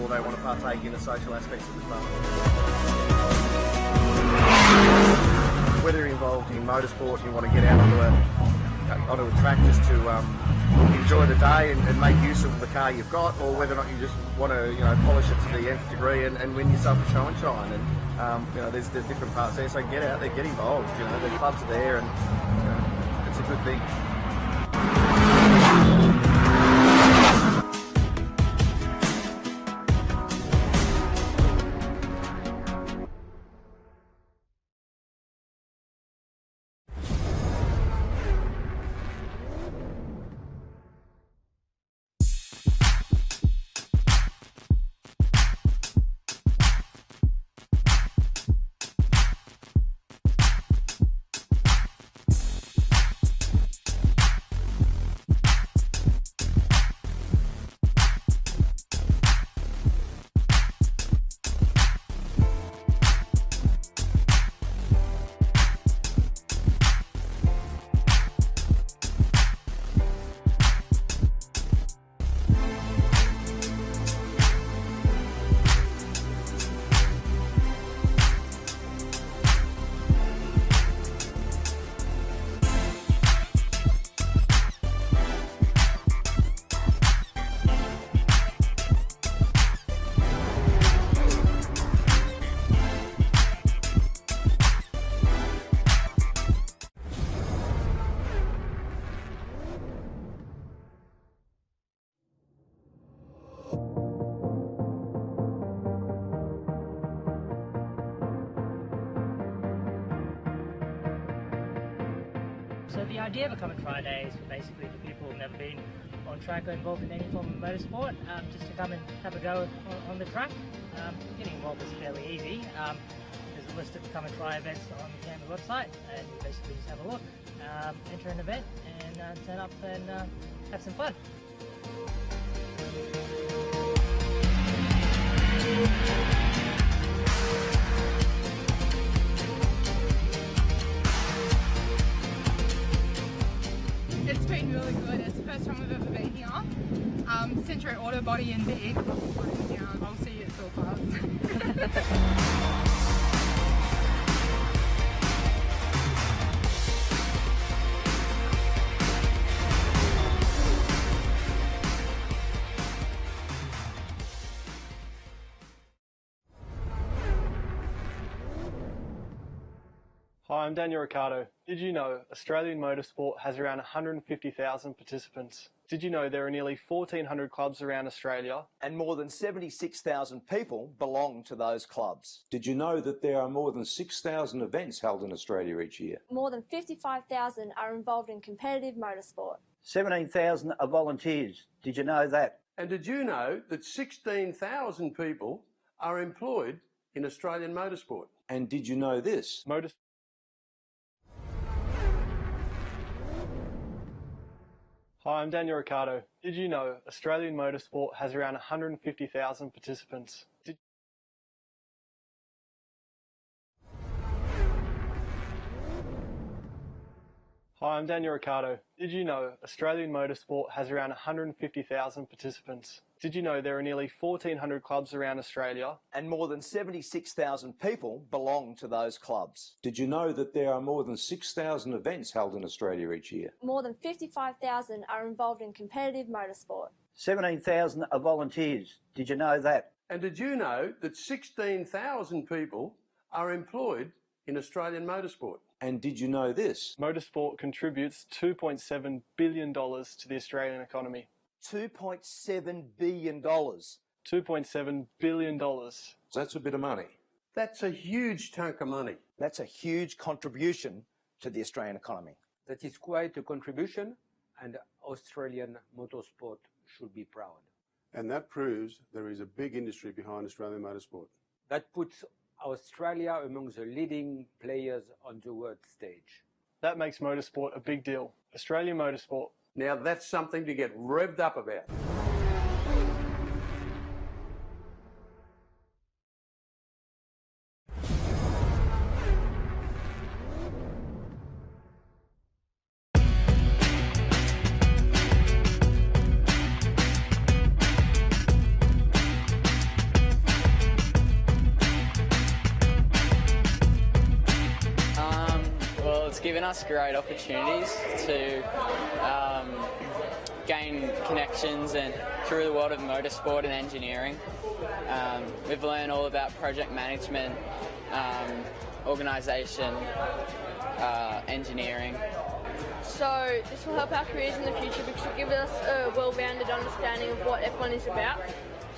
or they want to partake in the social aspects of the club. Whether you're involved in motorsport, you want to get out onto a track just to enjoy the day and make use of the car you've got, or whether or not you just want to polish it to the nth degree and win yourself a show and shine. And there's different parts there, so get out there, get involved. The clubs are there, and it's a good thing. So the idea of a Come and Try Day is basically for people who've never been on track or involved in any form of motorsport, just to come and have a go on the track. Getting involved is fairly easy. There's a list of Come and Try events on the Calder website, and you basically just have a look, enter an event, and turn up and have some fun. It's been really good. It's the first time we've ever been here. Centro Auto Body and Big. I'll see you at Phillip. Hi, I'm Daniel Ricciardo. Did you know Australian motorsport has around 150,000 participants? Did you know there are nearly 1,400 clubs around Australia? And more than 76,000 people belong to those clubs. Did you know that there are more than 6,000 events held in Australia each year? More than 55,000 are involved in competitive motorsport. 17,000 are volunteers. Did you know that? And did you know that 16,000 people are employed in Australian motorsport? And did you know this? Hi, I'm Daniel Ricciardo. Did you know Australian motorsport has around 150,000 participants? Hi, I'm Daniel Ricciardo. Did you know Australian motorsport has around 150,000 participants? Did you know there are nearly 1,400 clubs around Australia? And more than 76,000 people belong to those clubs. Did you know that there are more than 6,000 events held in Australia each year? More than 55,000 are involved in competitive motorsport. 17,000 are volunteers. Did you know that? And did you know that 16,000 people are employed in Australian motorsport? And did you know this? Motorsport contributes $2.7 billion to the Australian economy. $2.7 billion. $2.7 billion. That's a bit of money. That's a huge chunk of money. That's a huge contribution to the Australian economy. That is quite a contribution, and Australian motorsport should be proud. And that proves there is a big industry behind Australian motorsport. That puts Australia among the leading players on the world stage. That makes motorsport a big deal. Australian motorsport. Now that's something to get revved up about. It's given us great opportunities to gain connections and through the world of motorsport and engineering. We've learned all about project management, organisation, engineering. So this will help our careers in the future because it gives us a well-rounded understanding of what F1 is about.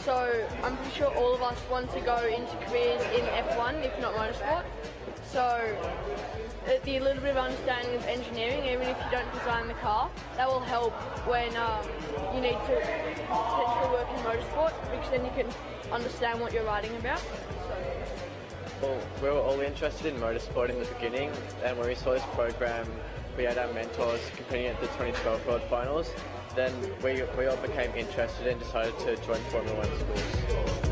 So I'm pretty sure all of us want to go into careers in F1, if not motorsport. So it'd be a little bit of understanding of engineering, even if you don't design the car. That will help when you need to potentially work in motorsport, because then you can understand what you're writing about. Well, we were all interested in motorsport in the beginning, and when we saw this program, we had our mentors competing at the 2012 World Finals. Then we all became interested and decided to join Formula 1 schools.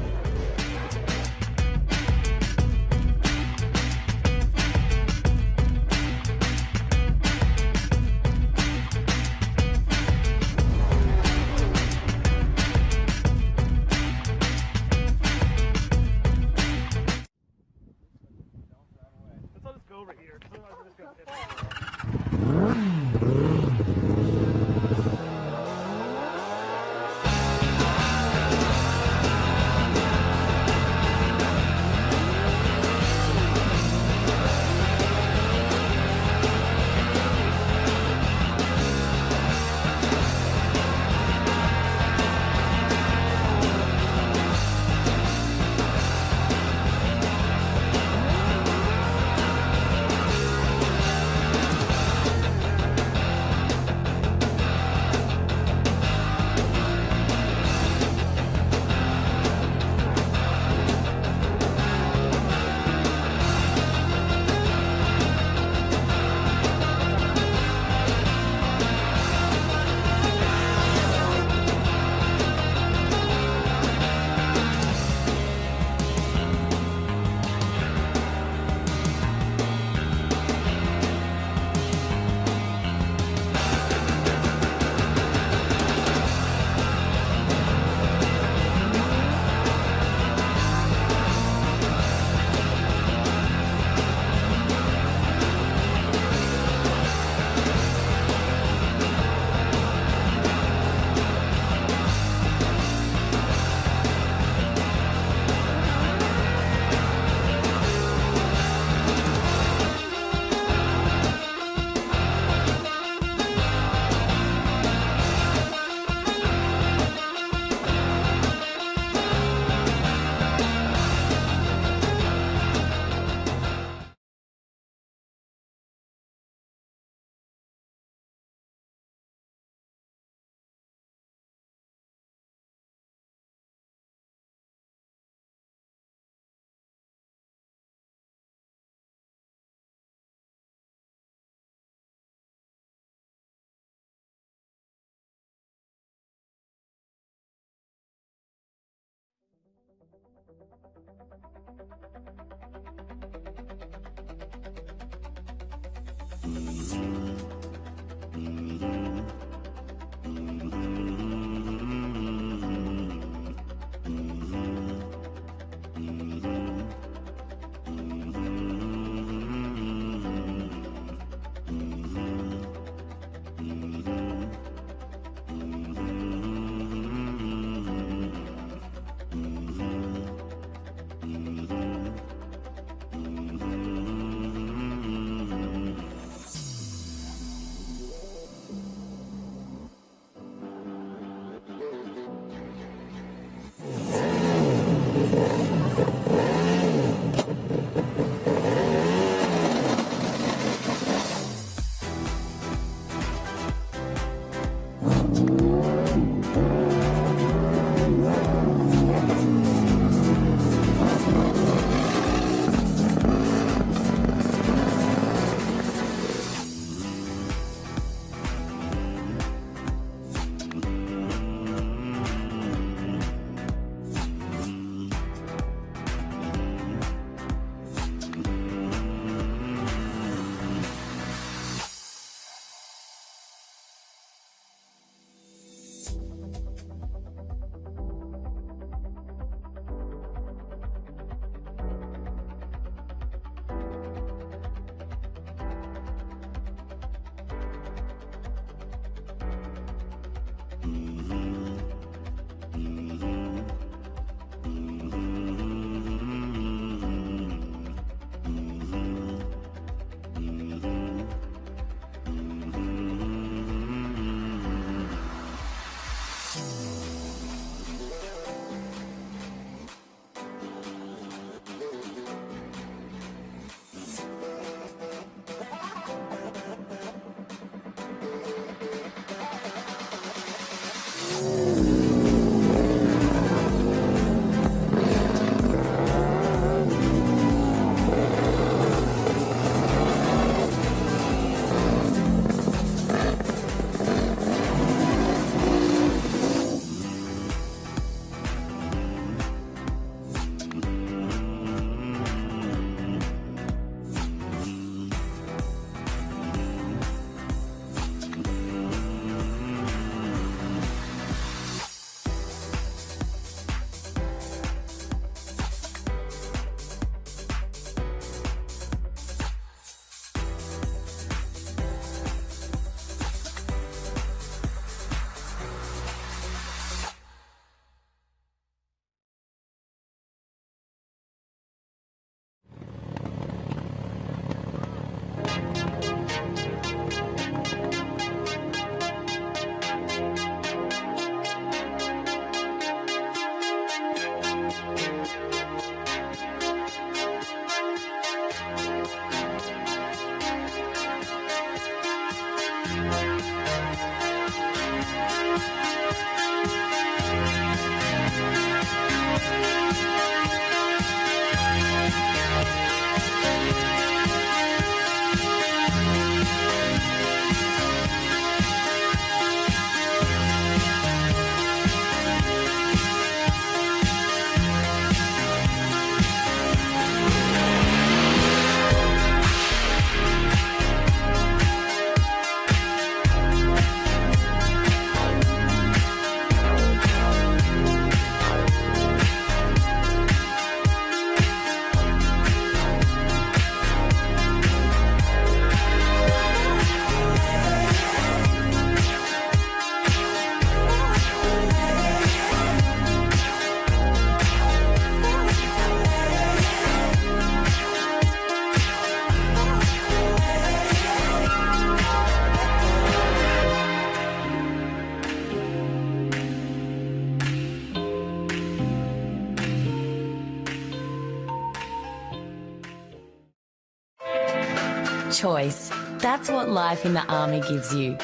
choice. That's what life in the Army gives you.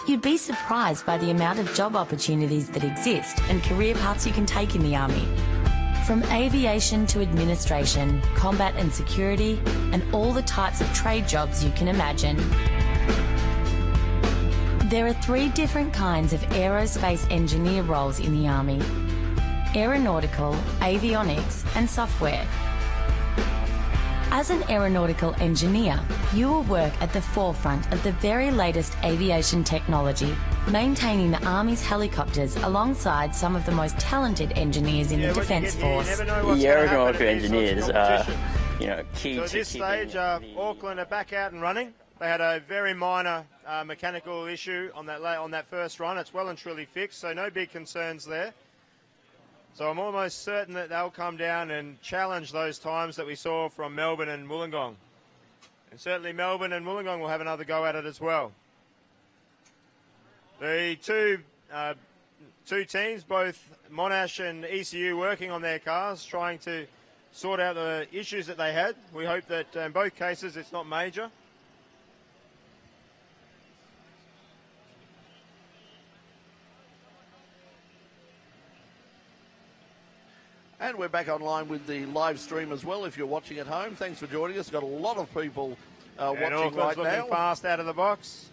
You'd be surprised by the amount of job opportunities that exist and career paths you can take in the Army. From aviation to administration, combat and security, and all the types of trade jobs you can imagine. There are 3 different kinds of aerospace engineer roles in the Army: aeronautical, avionics, and software. As an aeronautical engineer, you will work at the forefront of the very latest aviation technology, maintaining the Army's helicopters alongside some of the most talented engineers in the Defence Force. The aeronautical engineers are, key so to at this stage, Auckland are back out and running. They had a very minor mechanical issue on that first run. It's well and truly fixed, so no big concerns there. So I'm almost certain that they'll come down and challenge those times that we saw from Melbourne and Wollongong. And certainly Melbourne and Wollongong will have another go at it as well. The two teams, both Monash and ECU, working on their cars, trying to sort out the issues that they had. We hope that in both cases it's not major. And we're back online with the live stream as well if you're watching at home. Thanks for joining us. Got a lot of people watching Auckland's right looking now. fast out of the box.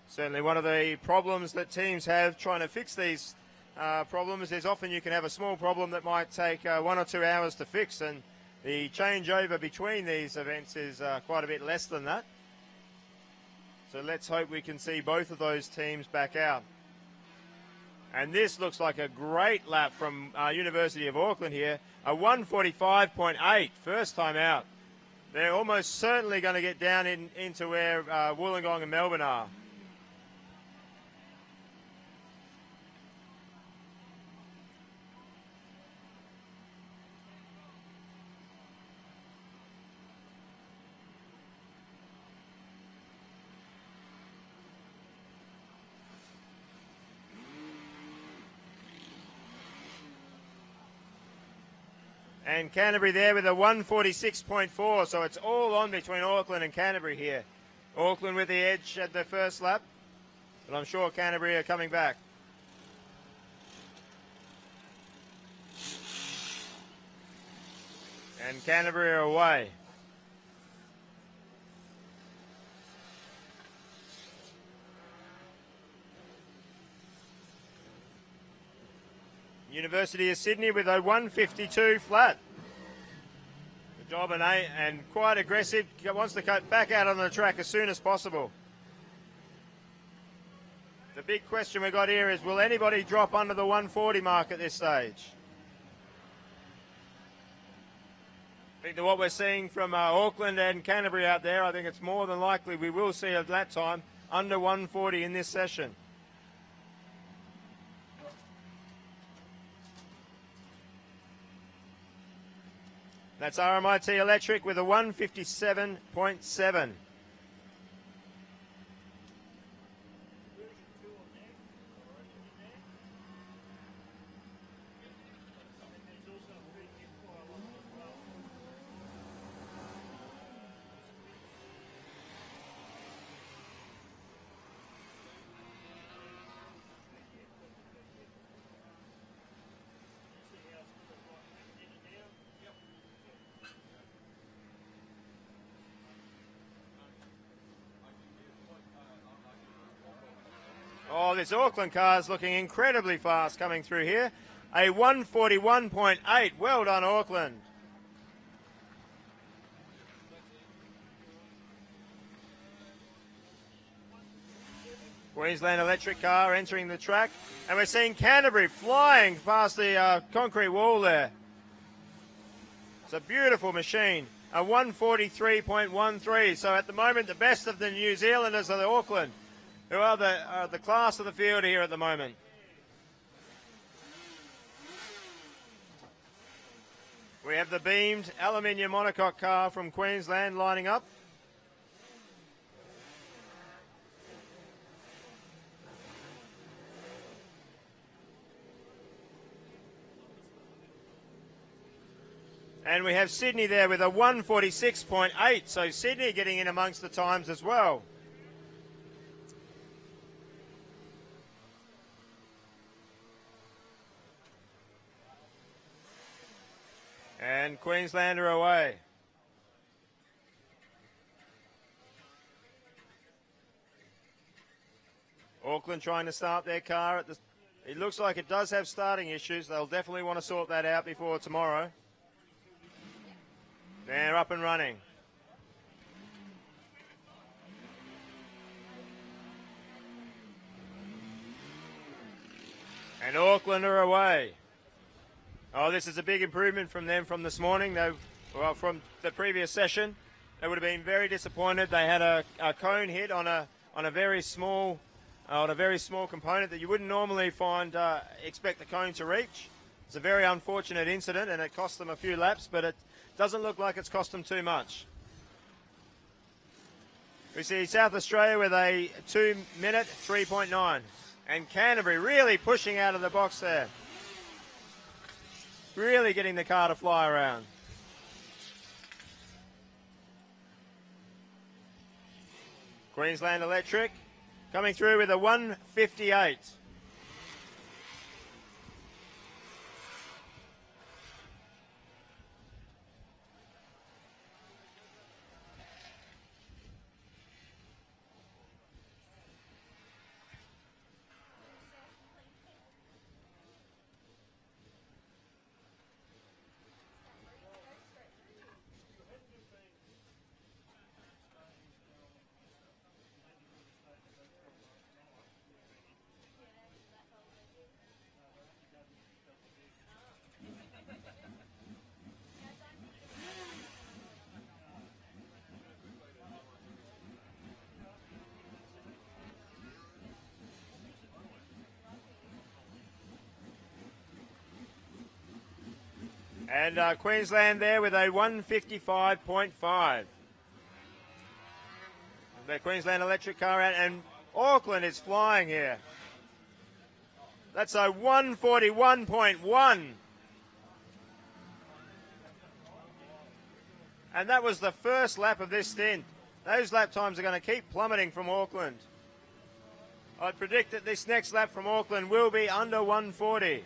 Certainly one of the problems that teams have trying to fix these problems is often you can have a small problem that might take 1 or 2 hours to fix, and the changeover between these events is quite a bit less than that. So let's hope we can see both of those teams back out. And this looks like a great lap from University of Auckland here. A 1:45.8, first time out. They're almost certainly going to get down into where Wollongong and Melbourne are. And Canterbury there with a 1:46.4, so it's all on between Auckland and Canterbury here. Auckland with the edge at the first lap, but I'm sure Canterbury are coming back. And Canterbury are away. University of Sydney with a 1:52 flat. Good job and quite aggressive. Wants to cut back out on the track as soon as possible. The big question we got here is, will anybody drop under the 140 mark at this stage? I think that what we're seeing from Auckland and Canterbury out there, I think it's more than likely we will see at that time under 140 in this session. That's RMIT Electric with a 1:57.7. Oh, this Auckland car is looking incredibly fast coming through here. A 141.8. Well done, Auckland. Queensland electric car entering the track. And we're seeing Canterbury flying past the concrete wall there. It's a beautiful machine. A 143.13. So at the moment, the best of the New Zealanders are the Auckland, who are the class of the field here at the moment. We have the beamed aluminium monocoque car from Queensland lining up. And we have Sydney there with a 146.8, so Sydney getting in amongst the times as well. And Queensland are away. Auckland trying to start their car at the... It looks like it does have starting issues. They'll definitely want to sort that out before tomorrow. They're up and running. And Auckland are away. Oh, this is a big improvement from them from this morning. From the previous session, they would have been very disappointed. They had a cone hit on a very small component that you wouldn't normally expect the cone to reach. It's a very unfortunate incident, and it cost them a few laps, but it doesn't look like it's cost them too much. We see South Australia with a 2-minute 3.9. And Canterbury really pushing out of the box there. Really getting the car to fly around. Queensland Electric coming through with a 158. And Queensland there with a 155.5. The Queensland electric car out, and Auckland is flying here. That's a 141.1. And that was the first lap of this stint. Those lap times are going to keep plummeting from Auckland. I'd predict that this next lap from Auckland will be under 140.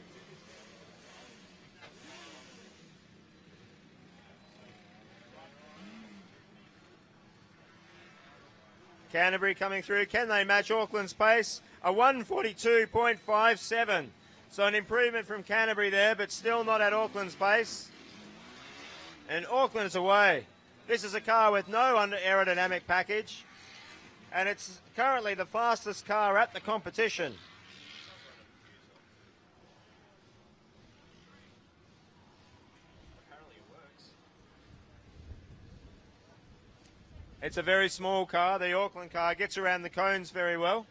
Canterbury coming through. Can they match Auckland's pace? A 142.57. So an improvement from Canterbury there, but still not at Auckland's pace. And Auckland is away. This is a car with no aerodynamic package. And it's currently the fastest car at the competition. It's a very small car. The Auckland car gets around the cones very well.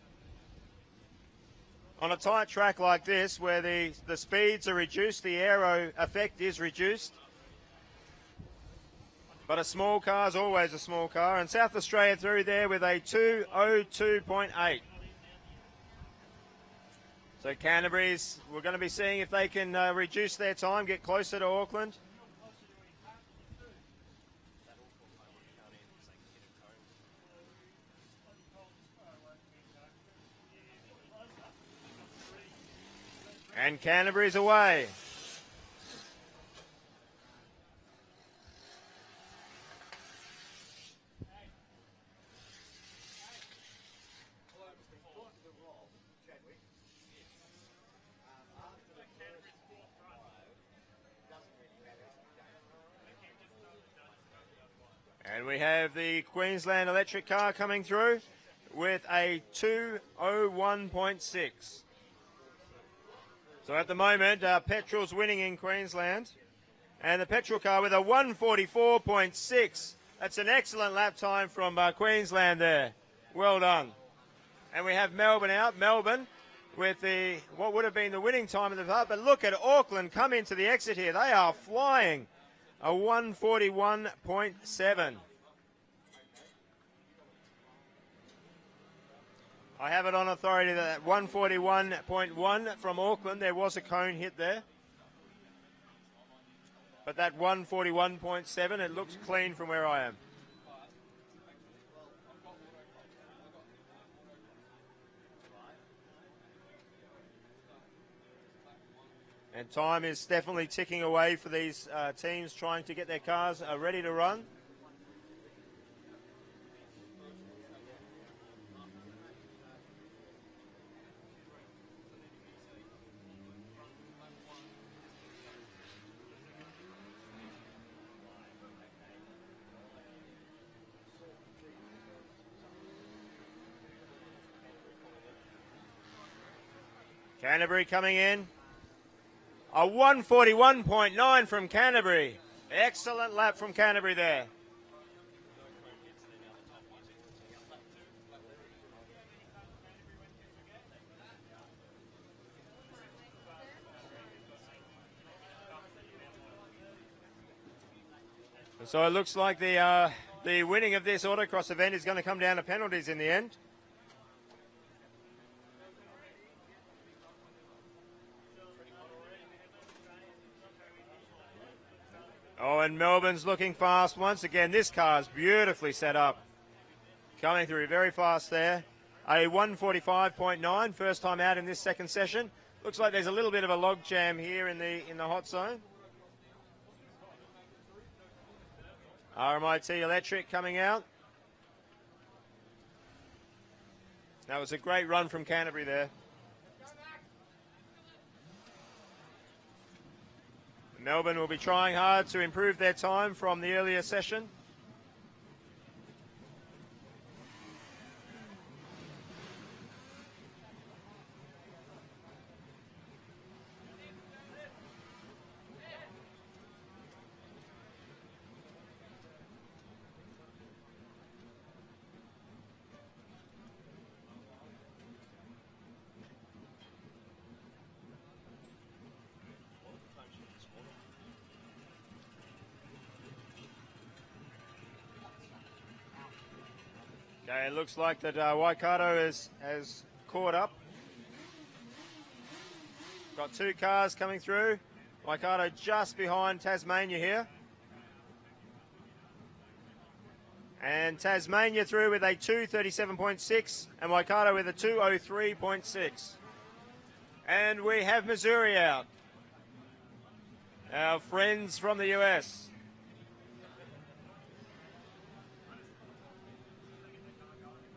On a tight track like this, where the speeds are reduced, the aero effect is reduced. But a small car is always a small car. And South Australia through there with a 202.8. So Canterbury's, we're going to be seeing if they can reduce their time, get closer to Auckland. And Canterbury's away. And we have the Queensland electric car coming through with a 2:01.6. So at the moment, petrol's winning in Queensland. And the petrol car with a 1:44.6. That's an excellent lap time from Queensland there. Well done. And we have Melbourne out. Melbourne with the what would have been the winning time of the part. But look at Auckland come into the exit here. They are flying. A 1:41.7. I have it on authority that 1:41.1 from Auckland. There was a cone hit there. But that 1:41.7, it looks clean from where I am. And time is definitely ticking away for these teams trying to get their cars ready to run. Canterbury coming in. A 1:41.9 from Canterbury. Excellent lap from Canterbury there. So it looks like the winning of this autocross event is going to come down to penalties in the end. Oh, and Melbourne's looking fast once again. This car's beautifully set up. Coming through very fast there. A 1:45.9, first time out in this second session. Looks like there's a little bit of a log jam here in the hot zone. RMIT Electric coming out. That was a great run from Canterbury there. Melbourne will be trying hard to improve their time from the earlier session. Okay, it looks like that Waikato has caught up. Got two cars coming through. Waikato just behind Tasmania here. And Tasmania through with a 2:37.6 and Waikato with a 2:03.6. And we have Missouri out. Our friends from the US.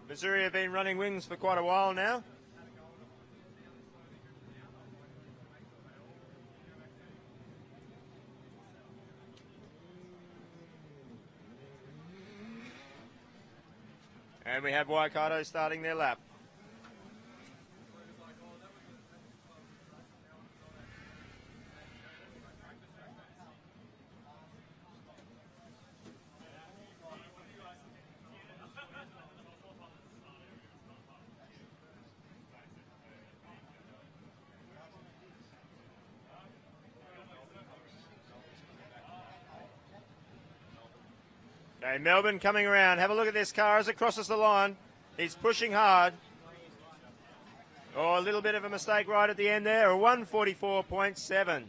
Missouri have been running wings for quite a while now. And we have Waikato starting their lap. Okay, Melbourne coming around. Have a look at this car as it crosses the line. He's pushing hard. Oh, a little bit of a mistake right at the end there. A 1:44.7.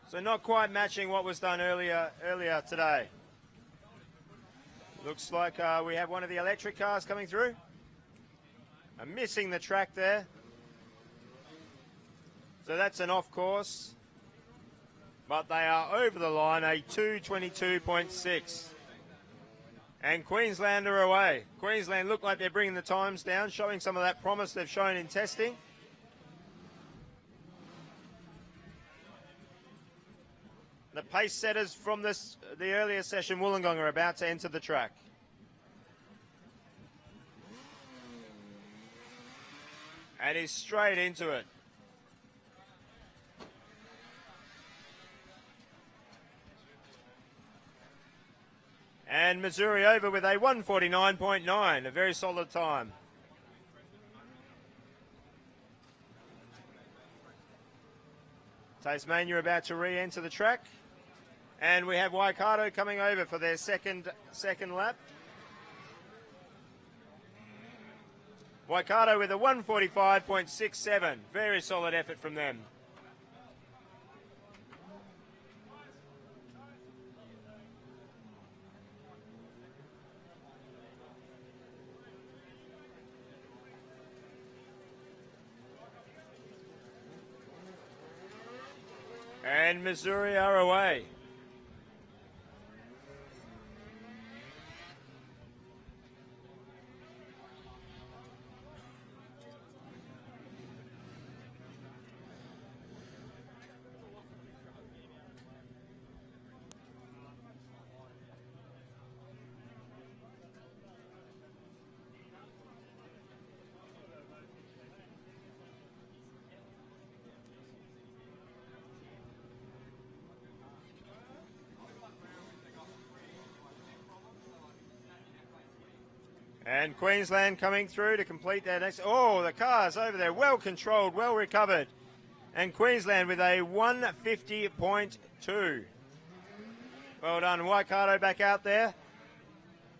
So not quite matching what was done earlier today. Looks like we have one of the electric cars coming through. Missing the track there. So that's an off course. But they are over the line, a 2:22.6. And Queensland are away. Queensland look like they're bringing the times down, showing some of that promise they've shown in testing. The pace setters from the earlier session, Wollongong, are about to enter the track. And he's straight into it. And Missouri over with a 1:49.9, a very solid time. Tasmania about to re-enter the track. And we have Waikato coming over for their second lap. Waikato with a 1:45.67. Very solid effort from them. And Missouri are away. And Queensland coming through to complete their next... Oh, the car's over there. Well controlled, well recovered. And Queensland with a 150.2. Well done. Waikato back out there.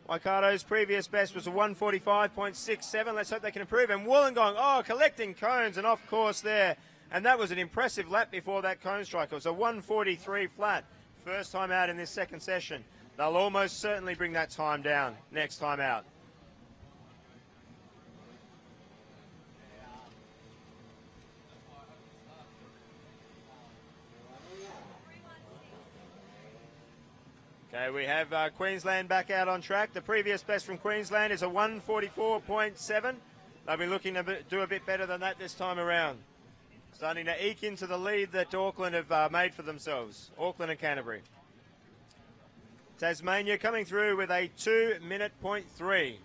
Waikato's previous best was a 145.67. Let's hope they can improve. And Wollongong, collecting cones and off course there. And that was an impressive lap before that cone strike. It was a 143 flat. First time out in this second session. They'll almost certainly bring that time down next time out. Okay, we have Queensland back out on track. The previous best from Queensland is a 144.7. They'll be looking to do a bit better than that this time around. Starting to eke into the lead that Auckland have made for themselves. Auckland and Canterbury. Tasmania coming through with a 2:03.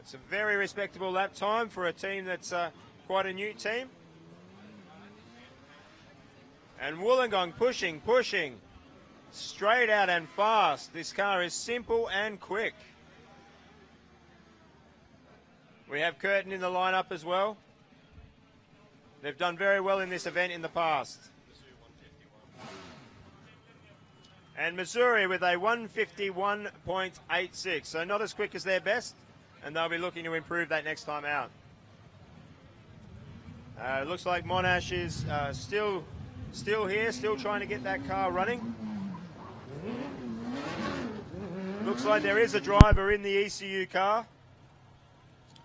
It's a very respectable lap time for a team that's quite a new team. And Wollongong pushing. Straight out and fast. This car is simple and quick. We have Curtin in the lineup as well. They've done very well in this event in the past. And Missouri with a 151.86. So not as quick as their best. And they'll be looking to improve that next time out. It looks like Monash is still here, still trying to get that car running. Looks like there is a driver in the ECU car,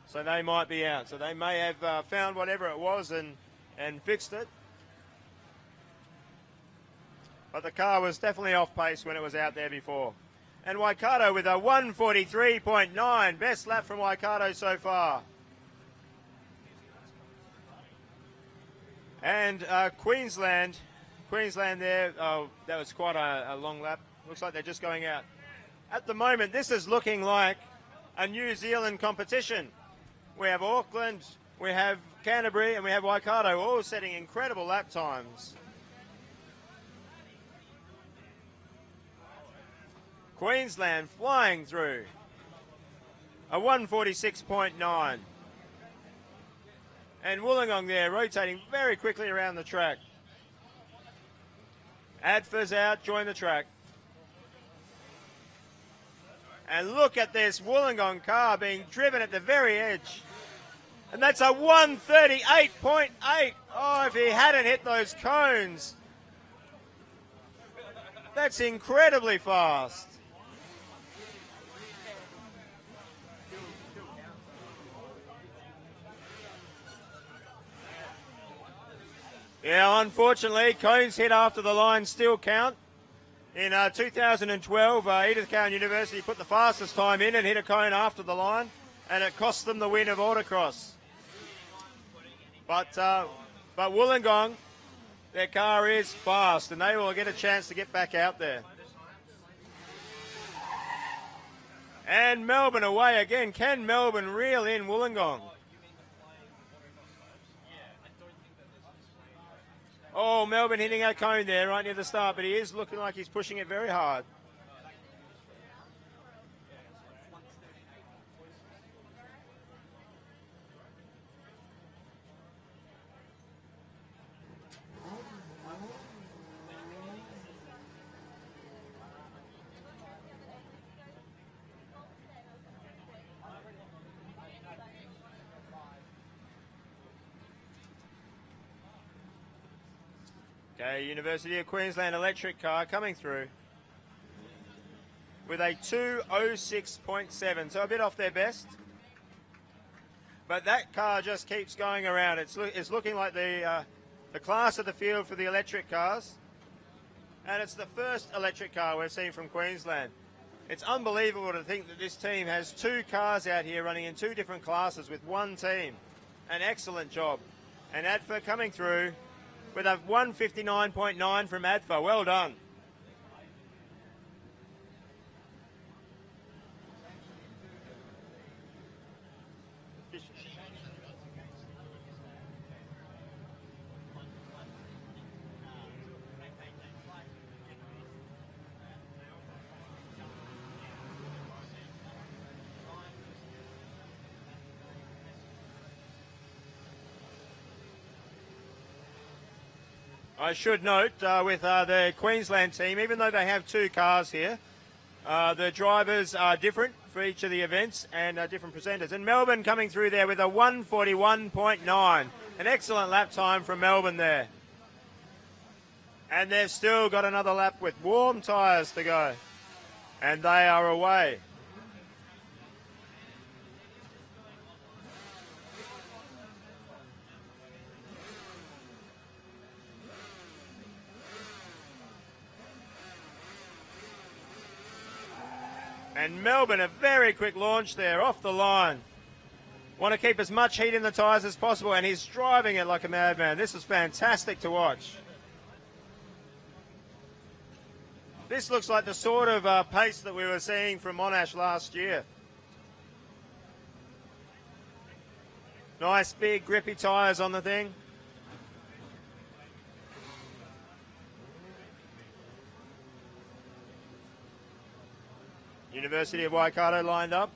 so they might be out. So they may have found whatever it was and fixed it. But the car was definitely off pace when it was out there before. And Waikato with a 143.9, best lap from Waikato so far. And Queensland there, that was quite a long lap. Looks like they're just going out. At the moment, this is looking like a New Zealand competition. We have Auckland, we have Canterbury, and we have Waikato all setting incredible lap times. Queensland flying through. A 146.9. And Wollongong there rotating very quickly around the track. Adfers out, join the track. And look at this Wollongong car being driven at the very edge. And that's a 138.8. Oh, if he hadn't hit those cones. That's incredibly fast. Yeah, unfortunately, cones hit after the line still count. In 2012, Edith Cowan University put the fastest time in and hit a cone after the line, and it cost them the win of autocross. But Wollongong, Their car is fast, and they will get a chance to get back out there. And Melbourne away again. Can Melbourne reel in Wollongong? Oh, Melbourne hitting a cone there right near the start, but he is looking like he's pushing it very hard. Okay, University of Queensland electric car coming through with a 2:06.7, so a bit off their best. But that car just keeps going around. It's looking like the class of the field for the electric cars, and it's the first electric car we've seen from Queensland. It's unbelievable to think that this team has two cars out here running in two different classes with one team. An excellent job. And ADFA coming through with a 1:59.9 from ADFA. Well done. I should note with the Queensland team, even though they have two cars here, the drivers are different for each of the events and different presenters. And Melbourne coming through there with a 1:41.9. An excellent lap time from Melbourne there. And they've still got another lap with warm tyres to go. And they are away. And Melbourne, a very quick launch there, off the line. Want to keep as much heat in the tyres as possible, and he's driving it like a madman. This is fantastic to watch. This looks like the sort of pace that we were seeing from Monash last year. Nice, big, grippy tyres on the thing. University of Waikato lined up.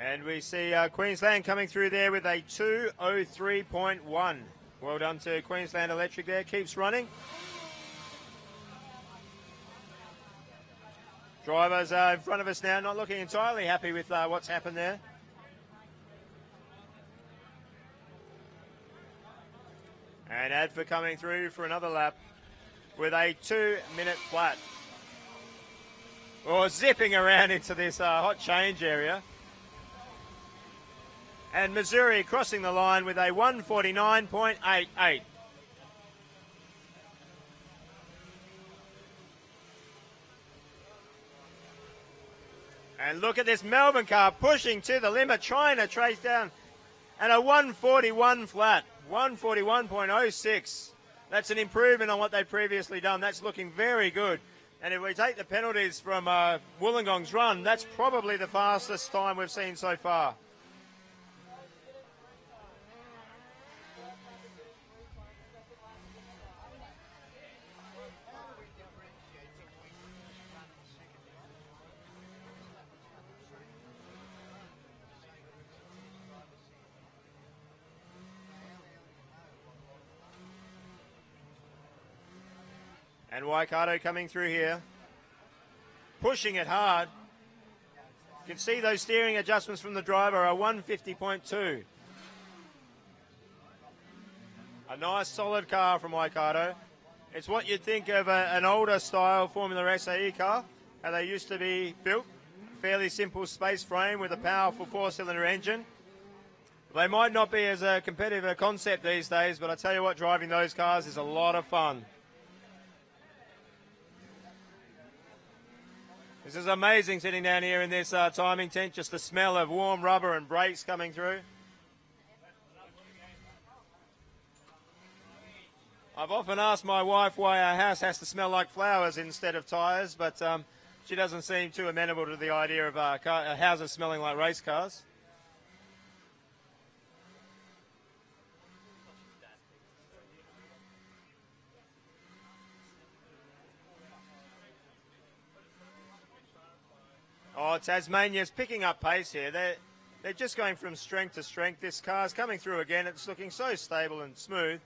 And we see Queensland coming through there with a 2:03.1. Well done to Queensland Electric there. Keeps running. Drivers in front of us now, not looking entirely happy with what's happened there. And ADFA coming through for another lap with a 2-minute flat. Or zipping around into this hot change area. And Missouri crossing the line with a 1:49.88. And look at this Melbourne car pushing to the limit, trying to trace down, and a 1:41 flat, 1:41.06. That's an improvement on what they'd previously done. That's looking very good. And if we take the penalties from Wollongong's run, that's probably the fastest time we've seen so far. And Waikato coming through here, pushing it hard. You can see those steering adjustments from the driver are 150.2. A nice solid car from Waikato. It's what you'd think of an older style Formula SAE car, how they used to be built. Fairly simple space frame with a powerful 4-cylinder engine. They might not be as a competitive a concept these days, but I tell you what, driving those cars is a lot of fun. This is amazing sitting down here in this timing tent, just the smell of warm rubber and brakes coming through. I've often asked my wife why our house has to smell like flowers instead of tyres, but she doesn't seem too amenable to the idea of houses smelling like race cars. Oh, Tasmania's picking up pace here. They're just going from strength to strength. This car's coming through again. It's looking so stable and smooth.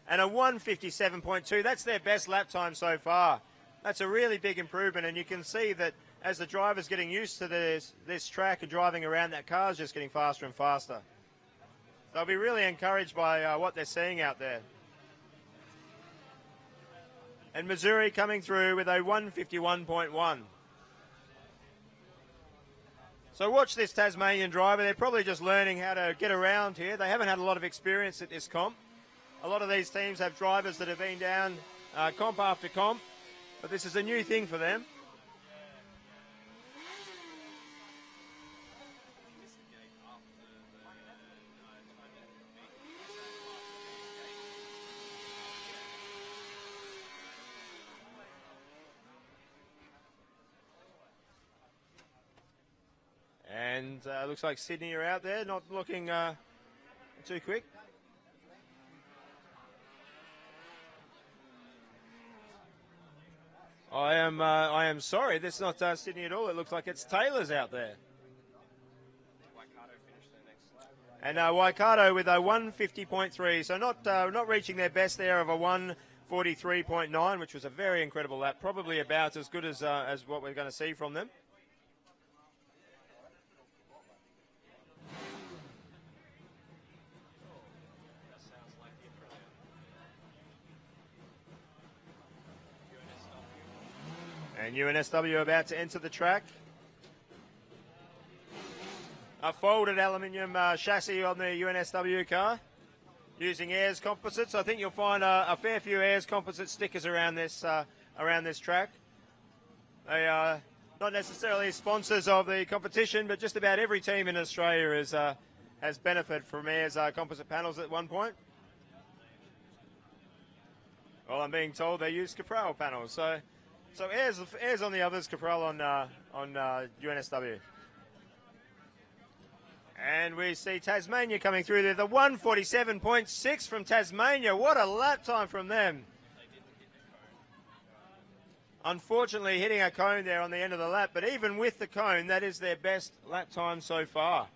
And a 1:57.2, that's their best lap time so far. That's a really big improvement, and you can see that as the driver's getting used to this track and driving around, that car's just getting faster and faster. They'll be really encouraged by what they're seeing out there. And Missouri coming through with a 1:51.1. So watch this Tasmanian driver. They're probably just learning how to get around here. They haven't had a lot of experience at this comp. A lot of these teams have drivers that have been down comp after comp, but this is a new thing for them. And looks like Sydney are out there, not looking too quick. I am sorry, that's not Sydney at all. It looks like it's Taylor's out there. And Waikato with a 1:50.3, so not reaching their best there of a 1:43.9, which was a very incredible lap, probably about as good as what we're going to see from them. And UNSW about to enter the track. A folded aluminium chassis on the UNSW car using Ayres composites. I think you'll find a fair few Ayres composite stickers around this track. They are not necessarily sponsors of the competition, but just about every team in Australia has benefited from Ayres composite panels at one point. Well, I'm being told they use Capral panels, so Ayres on the others, Capral on UNSW. And we see Tasmania coming through there. The 1:47.6 from Tasmania. What a lap time from them. Unfortunately, hitting a cone there on the end of the lap, but even with the cone, that is their best lap time so far.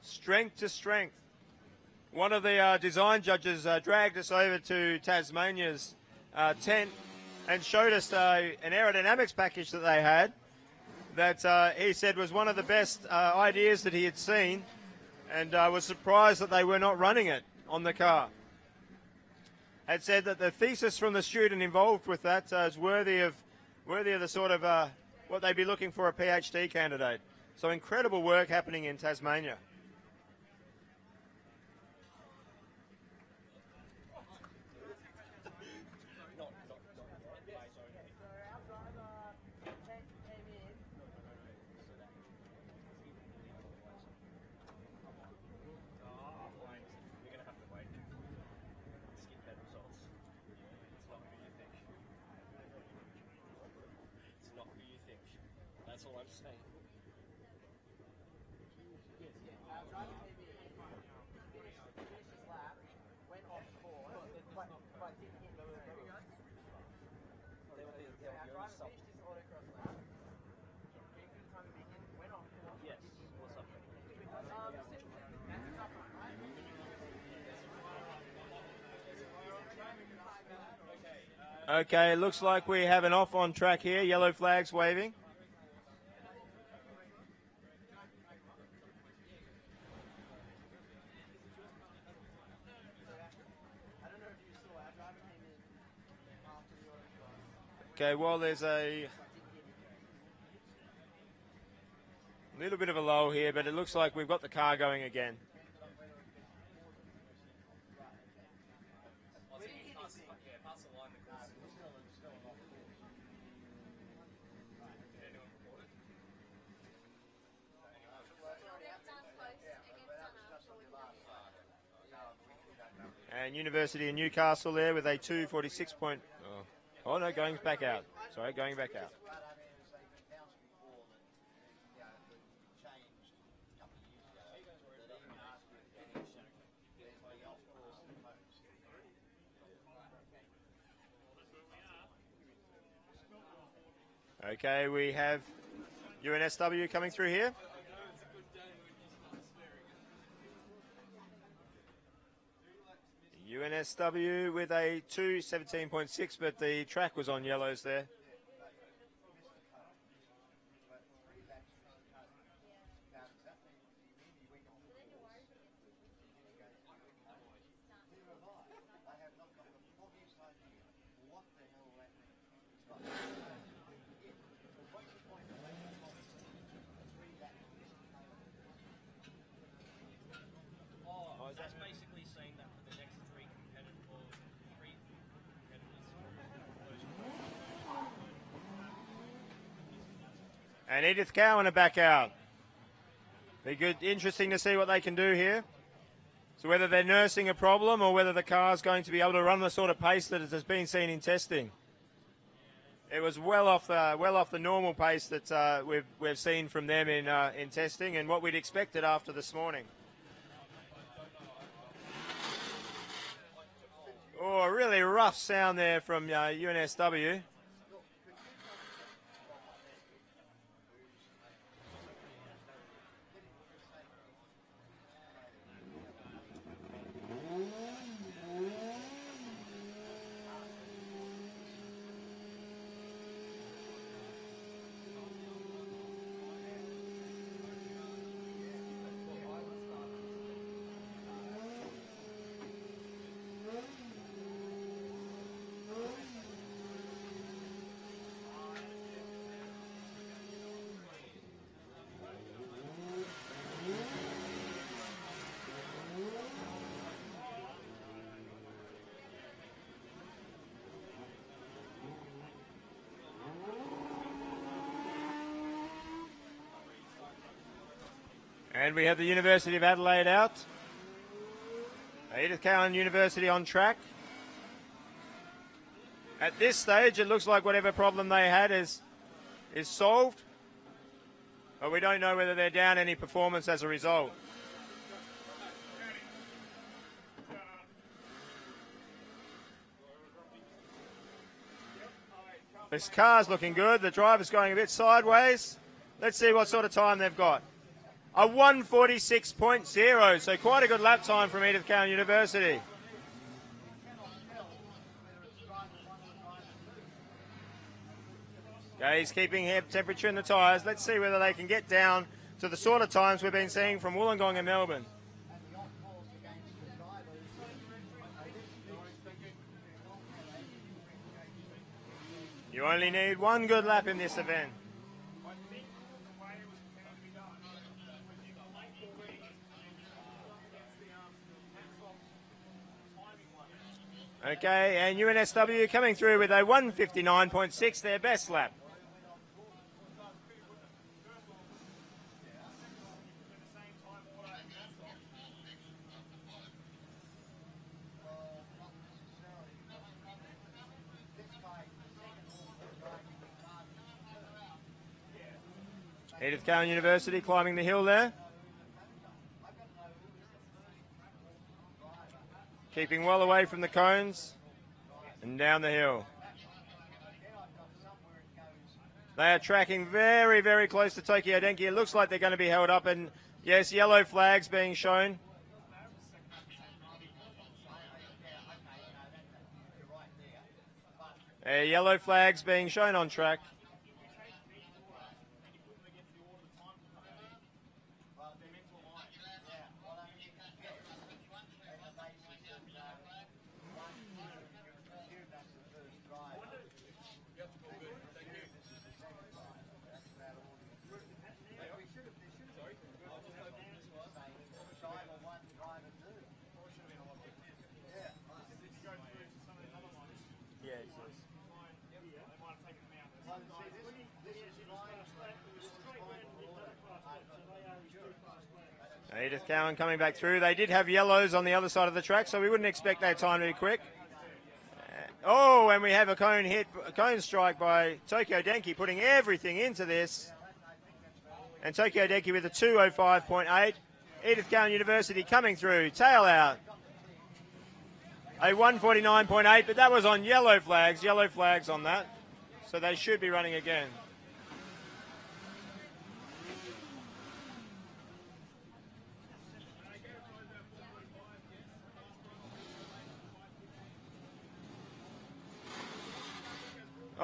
Strength to strength. One of the design judges dragged us over to Tasmania's tent and showed us an aerodynamics package that they had that he said was one of the best ideas that he had seen, and was surprised that they were not running it on the car. Had said that the thesis from the student involved with that is worthy of the sort of what they'd be looking for a PhD candidate. So incredible work happening in Tasmania. That's all I'm saying. Okay, looks like we have an off on track here. Yellow flags waving. Okay, well, there's a Little bit of a lull here, but it looks like we've got the car going again. And University of Newcastle there with a 2:46 point. Oh no, going back out. Sorry, going back out. Okay, we have UNSW coming through here. UNSW with a 2:17.6, but the track was on yellows there. That's basically saying that for the next three competitors. And Edith Cowan are back out. Be good, interesting to see what they can do here. So whether they're nursing a problem or whether the car's going to be able to run the sort of pace that has been seen in testing. It was well off the normal pace that we've seen from them in testing and what we'd expected after this morning. Oh, a really rough sound there from UNSW. And we have the University of Adelaide out. Edith Cowan University on track. At this stage, it looks like whatever problem they had is solved. But we don't know whether they're down any performance as a result. This car's looking good. The driver's going a bit sideways. Let's see what sort of time they've got. A 1:46.0, so quite a good lap time from Edith Cowan University. Okay, he's keeping temperature in the tyres. Let's see whether they can get down to the sort of times we've been seeing from Wollongong and Melbourne. You only need one good lap in this event. Okay, and UNSW coming through with a 1:59.6, their best lap. Edith Cowan University climbing the hill there. Keeping well away from the cones and down the hill. They are tracking very, very close to Tokyo Denki. It looks like they're going to be held up, and yes, yellow flags being shown. Yellow flags being shown on track. Edith Cowan coming back through. They did have yellows on the other side of the track, so we wouldn't expect their time to be quick. Oh, and we have a cone strike by Tokyo Denki, putting everything into this. And Tokyo Denki with a 2:05.8. Edith Cowan University coming through, tail out. A 1:49.8, but that was on yellow flags on that. So they should be running again.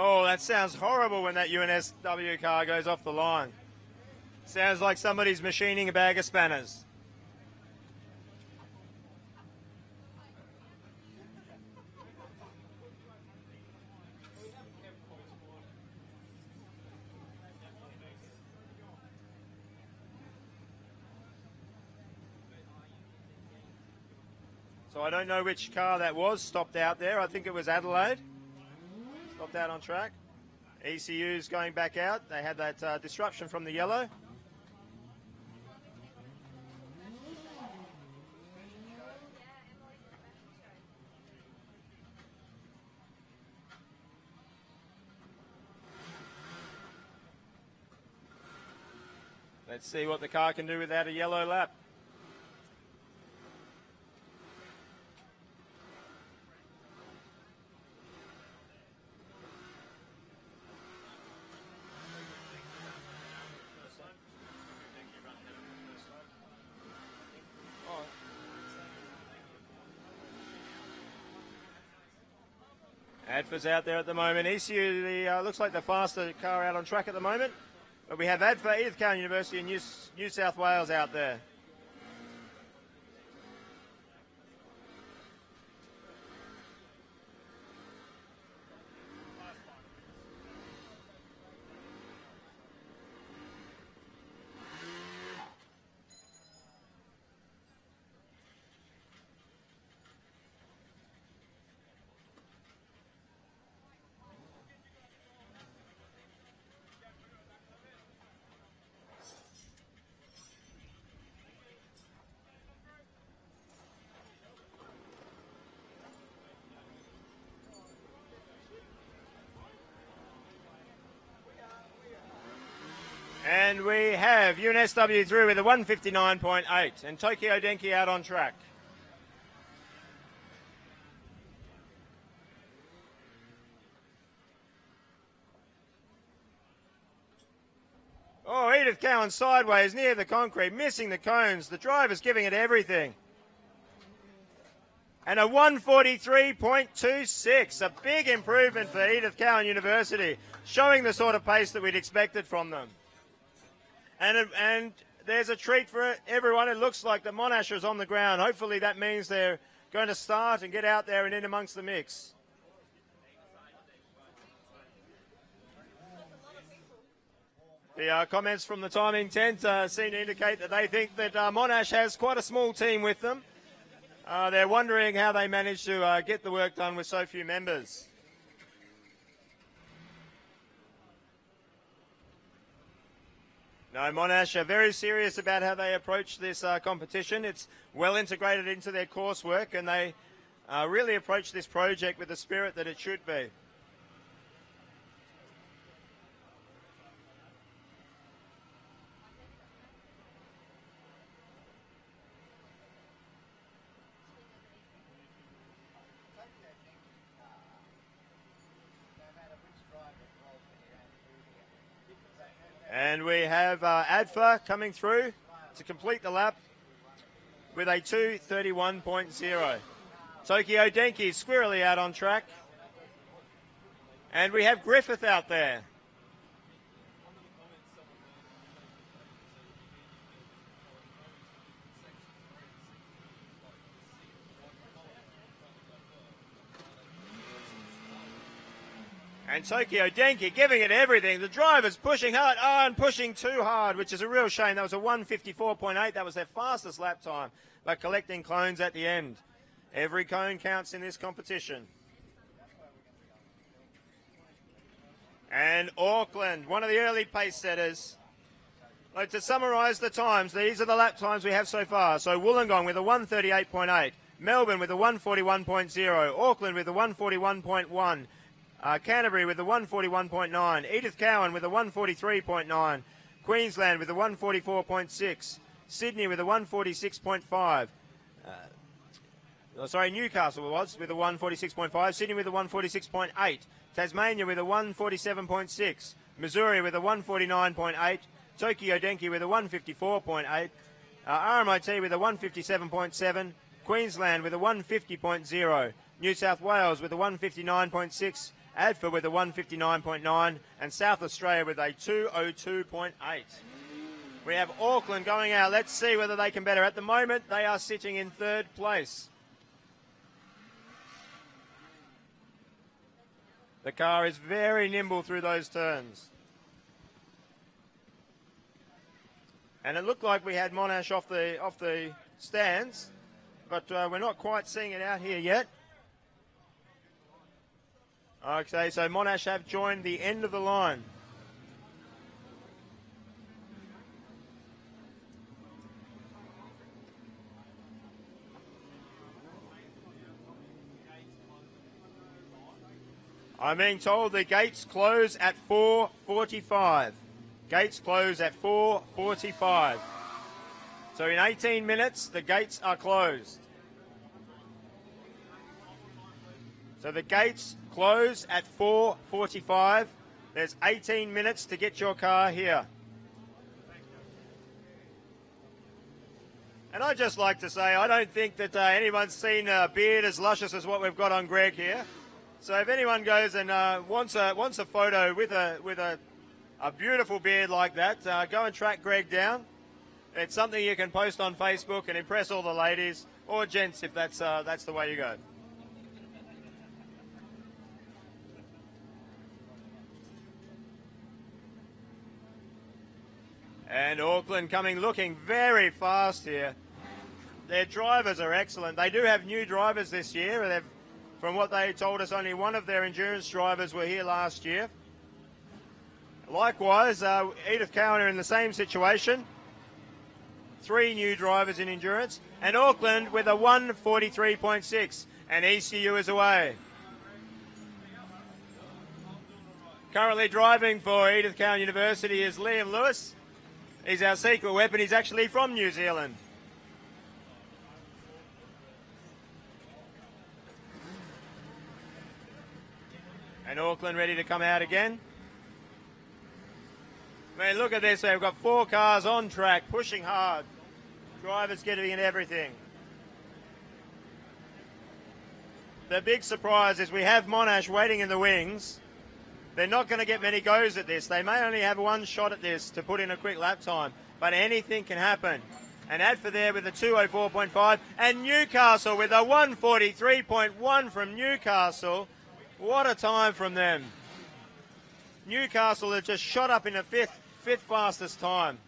Oh, that sounds horrible when that UNSW car goes off the line. Sounds like somebody's machining a bag of spanners. So I don't know which car that was stopped out there. I think it was Adelaide. Stopped out on track. ECU's going back out. They had that disruption from the yellow. Let's see what the car can do without a yellow lap. Adfa's out there at the moment. ECU looks like the faster car out on track at the moment. But we have Adfa, Edith Cowan University and New South Wales out there. And we have UNSW through with a 1:59.8 and Tokyo Denki out on track. Oh, Edith Cowan sideways near the concrete, missing the cones. The driver's giving it everything. And a 1:43.26, a big improvement for Edith Cowan University, showing the sort of pace that we'd expected from them. And there's a treat for everyone. It looks like the Monash is on the ground. Hopefully that means they're going to start and get out there and in amongst the mix. The comments from the timing tent seem to indicate that they think that Monash has quite a small team with them. They're wondering how they managed to get the work done with so few members. No, Monash are very serious about how they approach this competition. It's well integrated into their coursework, and they really approach this project with the spirit that it should be. And we have Adfa coming through to complete the lap with a 2:31.0. Tokyo Denki squirrely out on track. And we have Griffith out there. And Tokyo Denki giving it everything. The driver's pushing hard, and pushing too hard, which is a real shame. That was a 1:54.8. That was their fastest lap time, but collecting cones at the end. Every cone counts in this competition. And Auckland, one of the early pace setters. Like, to summarise the times, these are the lap times we have so far. So Wollongong with a 1:38.8, Melbourne with a 1:41.0, Auckland with a 1:41.1, Canterbury with a 1:41.9, Edith Cowan with a 1:43.9, Queensland with a 1:44.6, Sydney with a 1:46.5. Newcastle was with a 1:46.5, Sydney with a 1:46.8, Tasmania with a 1:47.6, Missouri with a 1:49.8, Tokyo Denki with a 1:54.8, RMIT with a 1:57.7, Queensland with a 1:50.0, New South Wales with a 1:59.6, ADFA with a 1:59.9, and South Australia with a 2:02.8. We have Auckland going out. Let's see whether they can better. At the moment, they are sitting in third place. The car is very nimble through those turns. And it looked like we had Monash off the stands, but we're not quite seeing it out here yet. Okay, so Monash have joined the end of the line. I'm being told the gates close at 4:45. Gates close at 4:45. So in 18 minutes, the gates are closed. So the gates close at 4:45. There's 18 minutes to get your car here. And I'd just like to say, I don't think that anyone's seen a beard as luscious as what we've got on Greg here. So if anyone goes and wants a photo with a beautiful beard like that, go and track Greg down. It's something you can post on Facebook and impress all the ladies or gents if that's the way you go. And Auckland looking very fast here. Their drivers are excellent. They do have new drivers this year. From what they told us, only one of their endurance drivers were here last year. Likewise, Edith Cowan are in the same situation. 3 new drivers in endurance. And Auckland with a 1:43.6. And ECU is away. Currently driving for Edith Cowan University is Liam Lewis. He's our secret weapon. He's actually from New Zealand. And Auckland ready to come out again. I mean, look at this. We've got 4 cars on track, pushing hard. Drivers getting in everything. The big surprise is we have Monash waiting in the wings. They're not going to get many goes at this. They may only have one shot at this to put in a quick lap time, but anything can happen. And Adfa there with a 2:04.5, and Newcastle with a 1:43.1 from Newcastle. What a time from them. Newcastle have just shot up in the fifth fastest time.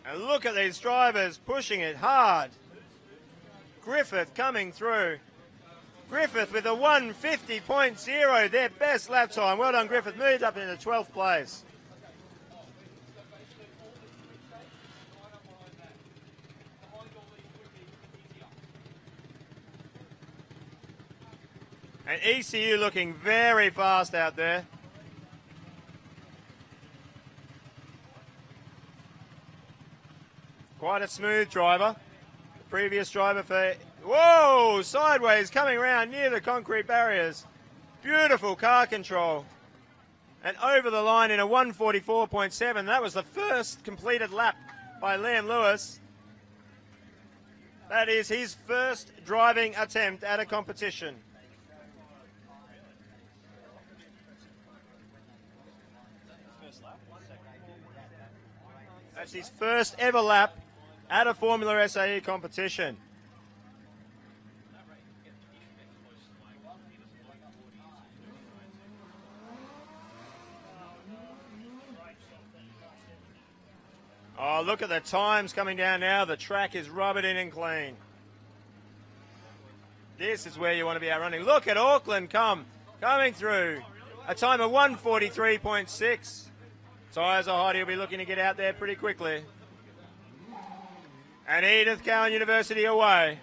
And look at these drivers pushing it hard. Griffith coming through. Griffith with a 1:50.0, their best lap time. Well done, Griffith. Moved up into 12th place. And ECU looking very fast out there. Quite a smooth driver. The previous driver for... Whoa! Sideways, coming around near the concrete barriers. Beautiful car control. And over the line in a 1:44.7. That was the first completed lap by Liam Lewis. That is his first driving attempt at a competition. That's his first ever lap at a Formula SAE competition. Oh, look at the times coming down now. The track is rubbered in and clean. This is where you want to be out running. Look at Auckland coming through. A time of 1:43.6. Tyres are hot. He'll be looking to get out there pretty quickly. And Edith Cowan University away.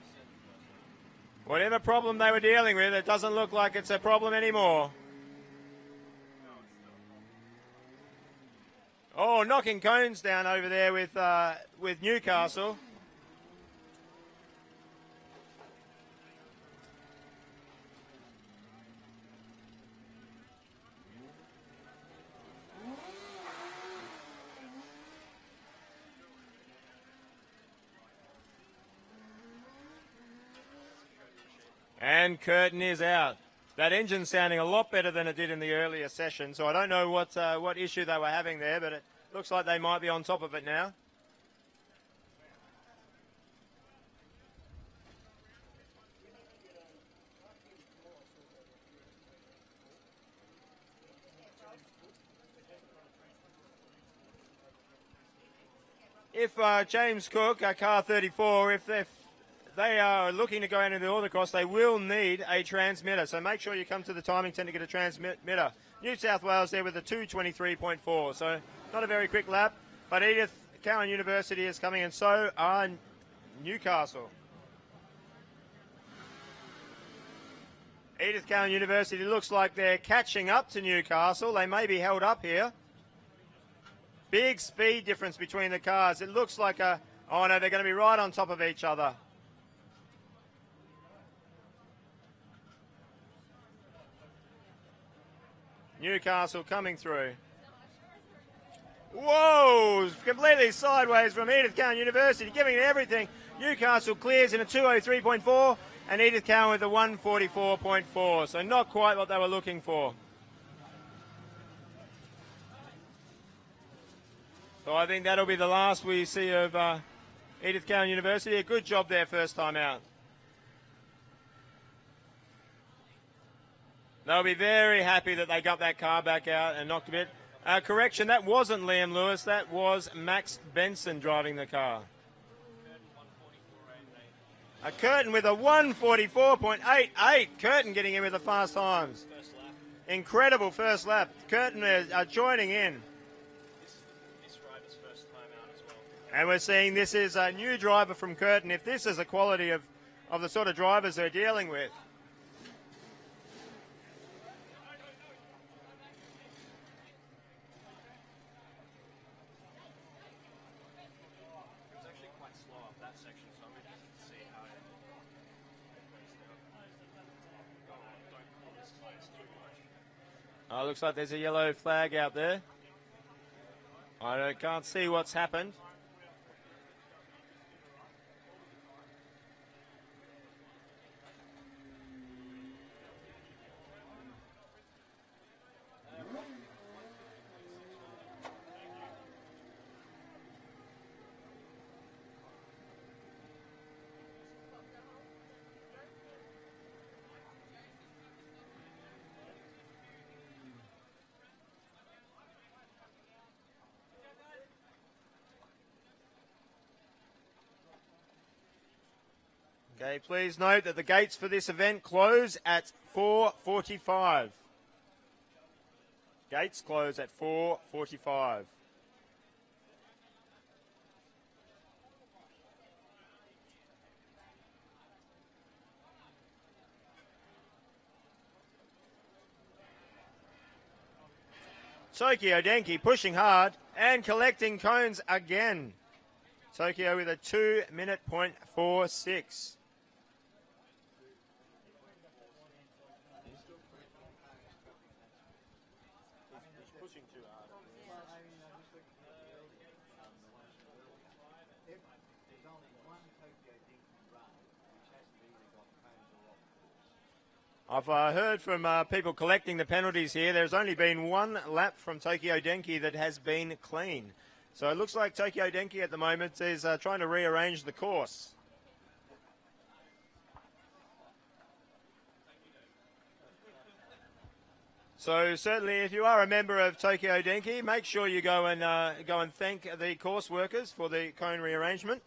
Whatever problem they were dealing with, it doesn't look like it's a problem anymore. Oh, knocking cones down over there with Newcastle. And Curtin is out. That engine's sounding a lot better than it did in the earlier session, so I don't know what issue they were having there, but it looks like they might be on top of it now. If James Cook, car 34, if they are looking to go into the autocross, they will need a transmitter. So make sure you come to the timing tent to get a transmitter. New South Wales there with a 2:23.4. So not a very quick lap. But Edith Cowan University is coming, and so are Newcastle. Edith Cowan University looks like they're catching up to Newcastle. They may be held up here. Big speed difference between the cars. It looks like oh no, they're going to be right on top of each other. Newcastle coming through. Whoa! Completely sideways from Edith Cowan University, giving it everything. Newcastle clears in a 2:03.4 and Edith Cowan with a 1:44.4. So not quite what they were looking for. So I think that'll be the last we see of Edith Cowan University. A good job there first time out. They'll be very happy that they got that car back out and knocked a bit. Correction, that wasn't Liam Lewis. That was Max Benson driving the car. A Curtin with a 1:44.88. Curtin getting in with the fast times. Incredible first lap. Curtin are joining in. And we're seeing this is a new driver from Curtin. If this is a quality of the sort of drivers they're dealing with. Oh, looks like there's a yellow flag out there. I can't see what's happened. Okay, please note that the gates for this event close at 4:45. Gates close at 4:45. Tokyo Denki pushing hard and collecting cones again. Tokyo with a 2:46. I've heard from people collecting the penalties here, there's only been one lap from Tokyo Denki that has been clean. So it looks like Tokyo Denki at the moment is trying to rearrange the course. So certainly, if you are a member of Tokyo Denki, make sure you go and thank the course workers for the cone rearrangement.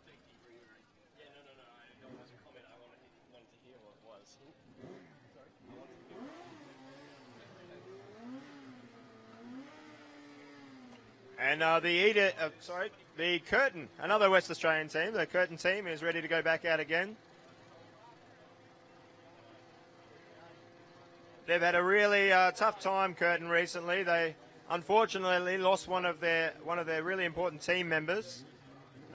And the Curtin, another West Australian team. The Curtin team is ready to go back out again. They've had a really tough time, Curtin, recently. They unfortunately lost one of their really important team members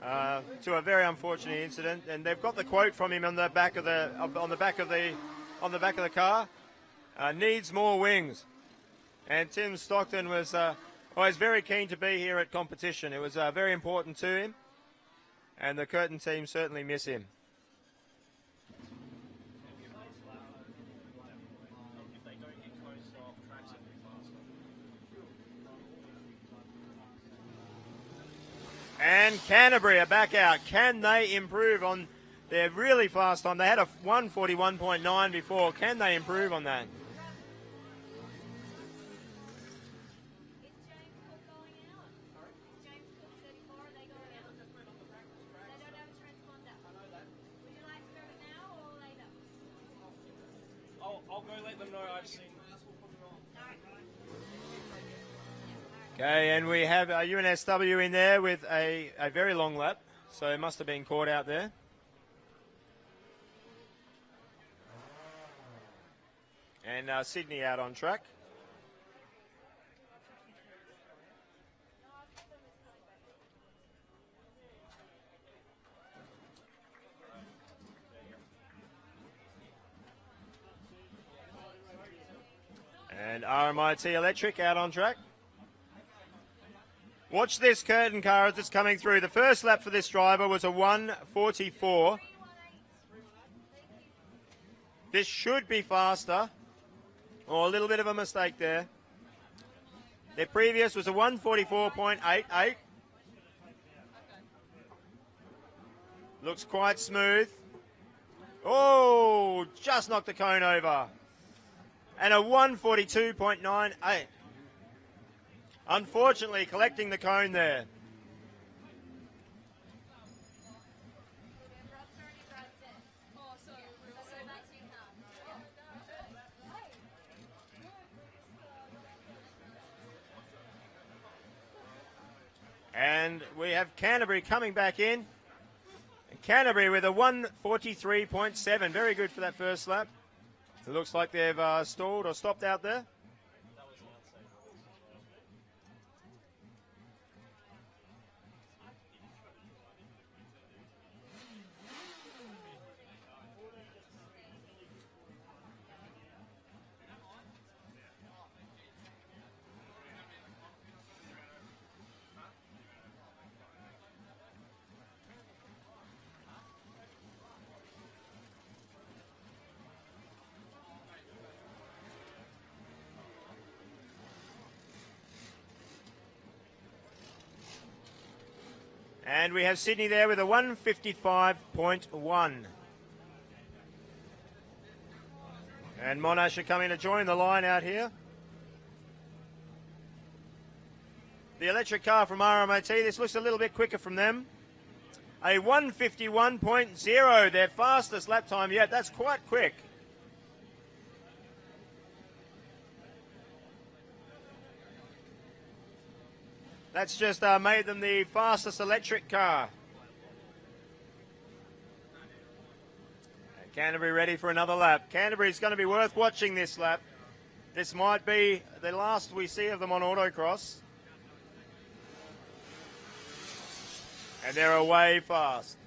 to a very unfortunate incident. And they've got the quote from him on the back of the car. Needs more wings. And Tim Stockton was very keen to be here at competition. It was very important to him, and the Curtin team certainly miss him. And Canterbury are back out. Can they improve on their really fast time? They had a 1:41.9 before. Can they improve on that? I'll go let them know I've seen. Okay, and we have UNSW in there with a very long lap, so it must have been caught out there. And Sydney out on track. And RMIT Electric out on track. Watch this Curtin car as it's coming through. The first lap for this driver was a 1:44. This should be faster. Oh, a little bit of a mistake there. Their previous was a 1:44.88. Looks quite smooth. Oh, just knocked the cone over. And a 1:42.98. Unfortunately, collecting the cone there. And we have Canterbury coming back in. Canterbury with a 1:43.7. Very good for that first lap. It looks like they've stalled or stopped out there. And we have Sydney there with a 1:55.1. And Monash are coming to join the line out here. The electric car from RMIT, this looks a little bit quicker from them. A 1:51.0, their fastest lap time yet. That's quite quick. That's just made them the fastest electric car. Canterbury ready for another lap. Canterbury's going to be worth watching this lap. This might be the last we see of them on autocross. And they're away fast.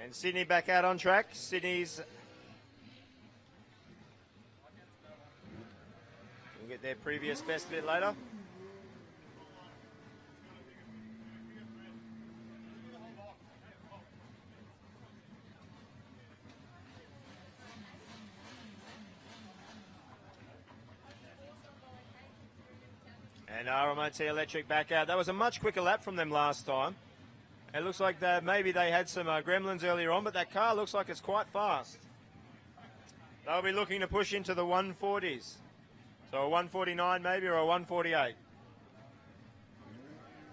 And Sydney back out on track. Sydney's... We'll get their previous best a bit later. And RMIT Electric back out. That was a much quicker lap from them last time. It looks like maybe they had some gremlins earlier on, but that car looks like it's quite fast. They'll be looking to push into the 140s. So a 149 maybe, or a 148.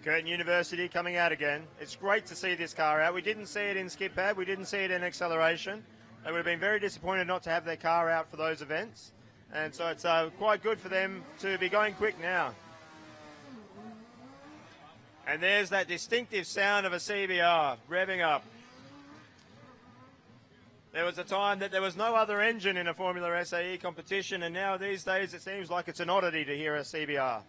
Curtin University coming out again. It's great to see this car out. We didn't see it in skid pad. We didn't see it in acceleration. They would have been very disappointed not to have their car out for those events. And so it's quite good for them to be going quick now. And there's that distinctive sound of a CBR revving up. There was a time that there was no other engine in a Formula SAE competition, and now these days it seems like it's an oddity to hear a CBR.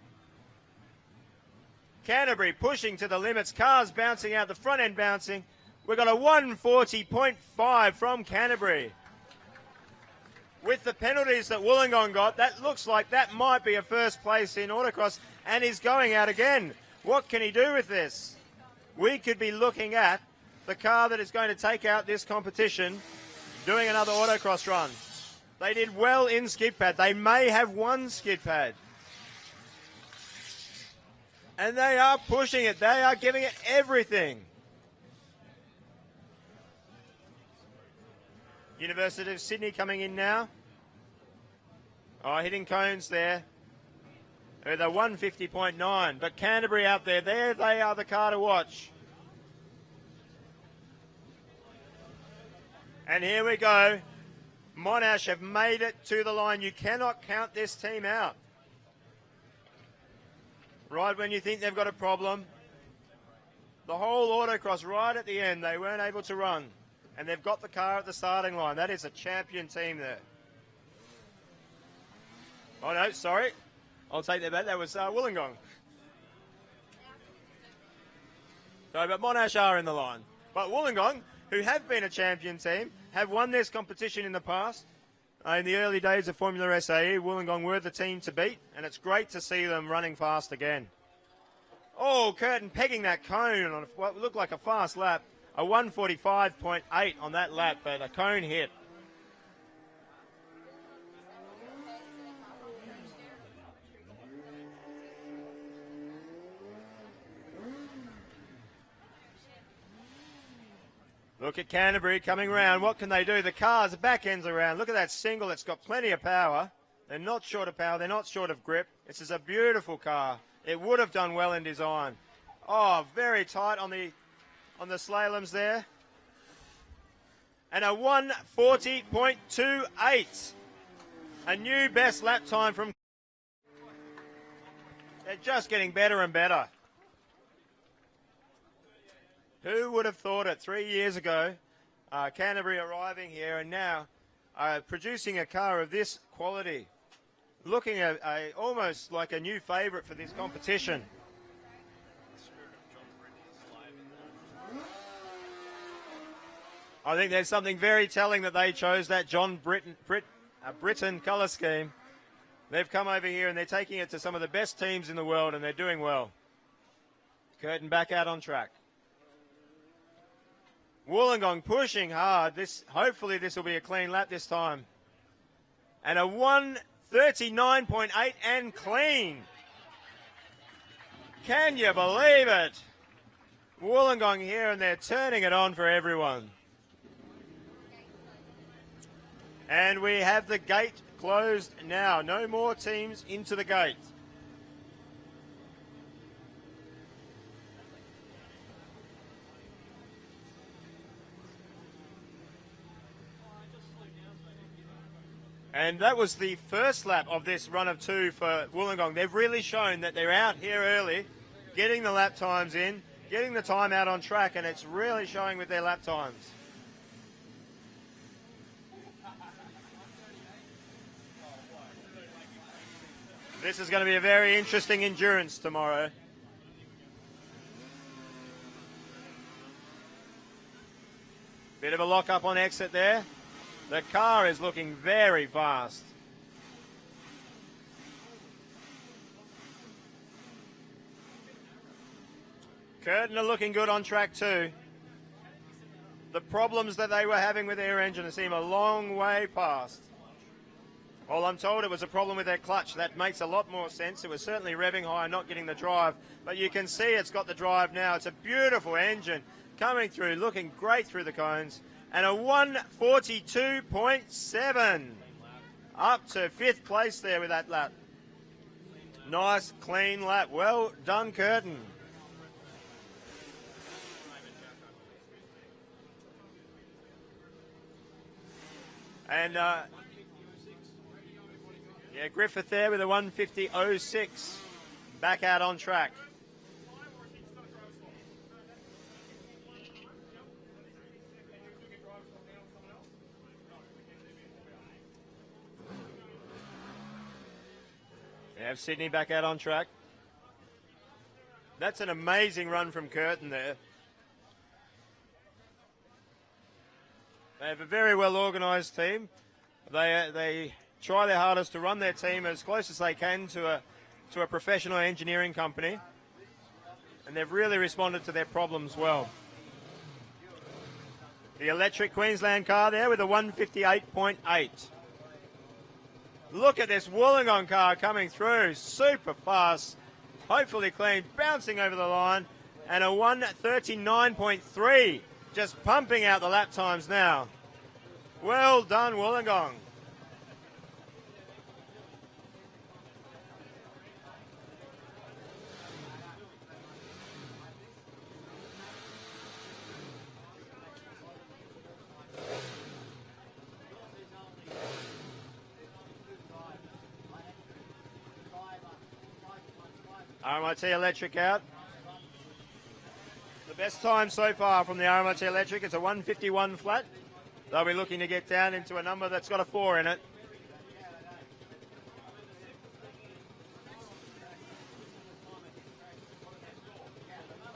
Canterbury pushing to the limits, cars bouncing out, the front end bouncing. We've got a 140.5 from Canterbury. With the penalties that Wollongong got, that looks like that might be a first place in autocross, and he's going out again. What can he do with this? We could be looking at the car that is going to take out this competition doing another autocross run. They did well in skid pad. They may have won skid pad. And they are pushing it. They are giving it everything. University of Sydney coming in now. Oh, hitting cones there. With a 150.9. But Canterbury out there, they are the car to watch. And here we go. Monash have made it to the line. You cannot count this team out. Right when you think they've got a problem. The whole autocross right at the end, they weren't able to run. And they've got the car at the starting line. That is a champion team there. Oh no, sorry. I'll take that back. That was Wollongong. So, but Monash are in the line. But Wollongong, who have been a champion team, have won this competition in the past. In the early days of Formula SAE, Wollongong were the team to beat, and it's great to see them running fast again. Oh, Curtin pegging that cone on what looked like a fast lap. A 145.8 on that lap, but a cone hit. Look at Canterbury coming around. What can they do? The cars, the back end's around. Look at that single. It's got plenty of power. They're not short of power. They're not short of grip. This is a beautiful car. It would have done well in design. Oh, very tight on the slaloms there. And a 140.28. A new best lap time from... They're just getting better and better. Who would have thought it 3 years ago, Canterbury arriving here and now producing a car of this quality. Looking at almost like a new favourite for this competition. I think there's something very telling that they chose that John Britton colour scheme. They've come over here and they're taking it to some of the best teams in the world, and they're doing well. Curtin back out on track. Wollongong pushing hard. Hopefully this will be a clean lap this time. And a 139.8 and clean. Can you believe it? Wollongong here, and they're turning it on for everyone. And we have the gate closed now. No more teams into the gate. And that was the first lap of this run of two for Wollongong. They've really shown that they're out here early, getting the lap times in, getting the time out on track, and it's really showing with their lap times. This is going to be a very interesting endurance tomorrow. Bit of a lock-up on exit there. The car is looking very fast. Curtin are looking good on track too. The problems that they were having with their engine seem a long way past. Well, I'm told it was a problem with their clutch. That makes a lot more sense. It was certainly revving high, not getting the drive. But you can see it's got the drive now. It's a beautiful engine coming through, looking great through the cones. And a 1:42.7. Up to 5th place there with that lap. Nice, clean lap. Well done, Curtin. And, yeah, Griffith there with a 1:50.06. Back out on track. We have Sydney back out on track. That's an amazing run from Curtin there. They have a very well organised team. They try their hardest to run their team as close as they can to a professional engineering company. And they've really responded to their problems well. The electric Queensland car there with a 1:58.8. Look at this Wollongong car coming through. Super fast. Hopefully clean. Bouncing over the line. And a 1:39.3. Just pumping out the lap times now. Well done, Wollongong. RMIT Electric out. The best time so far from the RMIT Electric is a 1:51 flat. They'll be looking to get down into a number that's got a 4 in it.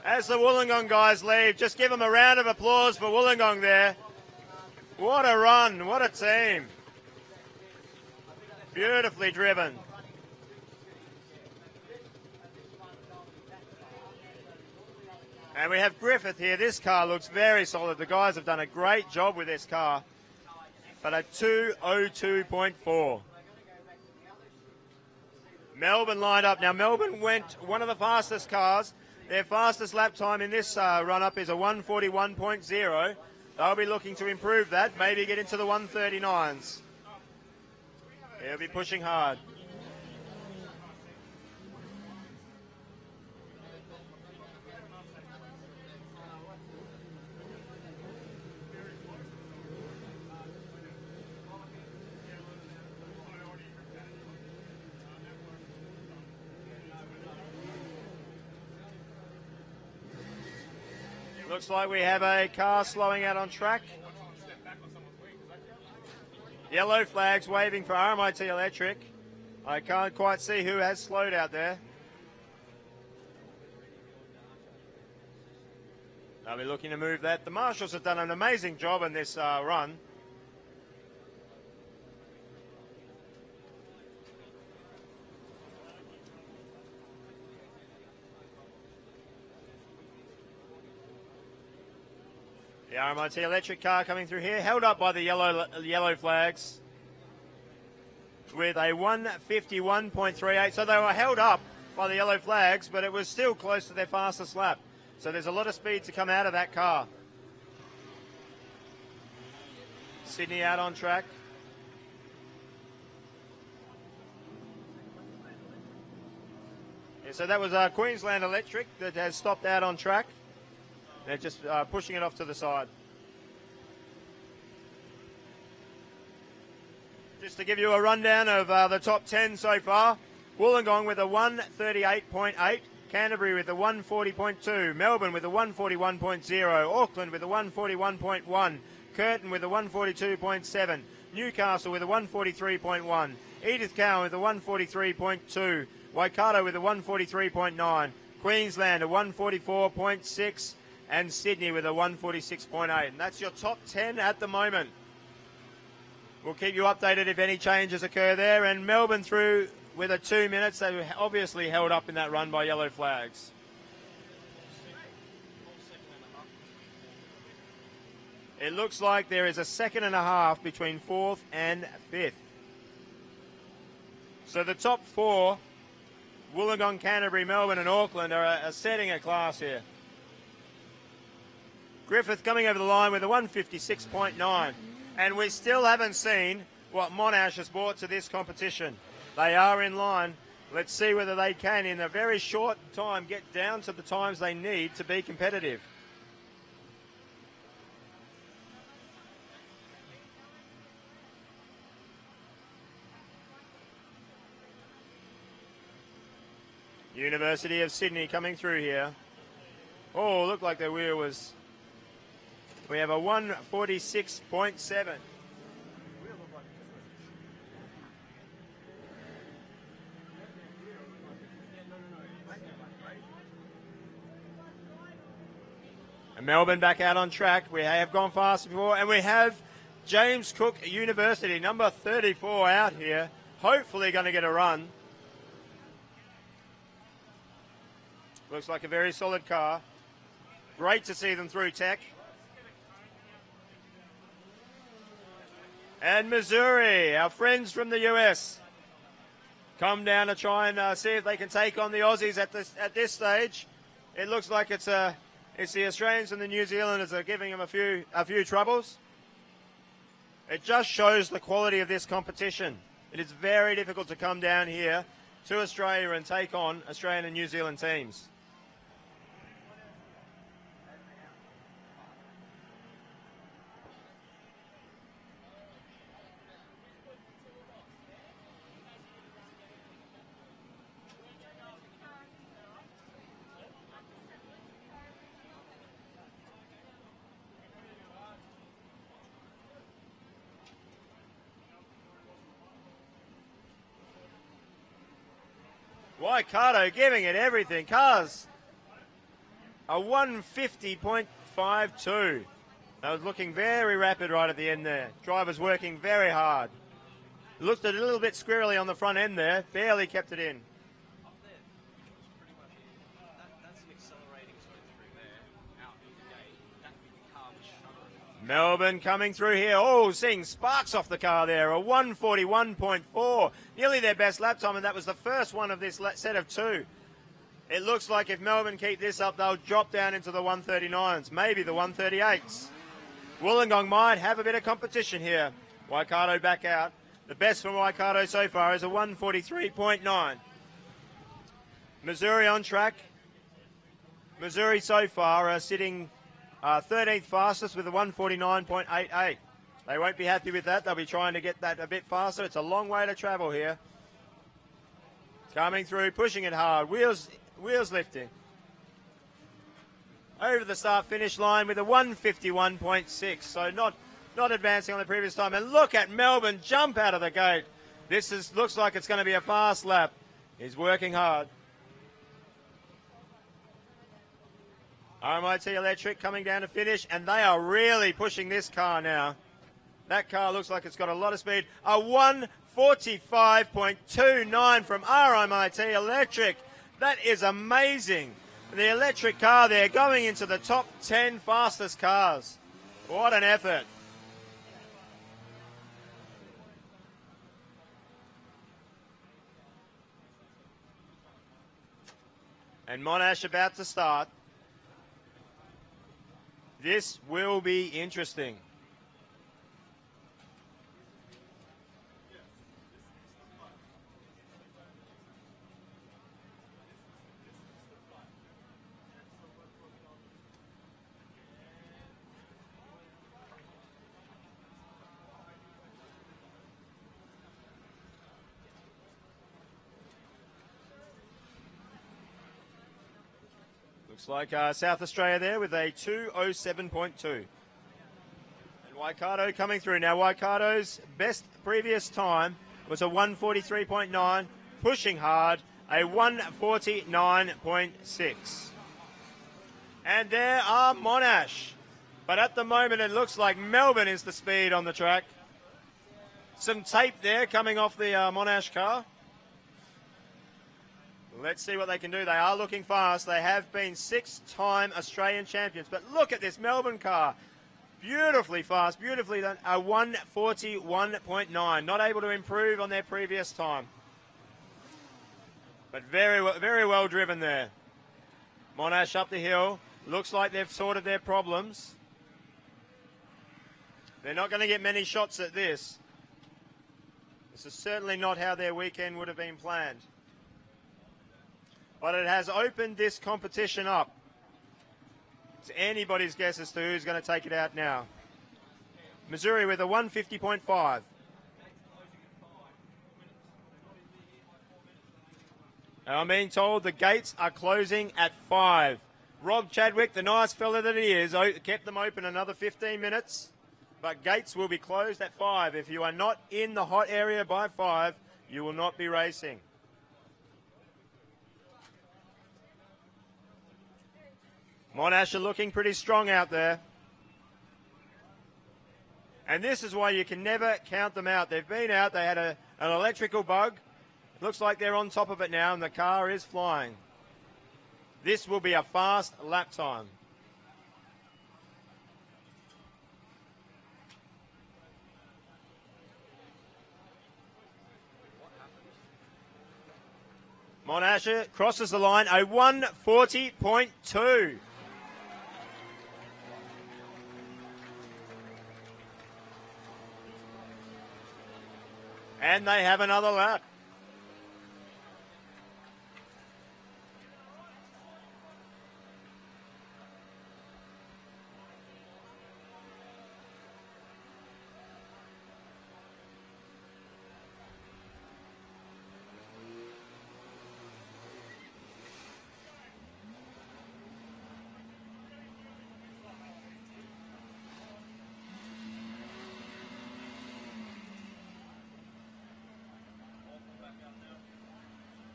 As the Wollongong guys leave, just give them a round of applause for Wollongong there. What a run, what a team. Beautifully driven. And we have Griffith here. This car looks very solid. The guys have done a great job with this car. But a 2:02.4. Melbourne lined up. Now, Melbourne went one of the fastest cars. Their fastest lap time in this run-up is a 1:41.0. They'll be looking to improve that, maybe get into the 1:39s. They'll be pushing hard. Looks like we have a car slowing out on track. Yellow flags waving for RMIT Electric. I can't quite see who has slowed out there. They'll be looking to move that. The marshals have done an amazing job in this run. The RMIT Electric car coming through here, held up by the yellow flags with a 1:51.38. So they were held up by the yellow flags, but it was still close to their fastest lap. So there's a lot of speed to come out of that car. Sydney out on track. Yeah, so that was Queensland Electric that has stopped out on track. They're just pushing it off to the side. Just to give you a rundown of the top 10 so far. Wollongong with a 1:38.8. Canterbury with a 1:40.2. Melbourne with a 1:41.0. Auckland with a 1:41.1. Curtin with a 1:42.7. Newcastle with a 1:43.1. Edith Cowan with a 1:43.2. Waikato with a 1:43.9. Queensland a 1:44.6. And Sydney with a 1:46.8. And that's your top 10 at the moment. We'll keep you updated if any changes occur there. And Melbourne through with a 2 minutes. They were obviously held up in that run by yellow flags. It looks like there is a second and a half between 4th and 5th. So the top four, Wollongong, Canterbury, Melbourne and Auckland, are setting a class here. Griffith coming over the line with a 156.9. And we still haven't seen what Monash has brought to this competition. They are in line. Let's see whether they can, in a very short time, get down to the times they need to be competitive. University of Sydney coming through here. Oh, looked like their wheel was... We have a 146.7. And Melbourne back out on track. We have gone fast before, and we have James Cook University, number 34, out here. Hopefully going to get a run. Looks like a very solid car. Great to see them through tech. And Missouri, our friends from the US, come down to try and see if they can take on the Aussies at this stage. It looks like it's the Australians and the New Zealanders are giving them a few troubles. It just shows the quality of this competition. It is very difficult to come down here to Australia and take on Australian and New Zealand teams. Waikato giving it everything. Cars a 150.52. That was looking very rapid right at the end there. Drivers working very hard. Looked a little bit squirrely on the front end there. Barely kept it in. Melbourne coming through here. Oh, seeing sparks off the car there. A 141.4. Nearly their best lap time, and that was the first one of this set of two. It looks like if Melbourne keep this up, they'll drop down into the 139s, maybe the 138s. Wollongong might have a bit of competition here. Waikato back out. The best from Waikato so far is a 143.9. Missouri on track. Missouri so far are sitting 13th fastest with a 149.88. They won't be happy with that. They'll be trying to get that a bit faster. It's a long way to travel here. Coming through, pushing it hard. Wheels lifting. Over the start-finish line with a 151.6. So not advancing on the previous time. And look at Melbourne jump out of the gate. Looks like it's going to be a fast lap. He's working hard. RMIT Electric coming down to finish, and they are really pushing this car now. That car looks like it's got a lot of speed. A 145.29 from RMIT Electric. That is amazing. The electric car there going into the top 10 fastest cars. What an effort. And Monash about to start. This will be interesting. Looks like South Australia there with a 2:07.2. And Waikato coming through. Now Waikato's best previous time was a 143.9, pushing hard, a 149.6. And there are Monash. But at the moment it looks like Melbourne is the speed on the track. Some tape there coming off the Monash car. Let's see what they can do. They are looking fast. They have been 6-time Australian champions. But look at this Melbourne car. Beautifully fast, beautifully done. A 141.9. Not able to improve on their previous time. But very well driven there. Monash up the hill. Looks like they've sorted their problems. They're not going to get many shots at this. This is certainly not how their weekend would have been planned. But it has opened this competition up. It's anybody's guess as to who's going to take it out now. Missouri with a 150.5. Now I'm being told the gates are closing at 5. Rob Chadwick, the nice fella that he is, kept them open another 15 minutes. But gates will be closed at 5. If you are not in the hot area by 5, you will not be racing. Monash are looking pretty strong out there. And this is why you can never count them out. They've been out. They had an electrical bug. It looks like they're on top of it now, and the car is flying. This will be a fast lap time. Monash crosses the line, a 140.2. And they have another lap.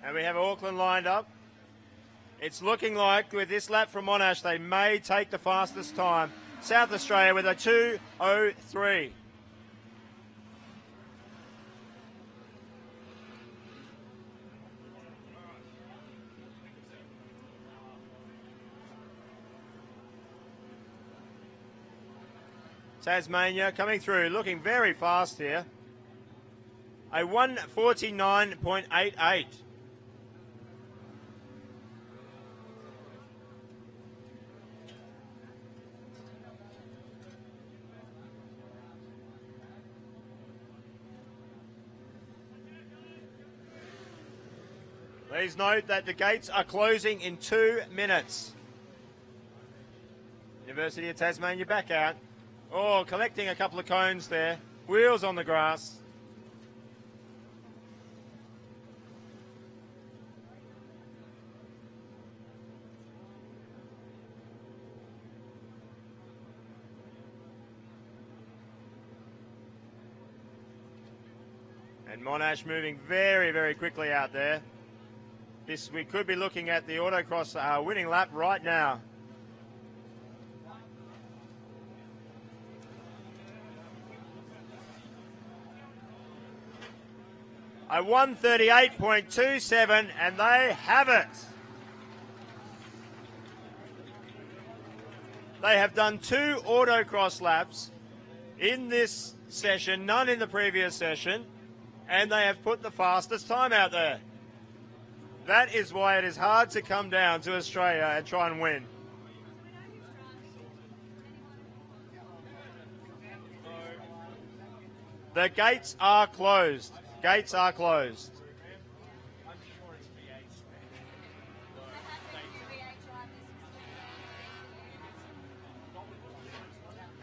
And we have Auckland lined up. It's looking like with this lap from Monash, they may take the fastest time. South Australia with a 2:03. Tasmania coming through, looking very fast here. A 149.88. Please note that the gates are closing in 2 minutes. University of Tasmania back out. Oh, collecting a couple of cones there. Wheels on the grass. And Monash moving very quickly out there. We could be looking at the autocross winning lap right now. A 138.27, and they have it. They have done 2 autocross laps in this session, none in the previous session, and they have put the fastest time out there. That is why it is hard to come down to Australia and try and win. The gates are closed. Gates are closed.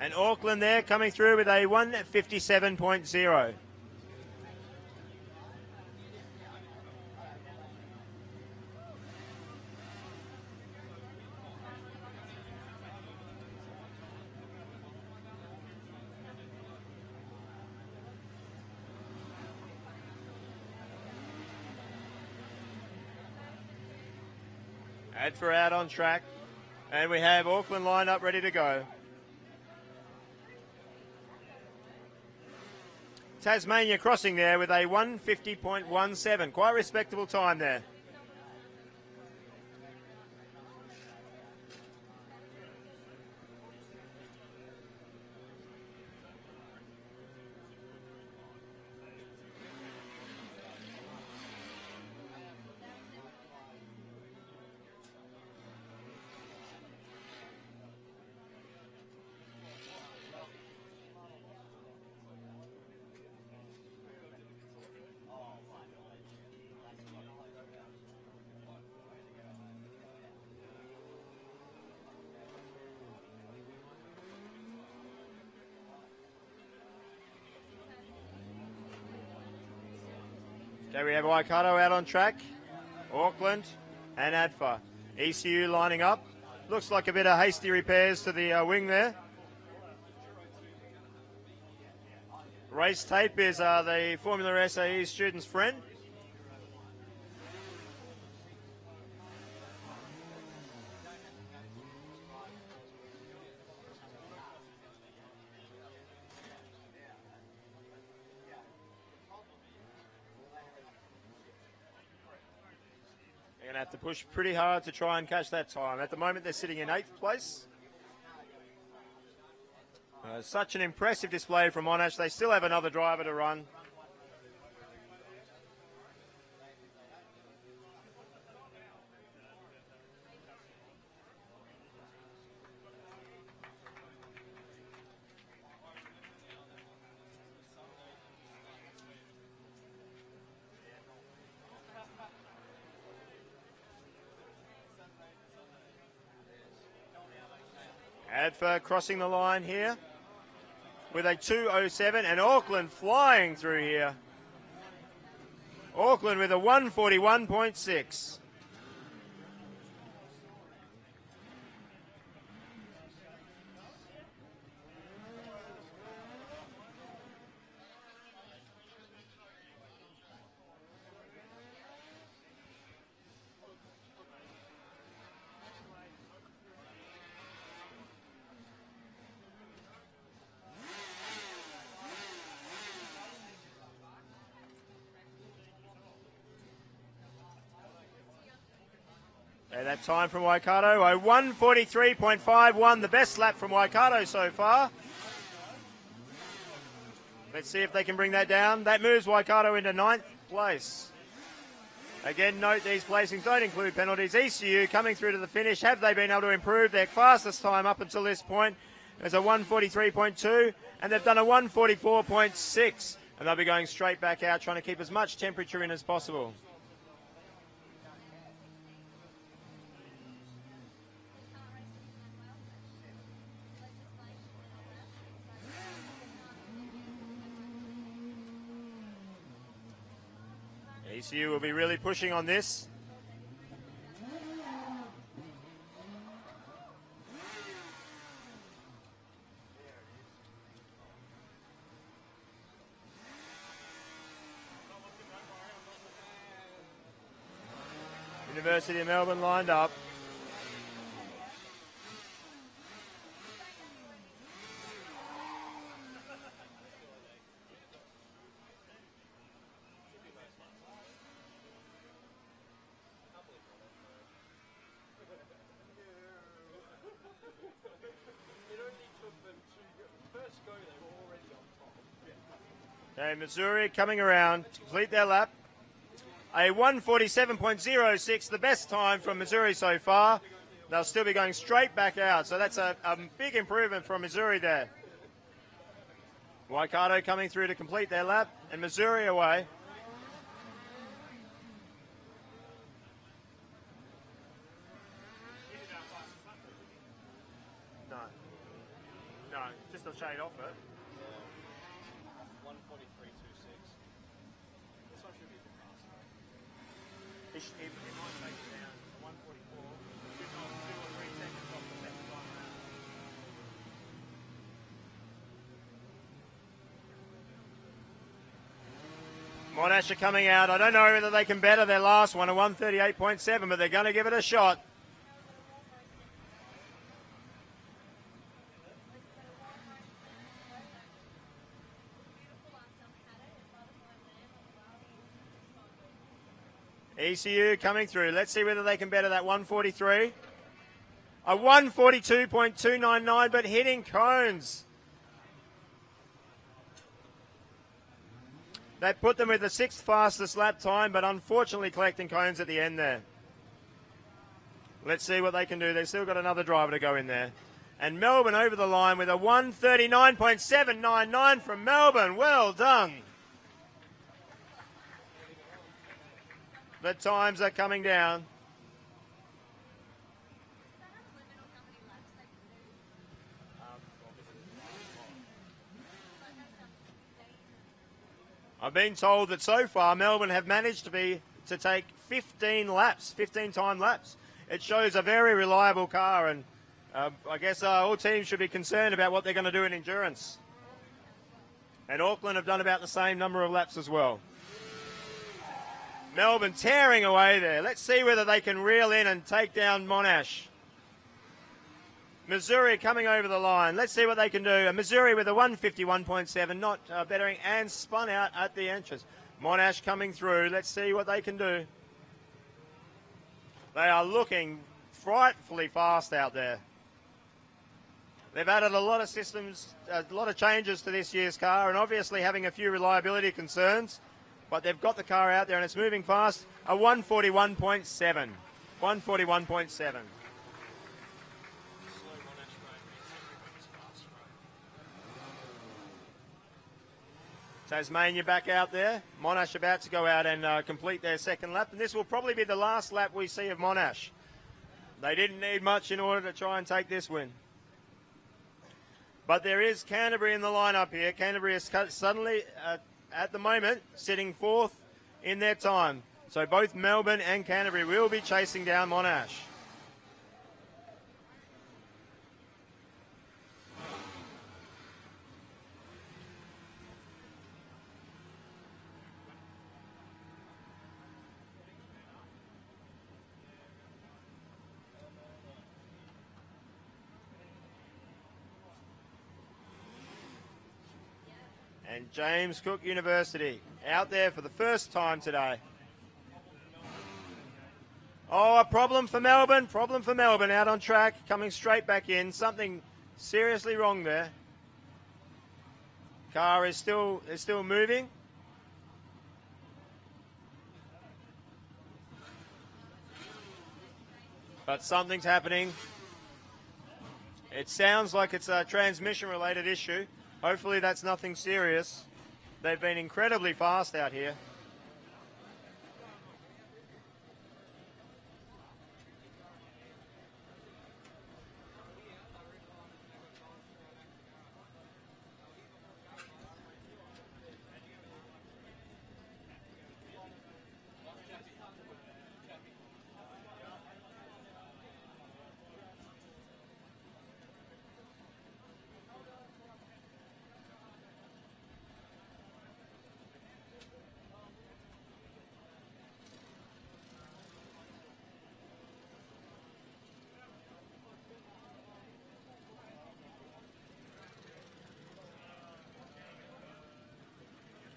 And Auckland there coming through with a 157.0. Adfer out on track, and we have Auckland lined up ready to go. Tasmania crossing there with a 150.17, quite respectable time there. Okay, we have Waikato out on track, Auckland and ADFA. ECU lining up. Looks like a bit of hasty repairs to the wing there. Race tape is the Formula SAE student's friend. They're going to have to push pretty hard to try and catch that time. At the moment, they're sitting in 8th place. Such an impressive display from Monash. They still have another driver to run. Adfer crossing the line here with a 2:07, and Auckland flying through here. Auckland with a 1:41.6. And that time from Waikato, a 1:43.51, the best lap from Waikato so far. Let's see if they can bring that down. That moves Waikato into 9th place. Again, note these placings don't include penalties. ECU coming through to the finish. Have they been able to improve their fastest time up until this point? There's a 1:43.2, and they've done a 1:44.6. And they'll be going straight back out, trying to keep as much temperature in as possible. ECU will be really pushing on this. University of Melbourne lined up. Okay, Missouri coming around to complete their lap. A 1:47.06, the best time from Missouri so far. They'll still be going straight back out, so that's a big improvement from Missouri there. Waikato coming through to complete their lap, and Missouri away. No, just a shade off it. 1:43.26. This one should be a bit faster. It might take it down. 1:44. 2 or 3 seconds off the second time around. Monash are coming out. I don't know whether they can better their last one, a 1:38.7, but they're going to give it a shot. ECU coming through. Let's see whether they can better that 1:43. A 1:42.299, but hitting cones. That put them with the 6th fastest lap time, but unfortunately collecting cones at the end there. Let's see what they can do. They've still got another driver to go in there. And Melbourne over the line with a 1:39.799 from Melbourne. Well done. The times are coming down. I've been told that so far Melbourne have managed to take 15 laps, 15-time laps. It shows a very reliable car, and I guess all teams should be concerned about what they're going to do in endurance. And Auckland have done about the same number of laps as well. Melbourne tearing away there. Let's see whether they can reel in and take down Monash. Missouri coming over the line. Let's see what they can do. Missouri with a 151.7, not bettering, and spun out at the entrance. Monash coming through. Let's see what they can do. They are looking frightfully fast out there. They've added a lot of systems, a lot of changes to this year's car, and obviously having a few reliability concerns, but they've got the car out there and it's moving fast. A 141.7. 141.7. Tasmania back out there. Monash about to go out and complete their second lap, and this will probably be the last lap we see of Monash. They didn't need much in order to try and take this win. But there is Canterbury in the lineup here. Canterbury is suddenly, at the moment, sitting fourth in their time. So both Melbourne and Canterbury will be chasing down Monash. And James Cook University out there for the first time today. Oh, a problem for Melbourne out on track, coming straight back in. Something seriously wrong there. Car is still moving. But something's happening. It sounds like it's a transmission-related issue. Hopefully that's nothing serious. They've been incredibly fast out here.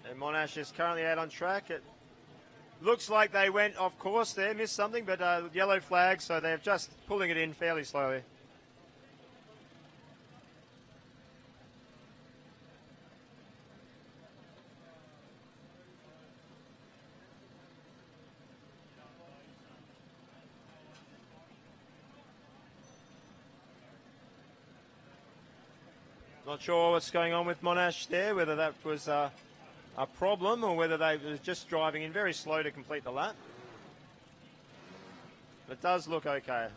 And Monash is currently out on track. It looks like they went off course there, missed something, but yellow flag, so they're just pulling it in fairly slowly. Not sure what's going on with Monash there, whether that was a problem or whether they were just driving in very slow to complete the lap. It does look okay.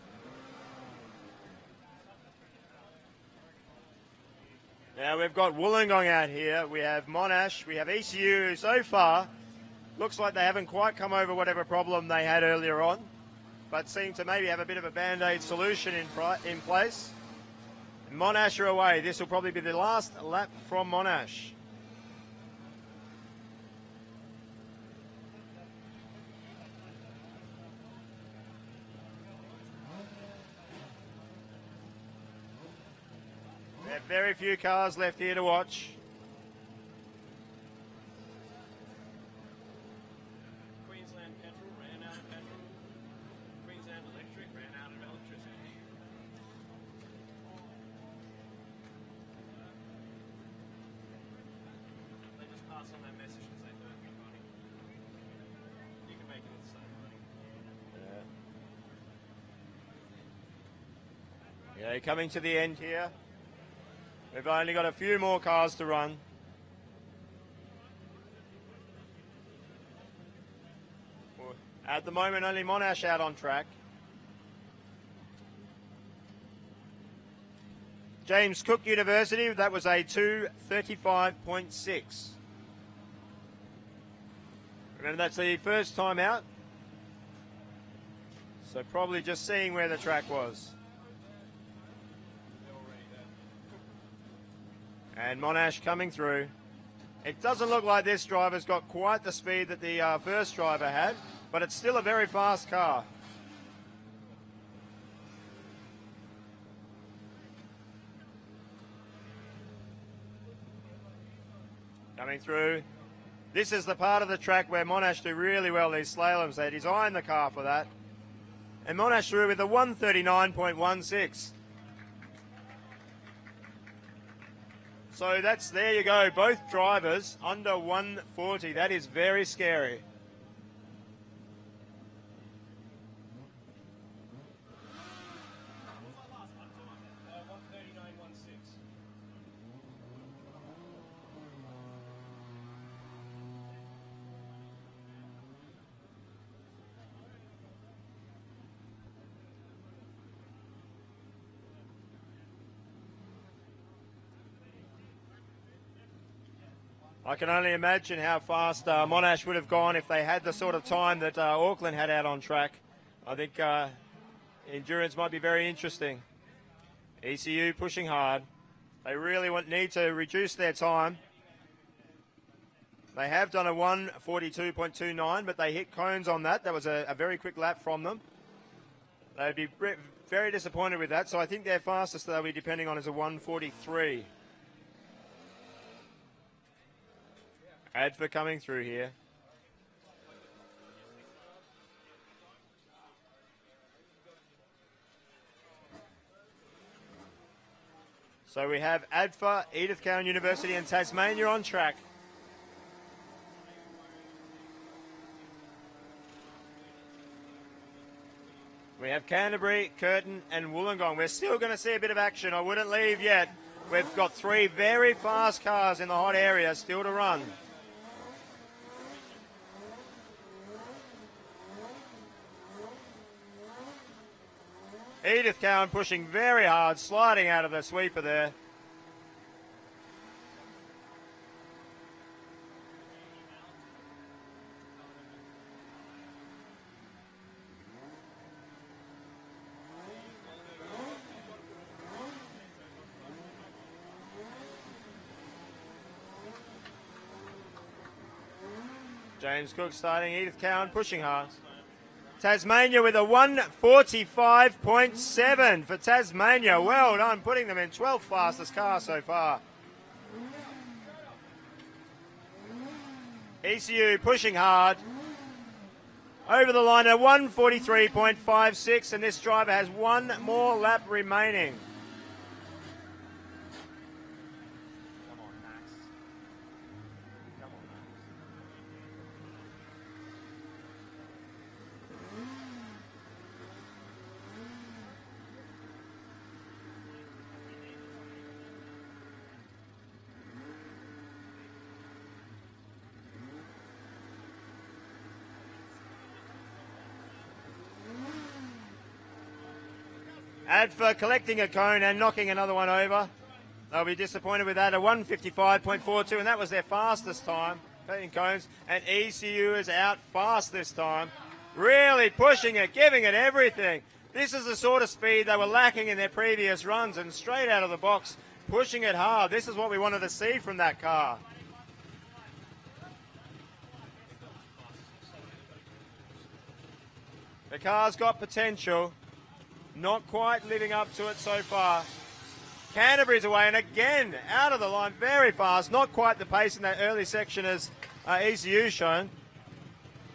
Now we've got Wollongong out here. We have Monash. We have ECU. So far, looks like they haven't quite come over whatever problem they had earlier on, but seem to maybe have a bit of a band-aid solution in place. Monash are away. This will probably be the last lap from Monash. There are very few cars left here to watch. Queensland Petrol ran out of petrol. Queensland Electric ran out of electricity. They just pass on that message and say, don't be funny. You can make it with the same money. Yeah, coming to the end here. We've only got a few more cars to run. At the moment, only Monash out on track. James Cook University, that was a 2:35.6. Remember, that's the first time out. So probably just seeing where the track was. And Monash coming through. It doesn't look like this driver's got quite the speed that the first driver had, but it's still a very fast car. Coming through. This is the part of the track where Monash do really well, these slaloms. They design the car for that. And Monash through with a 139.16. So there you go, both drivers under 140. That is very scary. I can only imagine how fast Monash would have gone if they had the sort of time that Auckland had out on track. I think endurance might be very interesting. ECU pushing hard. They really need to reduce their time. They have done a 1:42.29, but they hit cones on that. That was a very quick lap from them. They'd be very disappointed with that, so I think their fastest they'll be depending on is a 1:43. Adfa coming through here. So we have ADFA, Edith Cowan University and Tasmania on track. We have Canterbury, Curtin and Wollongong. We're still going to see a bit of action. I wouldn't leave yet. We've got three very fast cars in the hot area still to run. Edith Cowan pushing very hard, sliding out of the sweeper there. James Cook starting, Edith Cowan pushing hard. Tasmania with a 1:45.7 for Tasmania. Well done, putting them in 12th fastest car so far. ECU pushing hard. Over the line at 1:43.56, and this driver has one more lap remaining. Adfa collecting a cone and knocking another one over. They'll be disappointed with that, a 1:55.42, and that was their fastest time, collecting cones. And ECU is out fast this time. Really pushing it, giving it everything. This is the sort of speed they were lacking in their previous runs, and straight out of the box, pushing it hard. This is what we wanted to see from that car. The car's got potential. Not quite living up to it so far. Canterbury's away, and again, out of the line, very fast. Not quite the pace in that early section as ECU shown.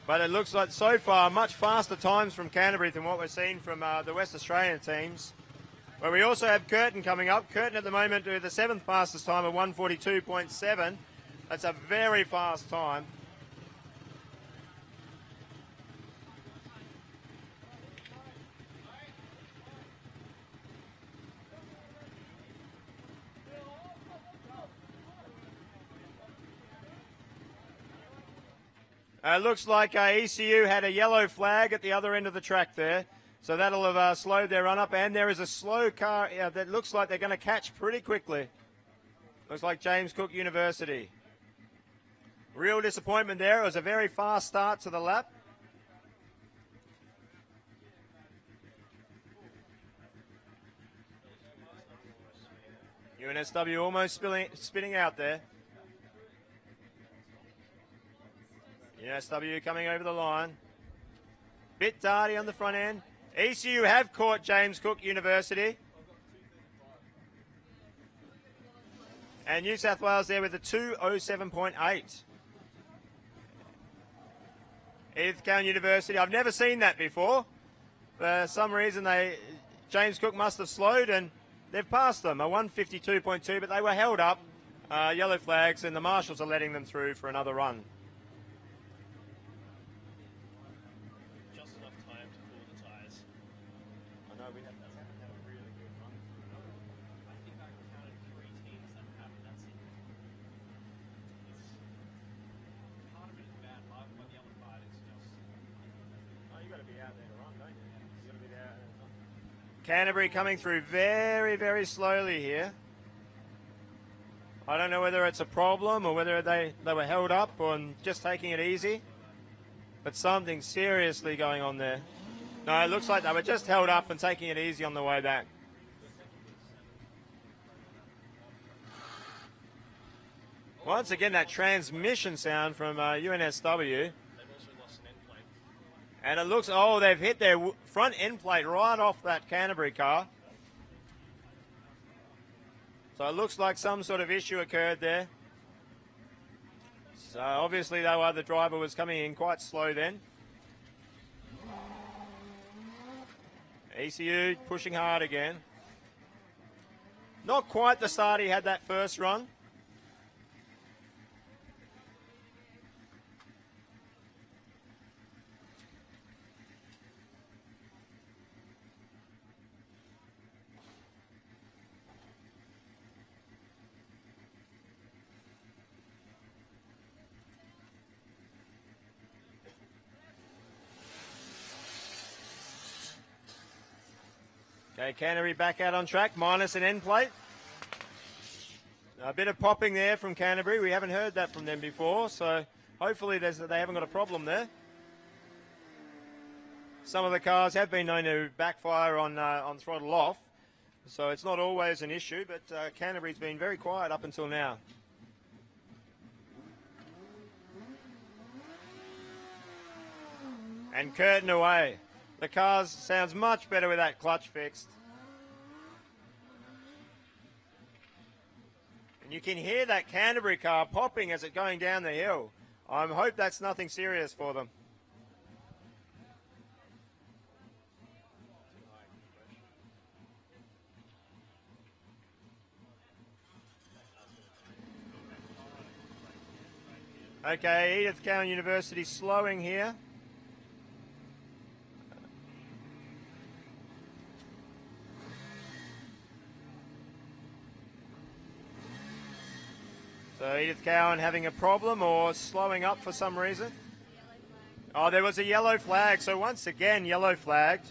But it looks like so far much faster times from Canterbury than what we're seeing from the West Australian teams. But we also have Curtin coming up. Curtin at the moment with the 7th fastest time of 1:42.7. That's a very fast time. Looks like ECU had a yellow flag at the other end of the track there. So that'll have slowed their run up. And there is a slow car that looks like they're going to catch pretty quickly. Looks like James Cook University. Real disappointment there. It was a very fast start to the lap. UNSW almost spinning out there. UNSW coming over the line. Bit darty on the front end. ECU have caught James Cook University. And New South Wales there with a 2:07.8. Edith Cowan University, I've never seen that before. For some reason, James Cook must have slowed and they've passed them, a 1:52.2, but they were held up, yellow flags, and the marshals are letting them through for another run. Just enough time to cool the tyres. I know we have a really good run. I think I counted 3 teams that have that season. Part of it is bad luck, but the other part is just... Oh, you got to be out there to run, don't you? You got to be there. Canterbury coming through very, very slowly here. I don't know whether it's a problem or whether they were held up or just taking it easy. But something seriously going on there. No, it looks like they were just held up and taking it easy on the way back. Once again, that transmission sound from UNSW. And it looks, oh, they've hit their front end plate right off that Canterbury car. So it looks like some sort of issue occurred there. So obviously, though, the driver was coming in quite slow then. ECU pushing hard again. Not quite the start he had that first run. Okay, Canterbury back out on track, minus an end plate. A bit of popping there from Canterbury. We haven't heard that from them before, so hopefully they haven't got a problem there. Some of the cars have been known to backfire on throttle off, so it's not always an issue, but Canterbury's been very quiet up until now. And curtain away. The car sounds much better with that clutch fixed. And you can hear that Canterbury car popping as it's going down the hill. I hope that's nothing serious for them. Okay, Edith Cowan University slowing here. So Edith Cowan having a problem or slowing up for some reason. Oh, there was a yellow flag. So once again, yellow flagged.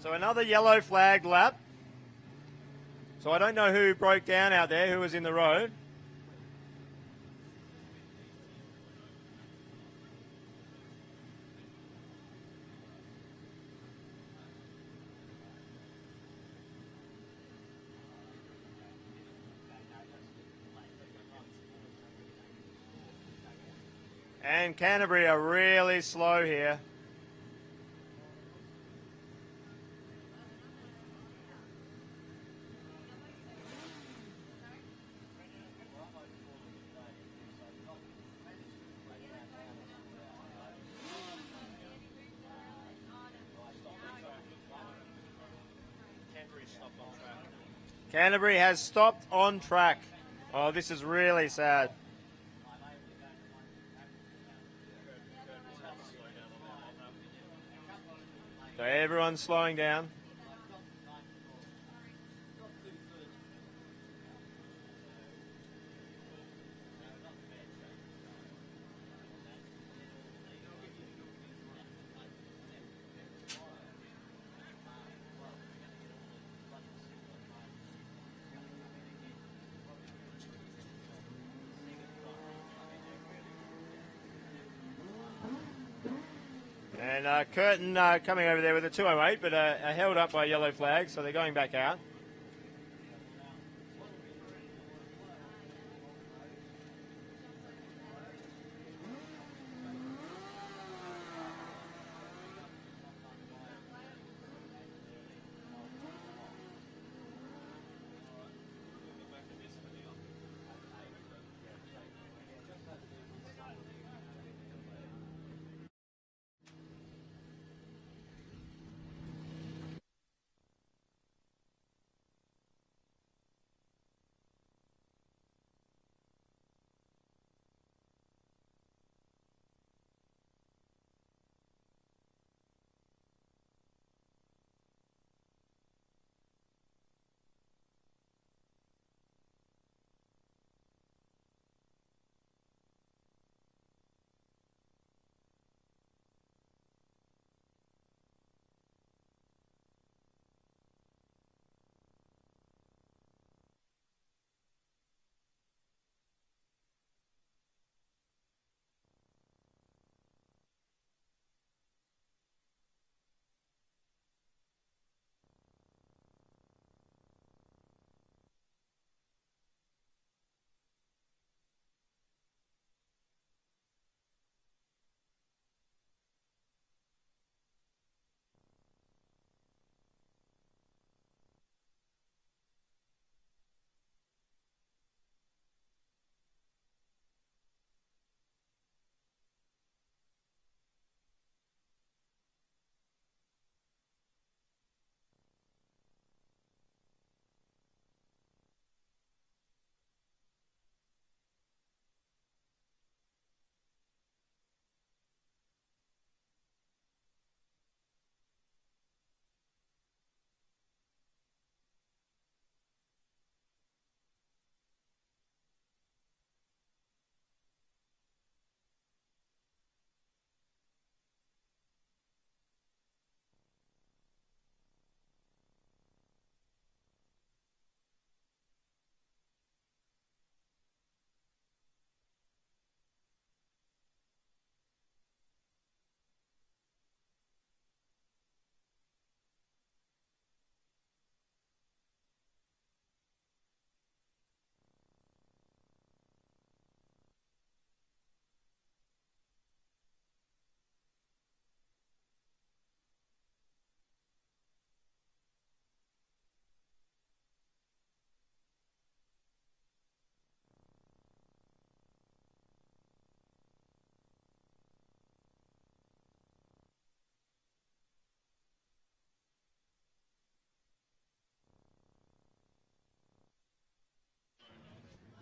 So another yellow flagged lap. So I don't know who broke down out there, who was in the road. And Canterbury are really slow here. Canterbury has stopped on track. Oh, this is really sad. So everyone's slowing down. And Curtin coming over there with a 208, but held up by a yellow flag, so they're going back out.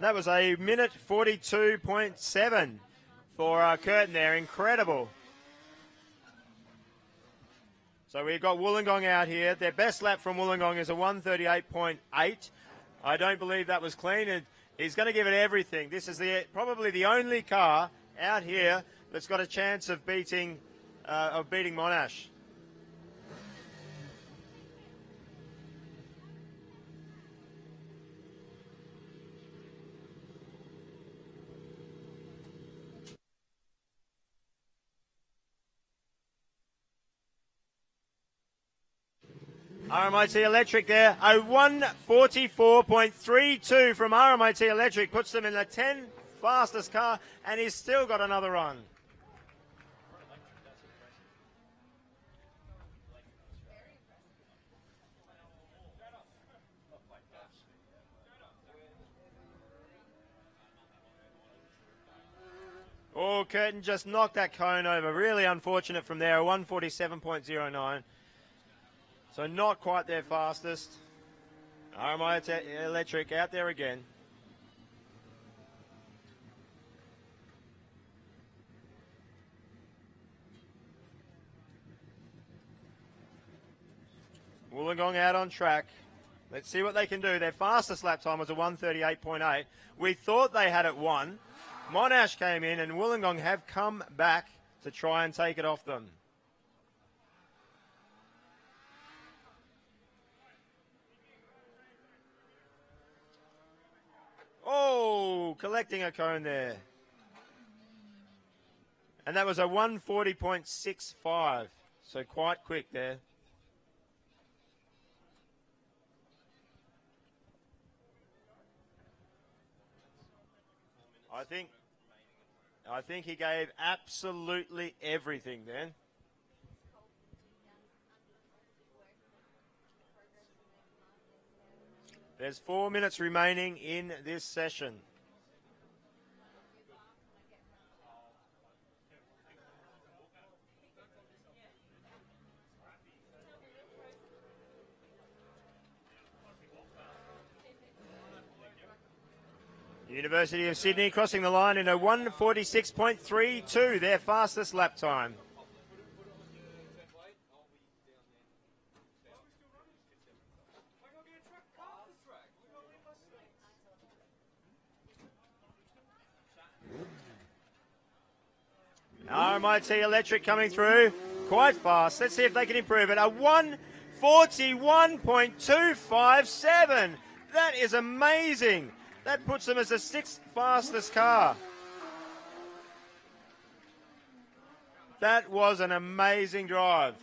That was a minute 42.7 for Curtin there. Incredible. So we've got Wollongong out here. Their best lap from Wollongong is a 138.8. I don't believe that was clean. And he's going to give it everything. This is probably the only car out here that's got a chance of beating Monash. RMIT Electric there, a 144.32 from RMIT Electric puts them in the 10th fastest car, and he's still got another run. Oh, Curtin just knocked that cone over. Really unfortunate from there, a 147.09. So not quite their fastest. RMIT Electric out there again. Wollongong out on track. Let's see what they can do. Their fastest lap time was a 138.8. We thought they had it won. Monash came in and Wollongong have come back to try and take it off them. Oh, collecting a cone there. And that was a 1:40.65. So quite quick there. I think he gave absolutely everything then. There's 4 minutes remaining in this session. University of Sydney crossing the line in a 1:46.32, their fastest lap time. RMIT Electric coming through quite fast. Let's see if they can improve it. A 1:41.257. That is amazing. That puts them as the 6th fastest car. That was an amazing drive.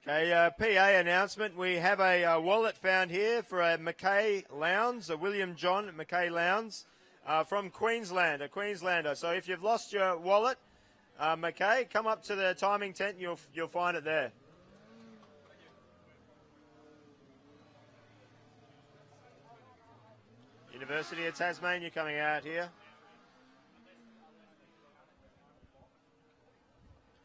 Okay, PA announcement. We have a wallet found here for a Mackay Lowndes, a William John Mackay Lowndes from Queensland, a Queenslander. So if you've lost your wallet, Mackay, come up to the timing tent and you'll find it there. University of Tasmania coming out here.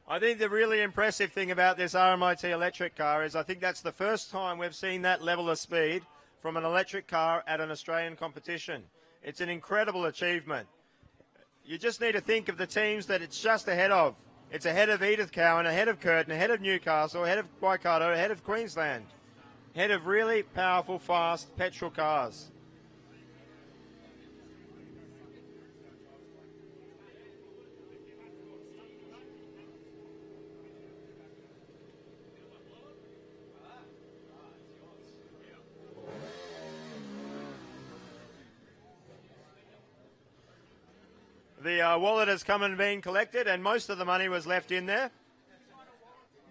I think the really impressive thing about this RMIT electric car is I think that's the first time we've seen that level of speed from an electric car at an Australian competition. It's an incredible achievement. You just need to think of the teams that it's just ahead of. It's ahead of Edith Cowan, ahead of Curtin, ahead of Newcastle, ahead of Waikato, ahead of Queensland. Ahead of really powerful, fast petrol cars. The wallet has come and been collected, and most of the money was left in there.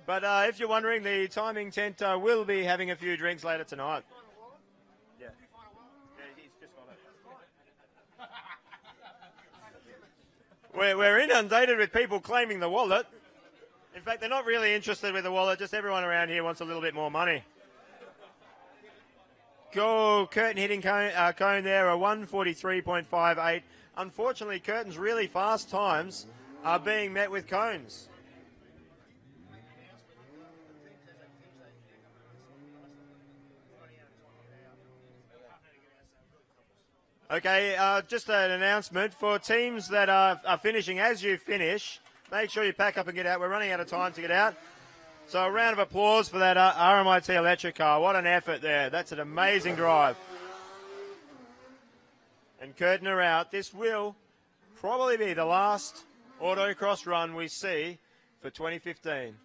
But if you're wondering, the timing tent will be having a few drinks later tonight. Yeah. He's just got it. We're inundated with people claiming the wallet. In fact, they're not really interested with the wallet, just everyone around here wants a little bit more money. Go, Curtin hitting cone there, a 1:43.58. Unfortunately, Curtin's really fast times are being met with cones. Okay, just an announcement for teams that are finishing. As you finish, make sure you pack up and get out. We're running out of time to get out. So a round of applause for that RMIT electric car. What an effort there. That's an amazing drive. And Curtin are out. This will probably be the last autocross run we see for 2015.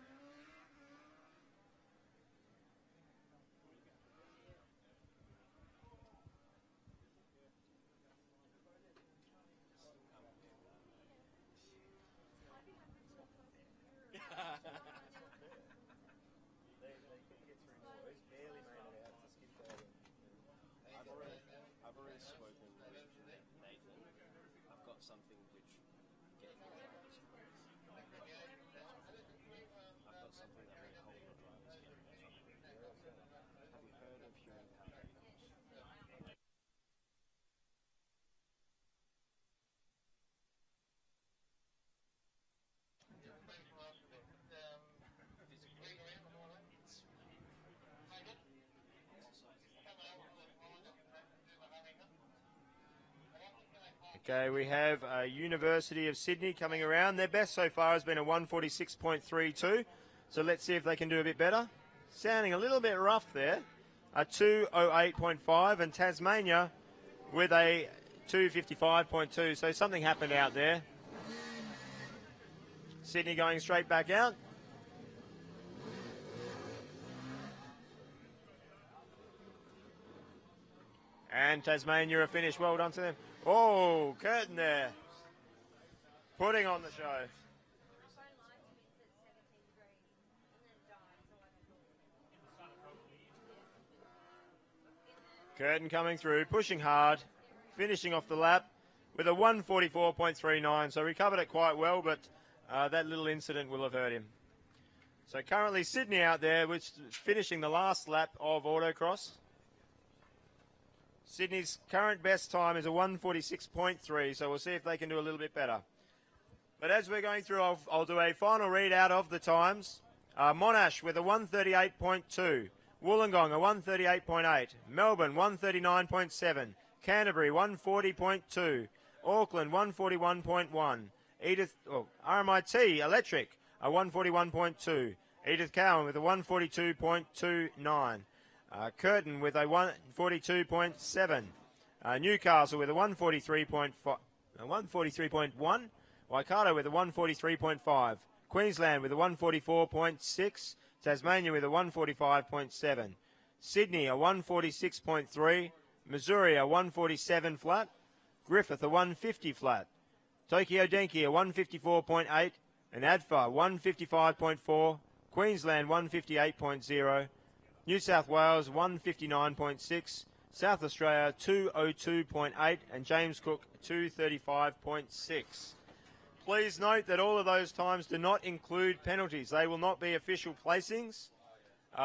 Okay, we have University of Sydney coming around. Their best so far has been a 1:46.32. So let's see if they can do a bit better. Sounding a little bit rough there. A 2:08.5, and Tasmania with a 2:55.2. So something happened out there. Sydney going straight back out. And Tasmania a finish. Well done to them. Oh, Curtin there. Putting on the show. Curtin coming through, pushing hard, finishing off the lap with a 1:44.39. So recovered it quite well, but that little incident will have hurt him. So currently Sydney out there, which finishing the last lap of autocross. Sydney's current best time is a 1:46.3, so we'll see if they can do a little bit better. But as we're going through, I'll do a final readout of the times. Monash with a 1:38.2. Wollongong a 1:38.8. Melbourne 1:39.7. Canterbury 1:40.2. Auckland 1:41.1. RMIT Electric a 1:41.2. Edith Cowan with a 1:42.29. Curtin with a 1:42.7. Newcastle with a 1:43.1. Waikato with a 1:43.5. Queensland with a 1:44.6. Tasmania with a 1:45.7. Sydney a 1:46.3. Missouri a 1:47 flat. Griffith a 1:50 flat. Tokyo Denki a 1:54.8. And ADFA 1:55.4. Queensland 1:58.0. New South Wales 1:59.6. South Australia 2:02.8. And James Cook 2:35.6. Please note that all of those times do not include penalties. They will not be official placings.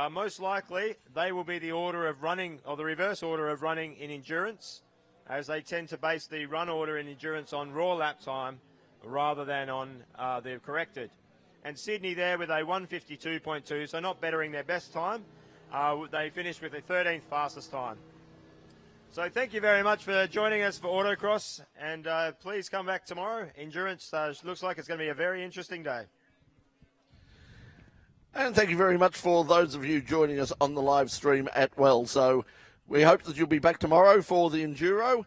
Most likely, they will be the order of running, or the reverse order of running in endurance, as they tend to base the run order in endurance on raw lap time rather than on the corrected. And Sydney there with a 1:52.2, so not bettering their best time. They finished with the 13th fastest time. So thank you very much for joining us for autocross, and please come back tomorrow. Endurance looks like it's going to be a very interesting day. And thank you very much for those of you joining us on the live stream as well. So we hope that you'll be back tomorrow for the Enduro.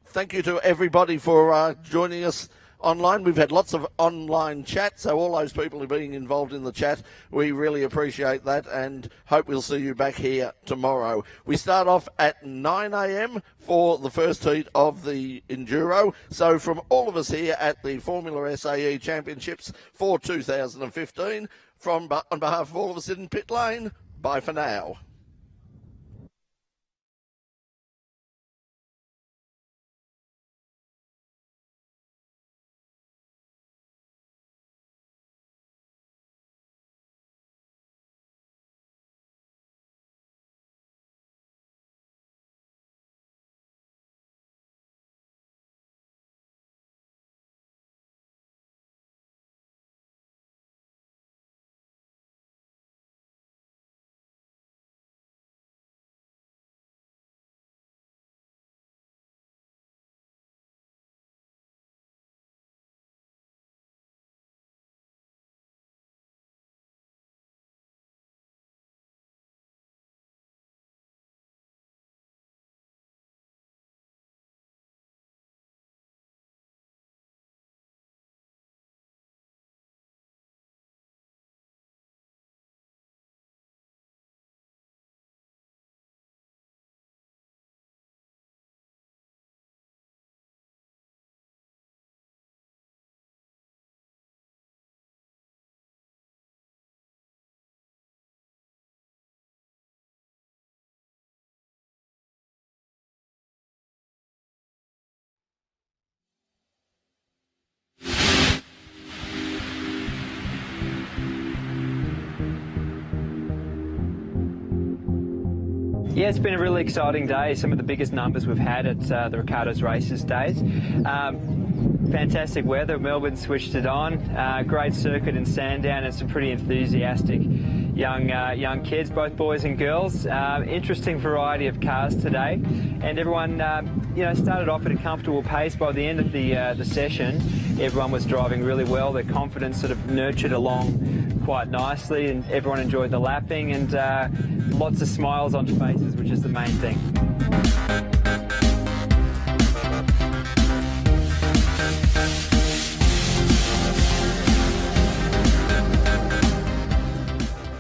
Thank you to everybody for joining us online. We've had lots of online chat, so all those people who are being involved in the chat, we really appreciate that and hope we'll see you back here tomorrow. We start off at 9 a.m. for the first heat of the Enduro. So from all of us here at the Formula SAE Championships for 2015, on behalf of all of us in pit lane, bye for now. Yeah, it's been a really exciting day. Some of the biggest numbers we've had at the Ricardo's Races days. Fantastic weather. Melbourne switched it on. Great circuit in Sandown and some pretty enthusiastic young kids, both boys and girls. Interesting variety of cars today, and everyone started off at a comfortable pace. By the end of the session, everyone was driving really well. Their confidence sort of nurtured along quite nicely, and everyone enjoyed the lapping, and lots of smiles on faces, which is the main thing.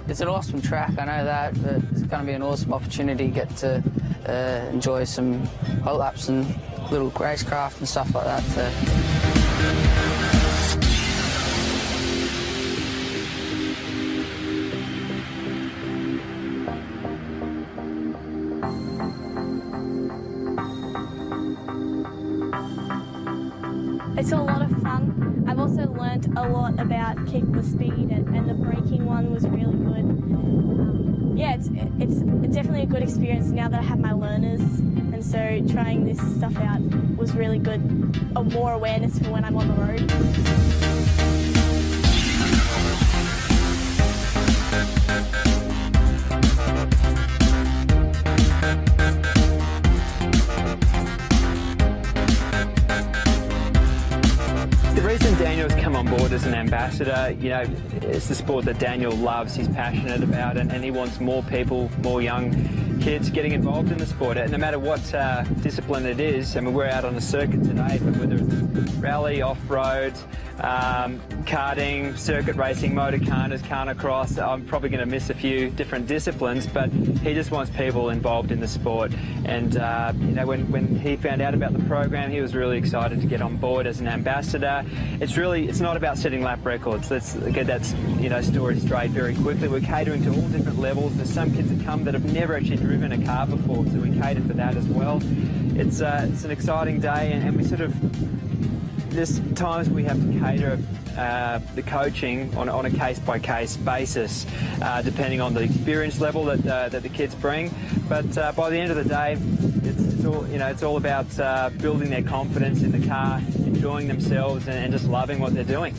It's an awesome track, I know that, but it's going to be an awesome opportunity to get to enjoy some hot laps and little racecraft and stuff like that. It's a lot of fun. I've also learnt a lot about keep the speed, and the braking one was really good. Yeah, it's definitely a good experience now that I have my learners, and so trying this stuff out was really good. More awareness for when I'm on the road. The reason Daniel's come on board as an ambassador, you know, it's the sport that Daniel loves, he's passionate about, and he wants more people, more young kids getting involved in the sport. And no matter what discipline it is, I mean, we're out on a circuit today, but whether it's rally, off-road, karting, circuit racing, motor carners, carnacross, I'm probably going to miss a few different disciplines, but he just wants people involved in the sport. And, you know, when he found out about the program, he was really excited to get on board as an ambassador. It's not about setting lap records. Let's get that, you know, story straight very quickly. We're catering to all different levels. There's some kids that come that have never actually driven a car before, so we cater for that as well. It's an exciting day, and we sort of, there's times we have to cater the coaching on a case-by-case basis, depending on the experience level that the kids bring. But by the end of the day, it's all about building their confidence in the car, enjoying themselves, and just loving what they're doing.